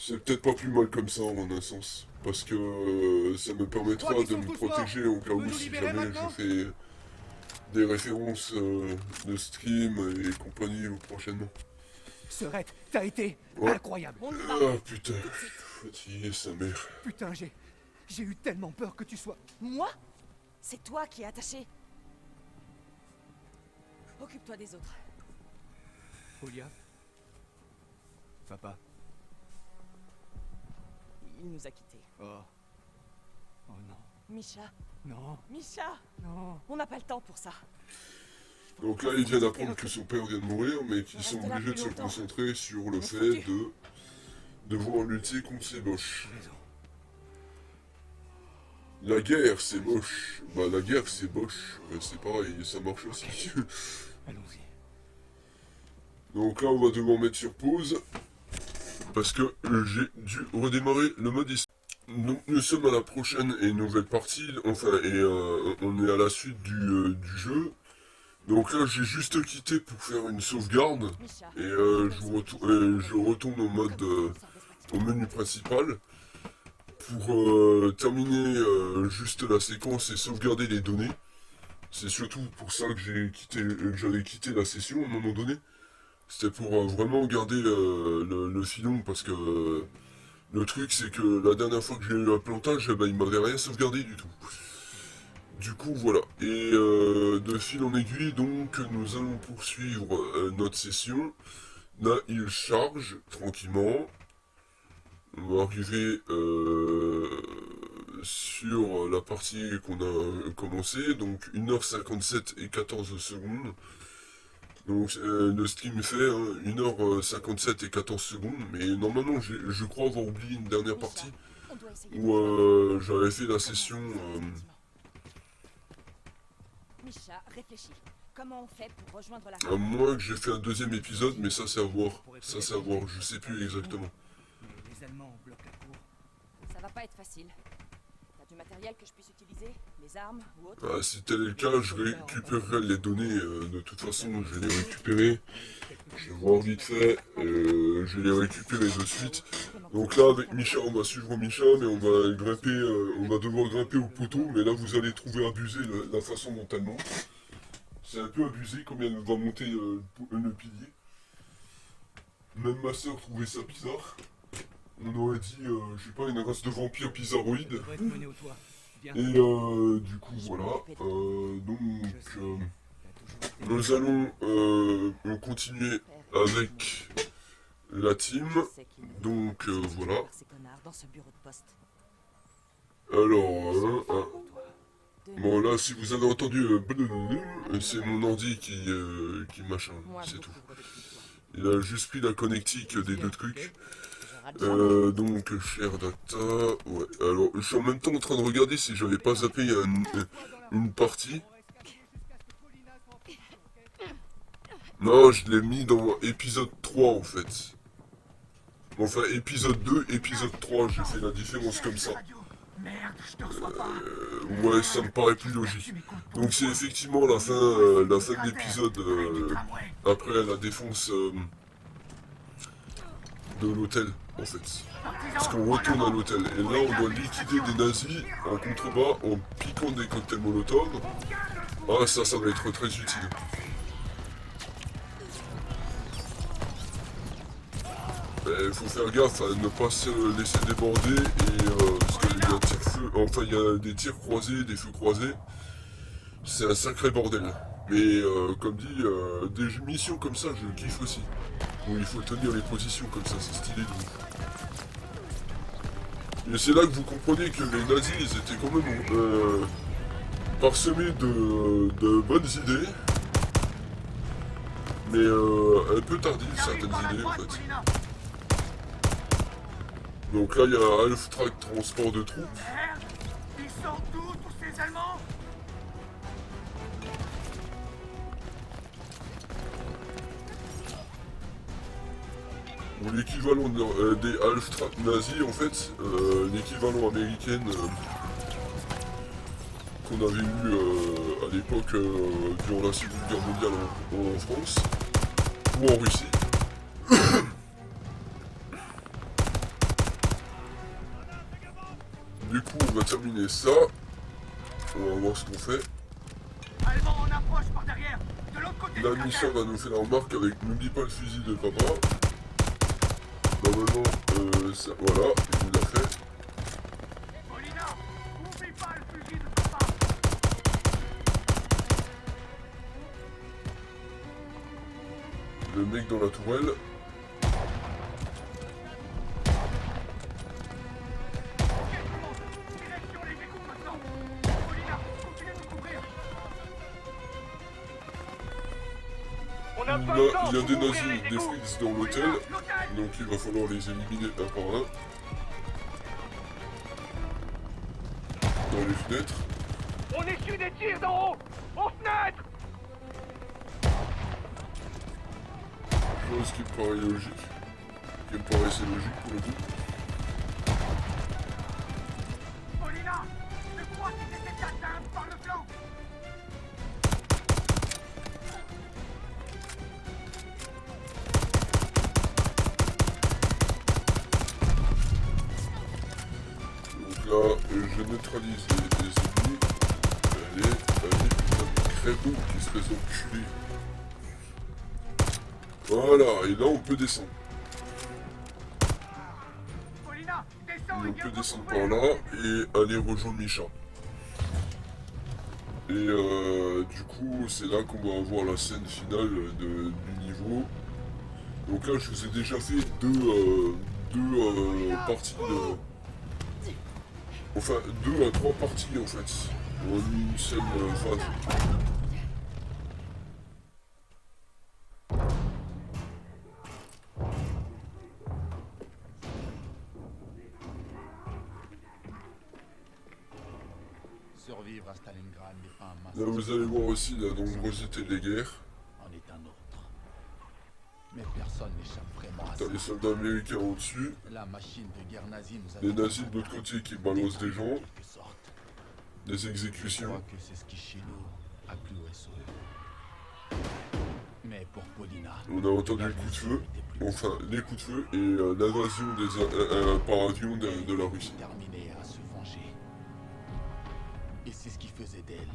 Speaker 1: C'est peut-être pas plus mal comme ça en un sens, parce que ça me permettra de me protéger au cas où si jamais je fais des références de stream et compagnie prochainement.
Speaker 4: Serette, t'as été incroyable.
Speaker 1: Ah putain, je suis fatigué sa mère.
Speaker 4: Putain, j'ai eu tellement peur que tu sois...
Speaker 5: Moi? C'est toi qui es attaché. Occupe-toi des autres.
Speaker 4: Julia? Papa?
Speaker 5: Il nous a quittés.
Speaker 4: Oh. Oh non.
Speaker 5: Misha.
Speaker 4: Non.
Speaker 5: Misha.
Speaker 4: Non.
Speaker 5: On n'a pas le temps pour ça.
Speaker 1: Donc là, il vient d'apprendre que son père vient de mourir, mais qu'ils sont obligés de se concentrer sur le fait de devoir lutter contre ces moches. La guerre, c'est moche. Bah, la guerre, c'est moche. C'est pareil, ça marche aussi.
Speaker 4: Allons-y.
Speaker 1: Donc là, on va devoir mettre sur pause. Parce que j'ai dû redémarrer le mode histoire. Donc nous sommes à la prochaine et nouvelle partie, enfin, et on est à la suite du jeu. Donc là j'ai juste quitté pour faire une sauvegarde, et je retourne au mode, au menu principal, pour terminer juste la séquence et sauvegarder les données. C'est surtout pour ça que j'avais quitté la session à un moment donné. C'était pour vraiment garder le filon, parce que le truc c'est que la dernière fois que j'ai eu un plantage, il m'avait rien sauvegardé du tout. Du coup voilà, et de fil en aiguille, donc nous allons poursuivre notre session. Là il charge tranquillement. On va arriver sur la partie qu'on a commencé, donc 1h57 et 14 secondes. Donc le stream fait 1h57 et 14 secondes, mais normalement je crois avoir oublié une dernière partie où j'avais fait la session
Speaker 5: Misha, réfléchis. Comment on fait pour rejoindre la...
Speaker 1: À moins que j'ai fait un deuxième épisode, mais ça c'est à voir. Ça c'est à voir, je sais plus exactement.
Speaker 4: Mais les Allemands bloquent la cour.
Speaker 5: Ça va pas être facile. T'as du matériel que je puisse utiliser? Les armes ou autre?
Speaker 1: Ah, si tel est le cas, je récupérerai les données. De toute façon, je vais les récupérer. Je vais voir vite fait. Je vais les récupérer de suite. Donc là, avec Misha, on va suivre Misha, mais on va grimper. On va devoir grimper au poteau. Mais là, vous allez trouver abusé la façon dont elle monte. C'est un peu abusé comme elle va monter le pilier. Même ma soeur trouvait ça bizarre. On aurait dit, je sais pas, une race de vampires bizarroïdes.
Speaker 4: Devrait être mené au toit. Viens.
Speaker 1: Et du coup, voilà. Nous allons continuer avec la team. Donc, voilà.
Speaker 5: Ces connards dans ce bureau de poste.
Speaker 1: Alors, bon là, si vous avez entendu, c'est mon ordi qui machin,
Speaker 5: Moi, je
Speaker 1: c'est
Speaker 5: vous
Speaker 1: tout.
Speaker 5: couvre depuis toi.
Speaker 1: Il a juste pris la connectique des deux trucs. Donc, share data, ouais. Alors, je suis en même temps en train de regarder si j'avais pas zappé une partie. Non, je l'ai mis dans épisode 3 en fait. Enfin, épisode 2, épisode 3, j'ai fait la différence comme ça. Ouais, ça me paraît plus logique. Donc c'est effectivement la fin de l'épisode après la défense de l'hôtel, en fait. Parce qu'on retourne à l'hôtel. Et là, on doit liquider des nazis en contrebas en piquant des cocktails Molotov. Ah, ça va être très utile. Il faut faire gaffe à ne pas se laisser déborder et parce qu'il y a un tir-feu, enfin il y a des tirs croisés, des feux croisés. C'est un sacré bordel. Mais comme dit, des missions comme ça, je kiffe aussi. Où il faut tenir les positions comme ça, c'est stylé de ouf. Et c'est là que vous comprenez que les nazis, ils étaient quand même parsemés de bonnes idées. Mais un peu tardives, certaines idées en fait. Donc là, il y a Half Track transport de troupes.
Speaker 3: Ils sont d'où, tous ces Allemands?
Speaker 1: Bon, l'équivalent des Half Track nazis, en fait, l'équivalent américaine qu'on avait eu à l'époque durant la Seconde Guerre mondiale en France, ou en Russie. Du coup, on va terminer ça. On va voir ce qu'on fait.
Speaker 3: Allemands en approche par derrière, de l'autre côté.
Speaker 1: La mission va nous faire la remarque avec n'oublie pas le fusil de papa. Normalement, ça, voilà, il l'a fait.
Speaker 3: Paulina, oublie pas le fusil de papa.
Speaker 1: Le mec dans la tourelle.
Speaker 3: Direction les égouts maintenant. Paulina, continue de couvrir.
Speaker 1: Là, il y a des nazis, des frites dans l'hôtel. Donc il va falloir les éliminer un par un. Dans les fenêtres.
Speaker 3: On essuie des tirs d'en haut. Aux fenêtres.
Speaker 1: Chose qui me paraît logique. Qui me paraissait logique pour le coup.
Speaker 3: Paulina, je crois qu'ils étaient atteints par le flanc.
Speaker 1: Donc là, je neutralise les ennemis. Allez, putain de crêpeau qui se fait enculer. Voilà, et là on peut descendre.
Speaker 3: Paulina, descends
Speaker 1: Et
Speaker 3: et
Speaker 1: on
Speaker 3: viens
Speaker 1: peut
Speaker 3: me
Speaker 1: descendre
Speaker 3: couvrir.
Speaker 1: par là et aller rejoindre Misha. Et du coup, c'est là qu'on va avoir la scène finale du niveau. Donc là, je vous ai déjà fait deux parties de... Enfin, 2 à 3 parties en fait. En une seule phase.
Speaker 8: Survivre à Stalingrad n'est pas un
Speaker 1: Là, vous allez voir aussi la nombrosité des guerres.
Speaker 8: En est un autre. Mais personne n'échappe vraiment à ça.
Speaker 1: T'as les soldats américains au-dessus,
Speaker 8: La machine de guerre nazie nous a...
Speaker 1: les nazis de l'autre côté qui balancent des gens,
Speaker 8: en quelque sorte.
Speaker 1: des
Speaker 8: Je
Speaker 1: exécutions.
Speaker 8: crois que c'est ce qui chez nous a plu au SOE. Mais pour Paulina...
Speaker 1: On a entendu le coup de feu, enfin les coups de feu et l'invasion par avion de la Russie.
Speaker 8: Déterminée à se venger. Et c'est ce qui faisait d'elle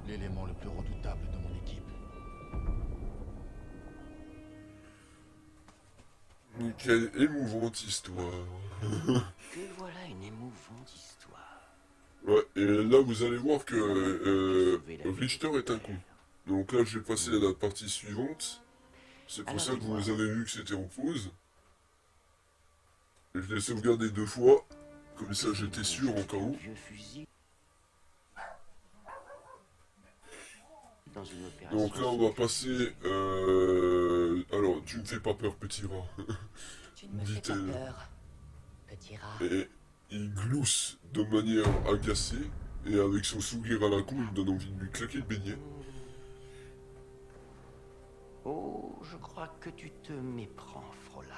Speaker 8: l'élément le plus redoutable de mon équipe.
Speaker 1: Mais quelle émouvante histoire.
Speaker 9: Que voilà une émouvante histoire.
Speaker 1: Ouais, et là vous allez voir que Richter est un con. Donc là je vais passer à la partie suivante. C'est pour
Speaker 9: Alors,
Speaker 1: ça que
Speaker 9: dis-moi.
Speaker 1: vous avez vu que c'était en pause. Et je l'ai sauvegardé 2 fois. Comme ça j'étais sûr en cas où.
Speaker 9: Vieux fusil. Dans une opération.
Speaker 1: Donc là on va passer... Alors tu me fais pas peur petit rat.
Speaker 5: Tu ne me fais pas
Speaker 1: Dit-elle.
Speaker 5: peur, petit rat.
Speaker 1: Et il glousse de manière agacée. Et avec son sourire à la con, il me donne envie de lui claquer le beignet.
Speaker 9: Oh, je crois que tu te méprends, Fräulein.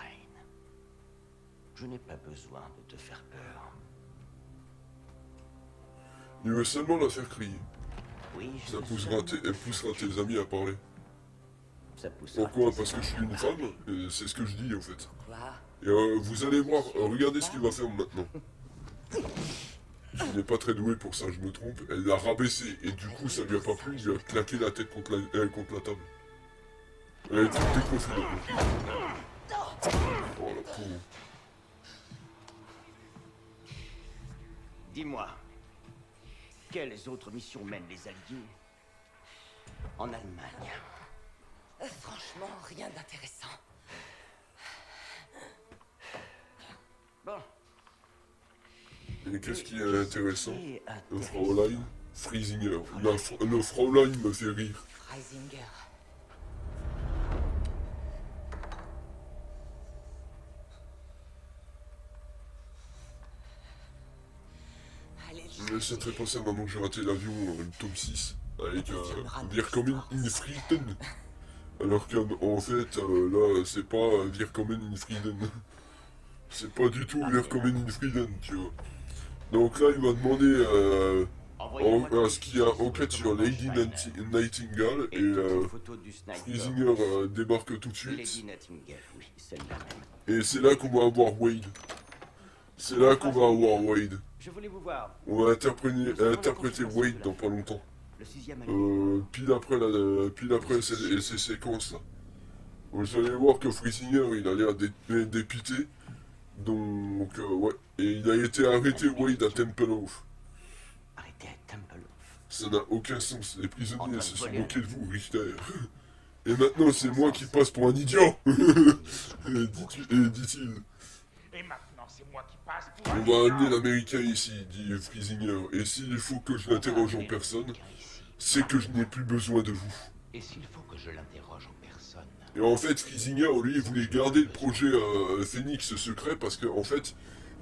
Speaker 9: Je n'ai pas besoin de te faire peur.
Speaker 1: Il veut seulement la faire crier.
Speaker 9: Oui, je
Speaker 1: Ça
Speaker 9: veux
Speaker 1: poussera
Speaker 9: seulement
Speaker 1: elle poussera tes amis à parler.
Speaker 9: Ça poussera
Speaker 1: Pourquoi?
Speaker 9: tes
Speaker 1: Parce que je suis une femme? C'est ce que je dis en fait.
Speaker 5: Quoi?
Speaker 1: Et vous allez voir, regardez ce qu'il va faire maintenant. Il n'est pas très doué pour ça, je me trompe. Elle l'a rabaissé et du coup ça lui a pas plu, il lui a claqué la tête contre la table. Elle a été déconfitée. Oh la pauvre.
Speaker 9: Dis-moi, quelles autres missions mènent les Alliés en Allemagne?
Speaker 5: Franchement, rien d'intéressant.
Speaker 9: Bon.
Speaker 1: Et qu'est-ce qui est intéressant?
Speaker 9: Et
Speaker 1: Le Fraulein Friesinger. Le Fraulein me fait rire.
Speaker 5: Freisinger. Allez,
Speaker 1: Mais ça te fait penser à maintenant que j'ai raté l'avion, le tome 6, avec Willkommen in Frieden. Alors qu'en fait, là, c'est pas Willkommen in Frieden. C'est pas du tout Willkommen in Frieden, tu vois. Donc là, il m'a demandé ce qu'il y a enquête sur Lady Nightingale et
Speaker 9: une photo du sniper.
Speaker 1: Friesinger débarque tout de suite.
Speaker 9: Lady Nightingale, oui, celle-là même.
Speaker 1: Et c'est là qu'on va avoir Wade. C'est là qu'on va avoir Wade.
Speaker 9: Je voulais vous voir.
Speaker 1: On va interpréter Wade dans pas longtemps.
Speaker 9: Le 6e allié.
Speaker 1: Pile après ces séquences là. Vous allez voir que Friesinger il a l'air dépité. Donc ouais. Et il a été arrêté Wade à Tempelhof.
Speaker 9: Arrêtez à Tempelhof.
Speaker 1: Ça n'a aucun sens. Les prisonniers se sont moqués de vous, Richter. Et maintenant c'est moi qui passe pour un idiot. dit-il.
Speaker 2: Et maintenant, c'est moi qui passe pour
Speaker 1: On
Speaker 2: un
Speaker 1: va
Speaker 2: idiot.
Speaker 1: amener l'américain ici, dit Friesinger. Et s'il faut que je l'interroge en personne, c'est que je n'ai plus besoin de vous.
Speaker 9: Et s'il faut que je l'interroge en personne?
Speaker 1: Et en fait, Friesinger, lui, il voulait garder le projet Phoenix secret parce qu'en fait,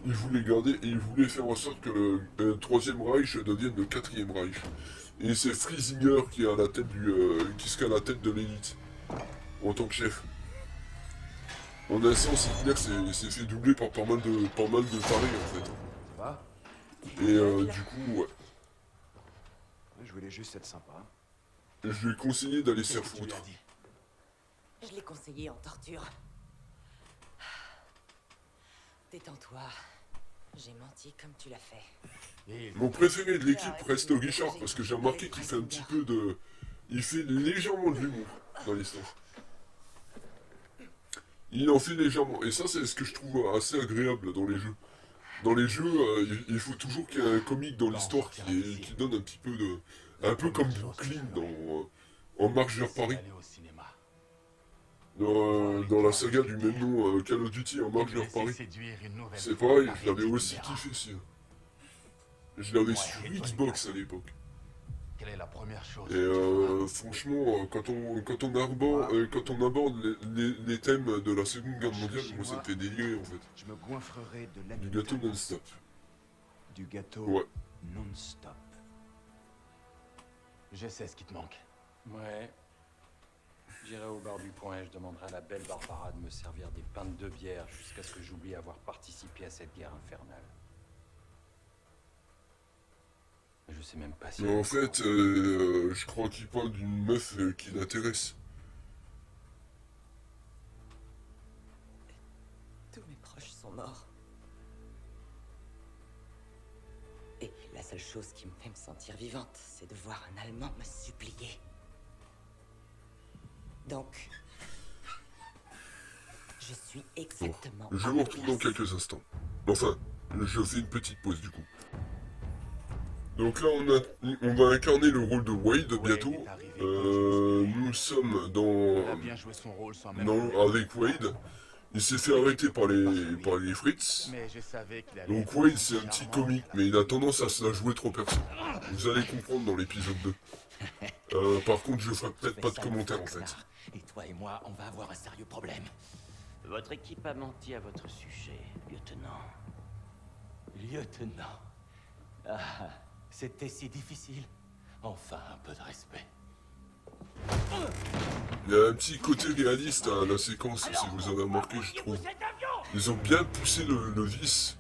Speaker 1: il voulait garder et il voulait faire en sorte que le Troisième Reich devienne le Quatrième Reich. Et c'est Friesinger qui est à la tête qui sera à la tête de l'élite en tant que chef. En un sens, Hitler s'est fait doubler par pas mal de tarés en fait.
Speaker 8: Ça va?
Speaker 1: Et du coup, ouais.
Speaker 8: Je voulais juste être sympa.
Speaker 1: Je lui ai conseillé d'aller se faire
Speaker 8: Qu'est-ce que tu lui
Speaker 1: foutre.
Speaker 8: as dit?
Speaker 5: Je l'ai conseillé en torture. Détends-toi. J'ai menti comme tu l'as fait.
Speaker 8: Et
Speaker 1: Mon préféré de l'équipe reste Richard parce que j'ai remarqué qu'il fait un petit peu de... Il fait légèrement de l'humour dans l'histoire. Il en fait légèrement. Et ça, c'est ce que je trouve assez agréable dans les jeux. Dans les jeux, il faut toujours qu'il y ait un comique dans l'histoire qui donne un petit peu de... Un peu comme Brooklyn dans En marche vers Paris.
Speaker 8: aller au cinéma.
Speaker 1: Dans la saga du même nom, Call of Duty En marche vers Paris. C'est pareil, je l'avais aussi kiffé ça. Je l'avais sur Xbox à l'époque.
Speaker 8: Quelle est la première chose?
Speaker 1: Et franchement, quand on aborde les thèmes de la Seconde Guerre mondiale, moi ça me fait délirer en fait.
Speaker 3: Je me goinfrerai de
Speaker 1: Du gâteau non-stop.
Speaker 3: Du gâteau
Speaker 1: Ouais.
Speaker 3: non-stop.
Speaker 8: Je sais ce qui te manque.
Speaker 10: Ouais. J'irai au bar du coin et je demanderai à la belle Barbara de me servir des pintes de bière jusqu'à ce que j'oublie avoir participé à cette guerre infernale. Je sais même pas si...
Speaker 1: Mais en fait, je crois qu'il parle d'une meuf qui l'intéresse.
Speaker 5: Tous mes proches sont morts. Et la seule chose qui me fait me sentir vivante, c'est de voir un Allemand me supplier. Donc, je suis exactement...
Speaker 1: Je vous retrouve dans quelques instants. Enfin, je fais une petite pause du coup. Donc là, on va incarner le rôle de Wade bientôt. Nous sommes
Speaker 8: Il a bien joué son rôle sans même...
Speaker 1: avec Wade. Il s'est fait arrêter par les Fritz.
Speaker 8: Mais je savais qu'il allait...
Speaker 1: Donc Wade, c'est un petit comique, mais il a tendance à se la jouer trop perso. Vous allez comprendre dans l'épisode 2. Par contre, je ferai peut-être pas de commentaires en fait.
Speaker 9: Et toi et moi, on va avoir un sérieux problème. Votre équipe a menti à votre sujet, lieutenant. Lieutenant. Ah, c'était si difficile. Enfin, un peu de respect.
Speaker 1: Il y a un petit côté réaliste à la séquence, si vous avez remarqué, je trouve. Ils ont bien poussé le vice,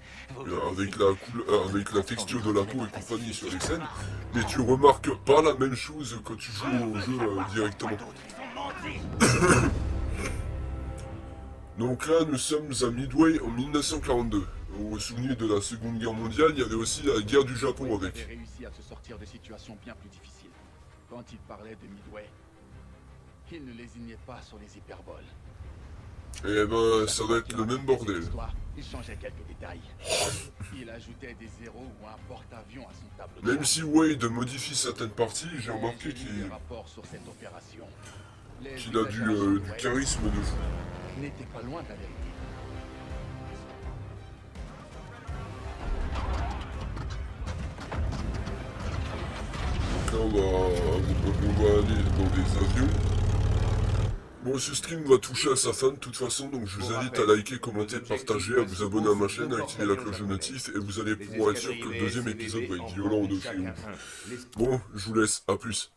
Speaker 1: avec la texture de la peau et compagnie sur les scènes, mais tu remarques pas la même chose quand tu joues au jeu directement. Donc là, nous sommes à Midway en 1942. Vous vous souvenez de la Seconde Guerre mondiale, il y avait aussi la guerre du Japon
Speaker 8: Il avait
Speaker 1: avec.
Speaker 8: réussi à se sortir de situations bien plus difficiles. Quand il parlait de Midway, il ne lésignait pas sur les hyperboles.
Speaker 1: Eh ben, ça va être le même bordel.
Speaker 8: Il changeait quelques détails. Il ajoutait des zéros ou un porte-avions à son tableau de
Speaker 1: Même
Speaker 8: bord.
Speaker 1: si Wade modifie certaines parties, j'ai remarqué
Speaker 8: Des
Speaker 1: qu'il
Speaker 8: rapports sur cette opération. Les
Speaker 1: a
Speaker 8: exagérations
Speaker 1: du
Speaker 8: de Wade
Speaker 1: charisme de fou.
Speaker 8: n'étaient pas loin de la vérité.
Speaker 1: Là, on va aller dans des avions. Bon, ce stream va toucher à sa fin de toute façon, donc je vous invite à liker, commenter, partager, à vous abonner à ma chaîne, à activer la cloche de notif, et vous allez pouvoir être sûr que le deuxième épisode va être violent de chez nous. Bon, je vous laisse, à plus.